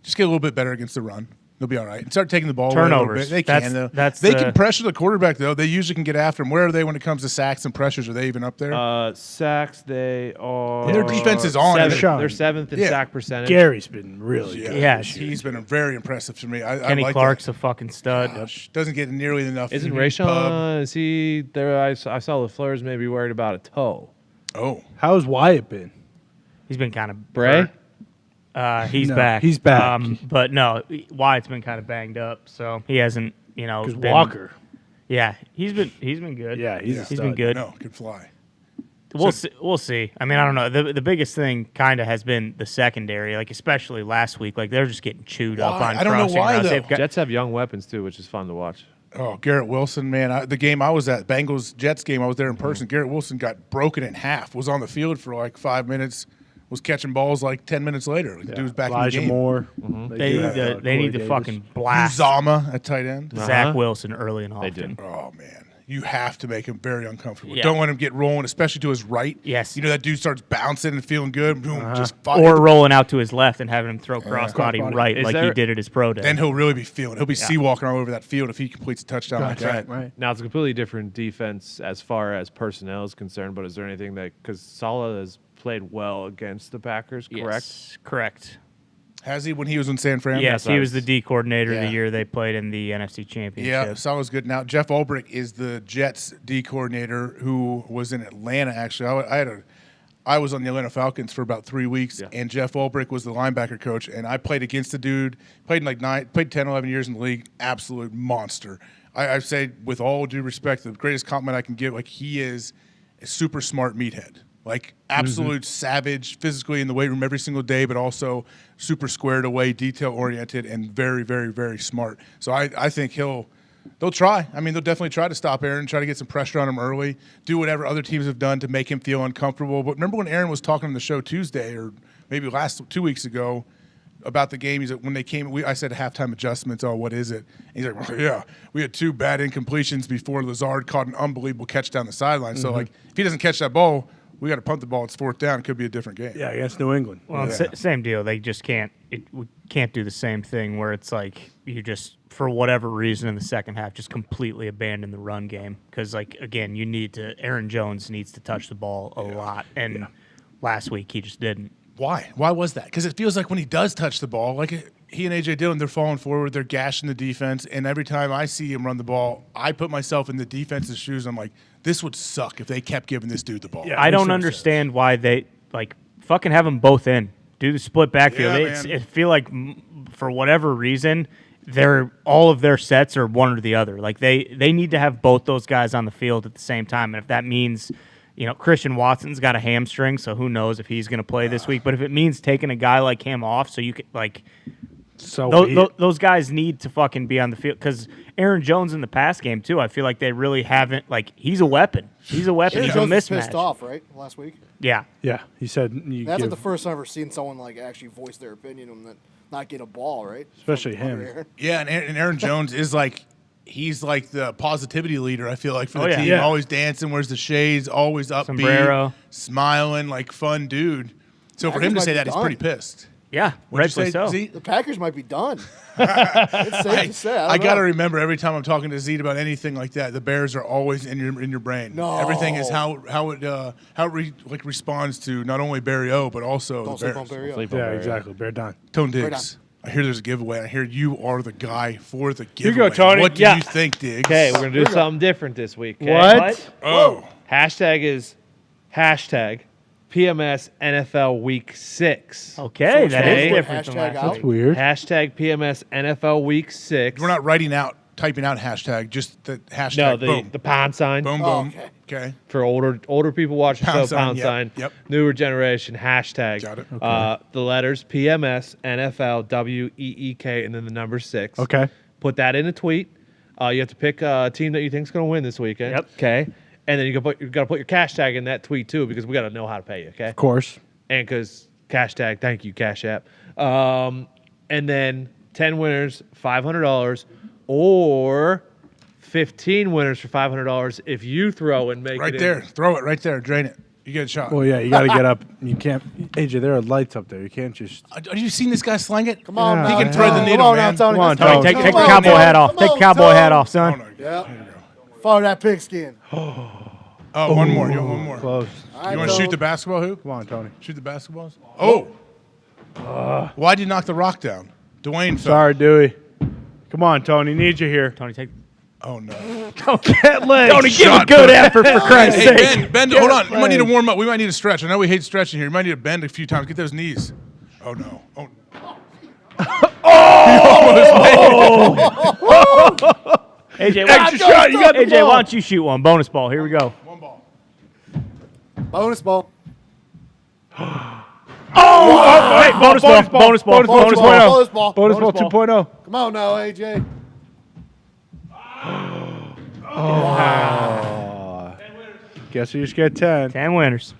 just get a little bit better against the run. They'll be all right. And start taking the ball Turnovers. away a little bit. They can, though. They can pressure the quarterback, though. They usually can get after him. Where are they when it comes to sacks and pressures? Are they even up there? Sacks, they are. And their defense is on. They're 7th in sack percentage. Gary's been really good. Yeah, he's been very impressive to me. Kenny like Clark's that. a fucking stud. Doesn't get nearly enough. Isn't Rayshawn? Is he there? I saw LaFleur's maybe worried about a toe. Oh, how's Wyatt been? He's been kind of Bray. He's No, back. he's back. But no, Wyatt's been kind of banged up, so he hasn't. Because been, Walker. Yeah, he's been good. Yeah, he's been good. No, can fly. We'll see. I mean, I don't know. The biggest thing kind of has been the secondary, especially last week. They're just getting chewed up on. I don't know why though. Jets have young weapons too, which is fun to watch. Oh, Garrett Wilson, man. The game I was at, Bengals-Jets game, I was there in person. Garrett Wilson got broken in half, was on the field for 5 minutes, was catching balls 10 minutes later. The dude was back Elijah in the game. Moore. They need to fucking blast Uzama at tight end. Zach Wilson early and often. Oh, man. You have to make him very uncomfortable. Yeah. Don't let him get rolling, especially to his right. Yes. That dude starts bouncing and feeling good. Boom, just or rolling out to his left and having him throw crossbody right he did at his pro day. Then he'll really be feeling. He'll be sea-walking all over that field if he completes a touchdown like that. Right. Now, it's a completely different defense as far as personnel is concerned, but is there anything because Saleh has played well against the Packers, correct? Yes, correct. Has he when he was in San Fran? Yes, he was the D coordinator the year they played in the NFC Championship. Yeah, Saleh's good. Now, Jeff Ulbrich is the Jets D coordinator who was in Atlanta, actually. I was on the Atlanta Falcons for about 3 weeks, and Jeff Ulbrich was the linebacker coach, and I played against the dude, played 10, 11 years in the league, absolute monster. I say, with all due respect, the greatest compliment I can give, he is a super smart meathead. Absolute savage physically in the weight room every single day, but also super squared away, detail-oriented, and very, very, very smart. So I think they'll try. I mean, they'll definitely try to stop Aaron, try to get some pressure on him early, do whatever other teams have done to make him feel uncomfortable. But remember when Aaron was talking on the show Tuesday or maybe 2 weeks ago about the game? He's like, when they came, I said halftime adjustments. Oh, what is it? And he's like, well, yeah, we had 2 bad incompletions before Lazard caught an unbelievable catch down the sideline. So, if he doesn't catch that ball, we got to punt the ball. It's 4th down. It could be a different game. Yeah, against New England. Well, same deal. They just can't. We can't do the same thing where it's you just, for whatever reason, in the second half, just completely abandon the run game because, again, Aaron Jones needs to touch the ball a lot, and last week he just didn't. Why? Why was that? Because it feels like when he does touch the ball, he and A.J. Dillon, they're falling forward. They're gashing the defense. And every time I see him run the ball, I put myself in the defense's shoes. I'm like, this would suck if they kept giving this dude the ball. Yeah, I don't understand why they fucking have them both in. Do the split backfield. Yeah, I feel like for whatever reason, all of their sets are one or the other. Like they need to have both those guys on the field at the same time. And if that means, Christian Watson's got a hamstring, so who knows if he's going to play this week. But if it means taking a guy like him off, so you can those guys need to fucking be on the field, because Aaron Jones in the pass game too, I feel like they really haven't. He's a weapon. He's a weapon. He's a Jones was mismatch. pissed off, right, last week? Yeah. Yeah, he said that's like the first time I've ever seen someone actually voice their opinion and not get a ball, right? Especially him. Yeah, and Aaron Jones is he's like the positivity leader, I feel like, for the team. Yeah. Always dancing, wears the shades, always upbeat, sombrero, smiling, fun dude. So for him to say that, he's pretty pissed. Yeah, rightfully so. The Packers might be done. It's safe to say. I got to remember every time I'm talking to Zeke about anything like that, the Bears are always in your brain. No. Everything is how it responds to not only Barry O, but also Don't the sleep Bears. on Barry O. Yeah, exactly. Bear Dahn. Tone Bear Diggs. I hear there's a giveaway. I hear you are the guy for the Here giveaway. you go, Tony. What do you think, Diggs? Okay, we're going to do something different this week. Okay? What? Oh. Hashtag is PMS NFL Week 6. Okay, that is different from last That's week. weird. Hashtag PMS NFL Week 6. We're not typing out hashtag, just the hashtag. No, boom. the pound sign. Boom, Oh, boom. Okay. For older people watching the Pound show, sign, pound yep, sign. yep. Newer generation, hashtag. Got it. The letters PMS NFL WEEK and then the number 6. Okay. Put that in a tweet. You have to pick a team that you think is going to win this weekend. Yep. Okay. And then you got to put your cash tag in that tweet too, because we got to know how to pay you. Okay. Of course. And because cash tag, thank you, Cash App. And then 10 winners, $500, or 15 winners for $500 if you throw and make Right it there. in. Throw it right there. Drain it. You get a shot. Well, yeah, you got to get up. You can't. AJ, there are lights up there. You can't just. Have you seen this guy sling it? Come on, He now. can thread the needle, Come on, man. now, Tony. Come on, Tony, take the Come on, cowboy Tony. hat off. Come Take on, the cowboy Tony. hat off, son. Yeah. Follow that pigskin. Oh, one more. You want one more? Close. You want to shoot the basketball hoop? Come on, Tony. Shoot the basketballs? Oh. Why'd you knock the rock down? Dwayne fell. Sorry, Dewey. Come on, Tony. Need you here. Tony, take. Oh, no. Don't get leg. Tony, give a good effort for Christ's Hey, sake. bend. Hold on. You might need to warm up. We might need to stretch. I know we hate stretching here. You might need to bend a few times. Get those knees. Oh, no. Oh. AJ, Extra shot. You got the AJ, ball. why don't you shoot one? Bonus ball. Here we go. One ball. Bonus ball. Hey, bonus ball. Bonus ball. Bonus ball. Bonus ball. Bonus ball 2.0. Come on now, AJ. Guess you just get 10. 10 winners.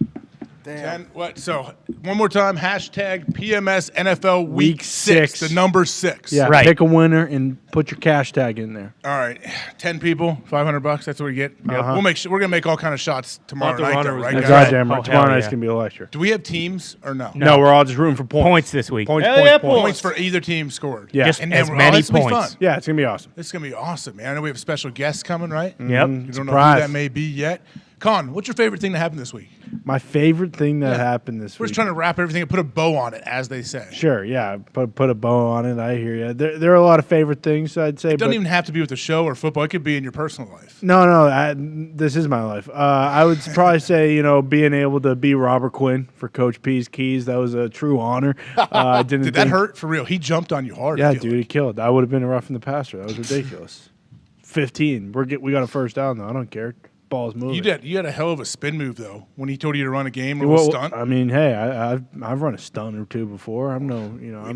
Damn. What? So, one more time. Hashtag PMS NFL Week Week 6. six. The number 6. Yeah, Right. pick a winner and put your cash tag in there. All right. 10 people, $500. That's what we get. Uh-huh. We're going to make all kind of shots tomorrow We'll have night, to though, run right, it. guys? Goddamn Oh, right. Tomorrow hell night's yeah. going to be electric. Do we have teams or no? No, we're all just rooting for points. Points this week. Points, Hell points, yeah, points. Points for either team scored. Yeah. Just And as then many this will be points. fun. Yeah, it's going to be awesome. This is going to be awesome, man. I know we have special guests coming, right? Yep. You don't know Surprise. who that may be yet. Con, what's your favorite thing that happened this week? My favorite thing that happened this We're week. just trying to wrap everything and put a bow on it, as they say. Sure, yeah. Put a bow on it. I hear you. There are a lot of favorite things, I'd say. It doesn't but even have to be with the show or football. It could be in your personal life. No. This is my life. I would probably say, being able to be Robert Quinn for Coach P's keys, that was a true honor. Did that hurt for real? He jumped on you hard. Yeah, I feel dude, he killed. I would have been a roughing the passer. That was ridiculous. 15. We got a first down though. I don't care. Ball's moving. You had a hell of a spin move though when he told you to run a game or a stunt. I mean, hey, I've run a stunt or two before. I'm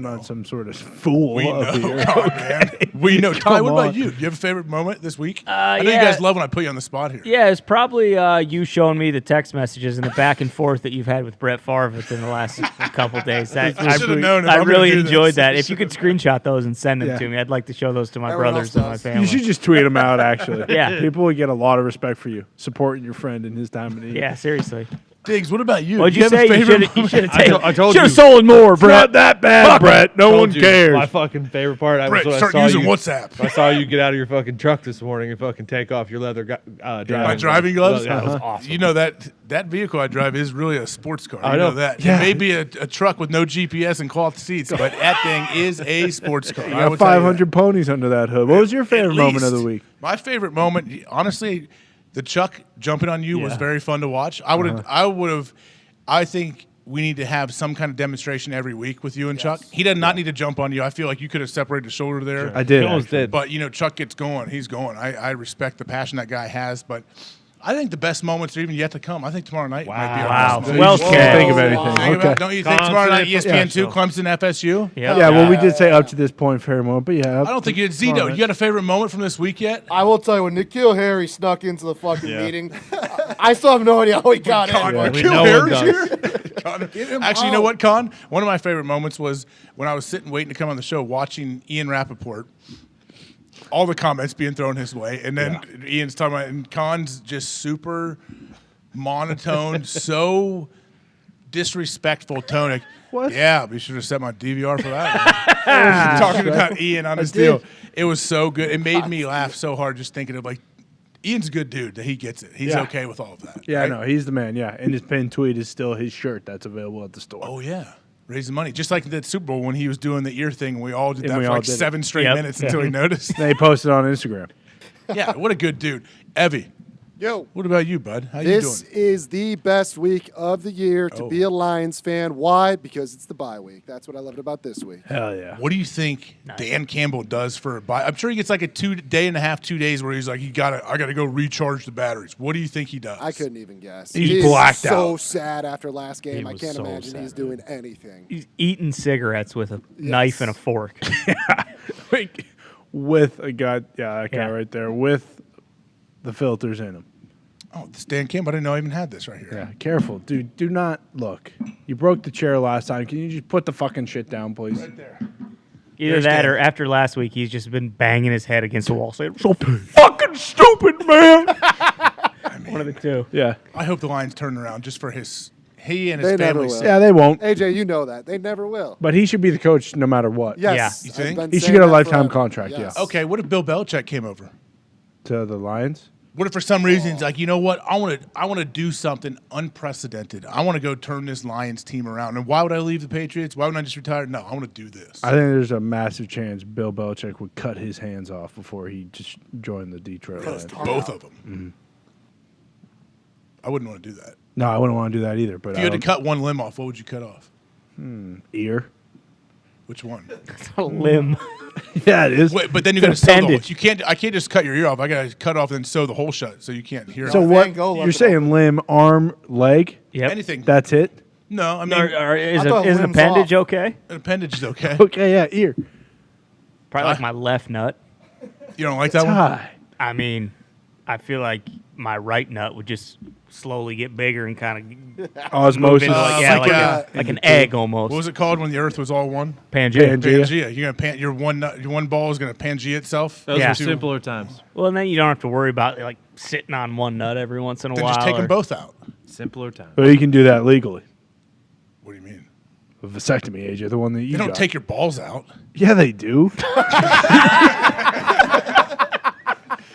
not some sort of fool. We up know, here. God, man. We know. Ty, Come what about on. you? Do you have a favorite moment this week? I know you yeah. guys love when I put you on the spot here. Yeah, it's probably you showing me the text messages and the back and forth that you've had with Brett Favre within the last couple days. That, I should've known if I I'm gonna really do enjoyed this. that. If you could screenshot those and send them Yeah. to me, I'd like to show those to my Everyone brothers else and my does. family. You should just tweet them out. Actually, Yeah. people would get a lot of respect for you supporting your friend in his time of need. Yeah, seriously. Diggs, what about you? What'd Do you say? have a favorite You should moment? have I told should have you. sold more, It's Brett. not that bad, Brett. No one cares. My fucking favorite part. Brett, was when start I saw using you, WhatsApp. I saw you get out of your fucking truck this morning and fucking take off your leather driving My driving gloves? Yeah, that was awesome. You know that vehicle I drive is really a sports car. I You know. that. Yeah. It may be a truck with no GPS and cloth seats, but that thing is a sports car. You I got will tell you 500 ponies under that hood. What was your favorite moment of the least. week? My favorite moment, honestly, the Chuck jumping on you was Yeah. very fun to watch. I think we need to have some kind of demonstration every week with you and Chuck. He does not need to jump on you. I feel like you could have separated the shoulder there. I did. He almost actually. did. But, Chuck gets going. He's going. I respect the passion that guy has. But I think the best moments are even yet to come. I think tomorrow night might be our Wow. best. Well Can't said. think of anything. Think about- Okay. don't you think Clemson, tomorrow night ESPN yeah. 2, Clemson, FSU? Yep. Yeah, well, we did say up to this point favorite moment, but yeah. I don't think you did. Zito, you got a favorite moment from this week yet? I will tell you, when Nikhil Harry snuck into the fucking meeting, I still have no idea how he got in. Yeah, Nikhil no one Harry's does. here? Actually, you know what, Con? One of my favorite moments was when I was sitting waiting to come on the show watching Ian Rappaport, all the comments being thrown his way, and then Ian's talking about, and Con's just super monotone, so disrespectful tone. What? Yeah, we should have set my DVR for that. Talking about Ian on his deal. It was so good. It made me laugh so hard just thinking of Ian's a good dude that he gets it. He's okay with all of that. Yeah, right? no, he's the man. Yeah, and his pinned tweet is still his shirt that's available at the store. Oh yeah, raising money, just like that Super Bowl when he was doing the ear thing. We all did And that we for all like did it. 7 straight minutes until he noticed. They posted on Instagram. Yeah, what a good dude, Evie. Yo. What about you, bud? How you This doing? is the best week of the year to be a Lions fan. Why? Because it's the bye week. That's what I loved about this week. Hell yeah. What do you think Dan Campbell does for a bye? I'm sure he gets like a 2 day and a half, 2 days where he's like, I gotta go recharge the batteries. What do you think he does? I couldn't even guess. He's blacked so out. sad after last game. I was can't so imagine sad, he's doing anything. He's eating cigarettes with a knife and a fork. Like, with a guy, that guy Yeah. right there, with the filters in him. Oh, this Dan Campbell. I didn't know I even had this right here. Yeah, careful, dude. Do not look. You broke the chair last time. Can you just put the fucking shit down, please? Right there. Either There's that Dan. or after last week, he's just been banging his head against the wall saying, so fucking stupid, man. One of the two. Yeah. I hope the Lions turn around just for he and his They never family. will. Yeah, they won't. AJ, you know that. They never will. But he should be the coach no matter what. Yes. You I've think? been He should saying get a that lifetime forever. contract, Yes. yeah. Okay, what if Bill Belichick came over? To the Lions? What if for some reason he's like, you know what? I want to do something unprecedented. I want to go turn this Lions team around. And why would I leave the Patriots? Why wouldn't I just retire? No, I want to do this. I think there's a massive chance Bill Belichick would cut his hands off before he just joined the Detroit Lions. Both of them. Mm-hmm. I wouldn't want to do that. No, I wouldn't want to do that either. But If you had to cut one limb off, what would you cut off? ear. Which one? A limb. Yeah, it is. Wait, but then you It's got to an sew the whole. appendage. You can't. I can't just cut your ear off. I got to cut off and sew the hole shut so you can't hear. So it. what? Go, You're saying limb, arm, leg? Yep. Anything? That's it? No, I mean Is I thought an limbs appendage off. okay? an appendage is okay. Okay, yeah, ear. Probably like my left nut. You don't like that one? Tie. I mean, I feel like my right nut would just slowly get bigger and kind of move Osmosis. into like an egg almost. What was it called when the Earth was all one? Pangea. Pangea. You're gonna your one ball is gonna Pangea itself. Those Yeah. were simpler times. Well, and then you don't have to worry about like sitting on one nut every once in a Then while. just take them or- both out. Simpler times. But you can do that legally. What do you mean? A vasectomy, AJ, the one that you They don't got. take your balls out. Yeah, they do.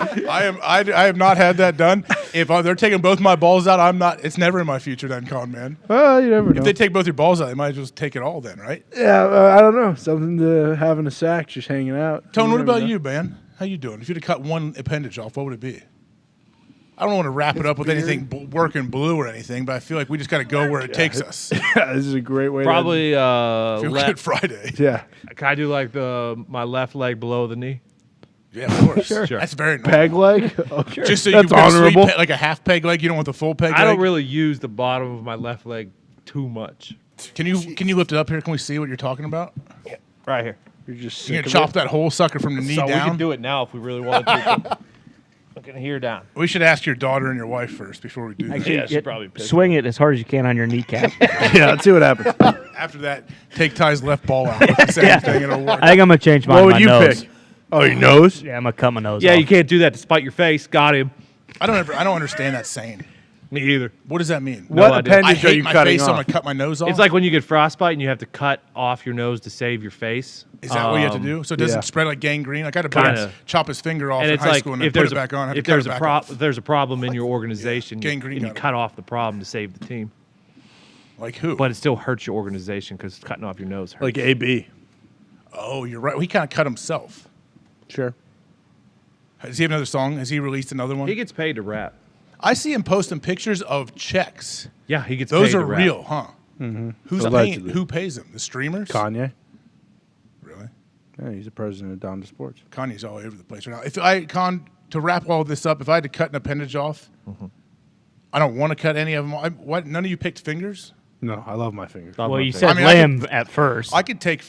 I have not had that done. If they're taking both my balls out, I'm not. It's never in my future then, Con man. Well, you never know. If they take both your balls out, they might as well just take it all then, right? Yeah, I don't know. Something to have in a sack just hanging out. Tone, what never about know. you, man? How you doing? If you had to cut one appendage off, what would it be? I don't want to wrap it up with anything working blue or anything, but I feel like we just got to go where it takes us. Yeah, this is a great way Probably Feel left. good Friday. to... Yeah. Can I do like my left leg below the knee? Yeah, of course. Sure. That's very normal. Peg leg? Okay. Just so you That's can put a sweet honorable. like a half peg leg. You don't want the full peg leg. I don't really use the bottom of my left leg too much. Can you lift it up here? Can we see what you're talking about? Right here. You're just You're sick gonna of chop that whole sucker from the knee So we down. can do it now if we really wanted to. Looking here down. We should ask your daughter and your wife first before we do that. Actually, Yeah, she's probably pissed. swing it as hard as you can on your kneecap. it. Yeah, let's see what happens. After that, take Ty's left ball out. It's the same thing. It'll work. I think I'm gonna change mine. What to would my you nose. pick? Oh, your nose? Yeah, I'm gonna cut my nose. Yeah, off. you can't do that to spite your face. Got him. I don't understand that saying. Me either. What does that mean? What No idea. appendage I are hate you my cutting face. off? I'm gonna cut my nose off. It's like when you get frostbite and you have to cut off your nose to save your face. Is that what you have to do? So it doesn't spread like gangrene? Like I had to chop his finger off and in it's high like school and then if put there's it back on. if there's a problem in your organization, Gangrene you got it. cut off the problem to save the team. Like who? But it still hurts your organization because cutting off your nose hurts. Like AB. Oh, you're right. He kind of cut himself. Sure. Does he have another song? Has he released another one? He gets paid to rap. I see him posting pictures of checks. Yeah, he gets Those paid are to rap. real, huh? Mm-hmm. Who's paying? Who pays him? The streamers? Kanye. Really? Yeah, he's the president of Dahn Sports. Kanye's all over the place right now. If I to wrap all this up, if I had to cut an appendage off, I don't want to cut any of them. What? None of you picked fingers? No, I love my fingers. Well, you said limb at first. I could take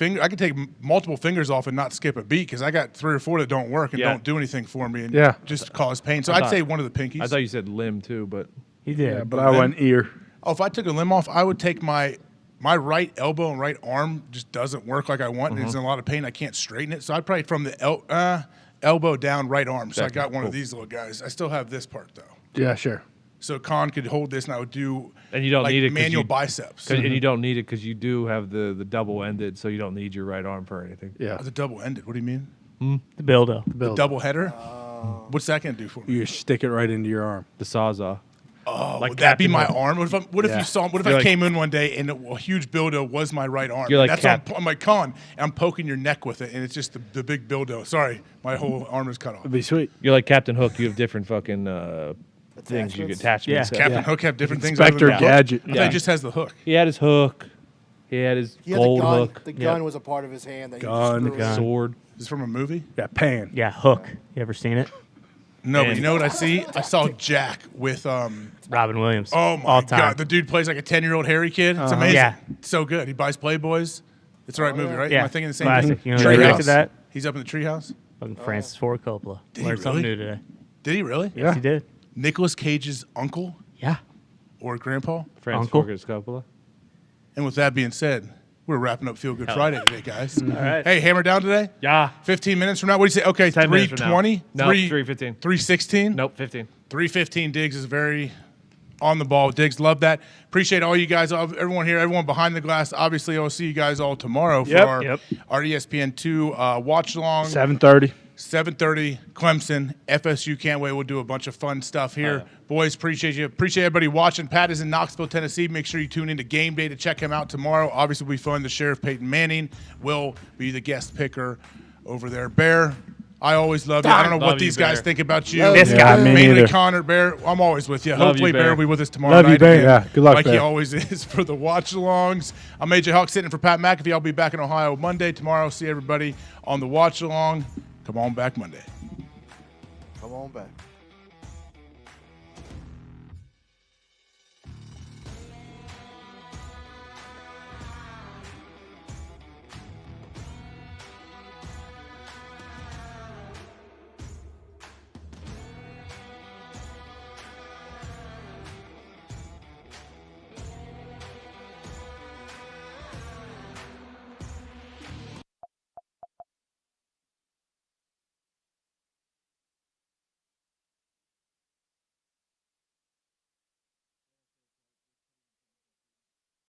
multiple fingers off and not skip a beat because I got 3 or 4 that don't work and Yeah. don't do anything for me and Yeah. just cause pain. So I I'd thought- say one of the pinkies. I thought you said limb too, but He did. Yeah, but I went ear. Oh, if I took a limb off, I would take my right elbow and right arm just doesn't work like I want, and it's in a lot of pain. I can't straighten it, so I'd probably from the elbow down right arm. So I got one of these little guys. I still have this part though. Yeah, sure. So Con could hold this, and I would do and you don't like need it 'cause manual you- biceps. And you don't need it because you do have the double ended, so you don't need your right arm for anything. Yeah. The double ended. What do you mean? The buildo. The double header. What's that gonna do for me? You stick it right into your arm. The sawzall. Oh, Like would that be Captain my Hook. arm? What if Yeah. you saw? What if You're I like- came in one day and a huge dildo was my right arm? You're like That's Cap- I'm like Con, and I'm poking your neck with it, and it's just the big dildo. Sorry, my whole arm is cut off. It'd be sweet. You're like Captain Hook. You have different fucking things you get attachments. Captain Yeah. Hook have different things. Inspector other than the hook? Gadget. I thought Yeah. he just has the hook. He had his hook. He had his He had gold the gun. hook. The gun was a part of his hand. That Gun, he just threw in. Sword. Is this from a movie? Yeah, pan. Yeah, Hook. You ever seen it? No, but And- you know what I see? I saw Jack with Robin Williams. Oh my All time. god, the dude plays like a 10-year-old hairy kid. It's amazing. Yeah. It's so good. He buys Playboys. It's the right movie, right? Yeah. Am I thinking the same Classic. thing? You know who directed Treehouse. that? He's up in the treehouse. Fucking Francis Ford Coppola. Did he Learned something really? new today. Did he really? Yes, he did. Nicolas Cage's uncle Yeah. or grandpa. Francis Uncle? Ford Coppola. And with that being said, we're wrapping up Feel Good Friday today, guys. All right. Hey, hammer down today? Yeah. 15 minutes from now? What do you say? Okay, 10 minutes from now. 3:20? No, 3:15. 3:16? Nope, 15. 3:15. Diggs is very on the ball. Diggs, love that. Appreciate all you guys, everyone here, everyone behind the glass. Obviously, I'll see you guys all tomorrow for our ESPN2 watch along. 7:30. 7:30, Clemson, FSU. Can't wait. We'll do a bunch of fun stuff here. Boys, appreciate you. Appreciate everybody watching. Pat is in Knoxville, Tennessee. Make sure you tune into Game Day to check him out tomorrow. Obviously, it'll be fun. The Sheriff Peyton Manning will be the guest picker over there. Bear, I always love you. I don't know Love what you, these guys Bear. think about you. This guy. me Mainly neither. Connor, Bear. I'm always with you. Love Hopefully, you, Bear Bear. will be with us tomorrow Love you, night. Bear. again, Yeah, good luck, like he Bear. always is for the watch-alongs. I'm AJ Hawk sitting for Pat McAfee. I'll be back in Ohio Monday. Tomorrow, see everybody on the watch-along. Come on back Monday. Come on back.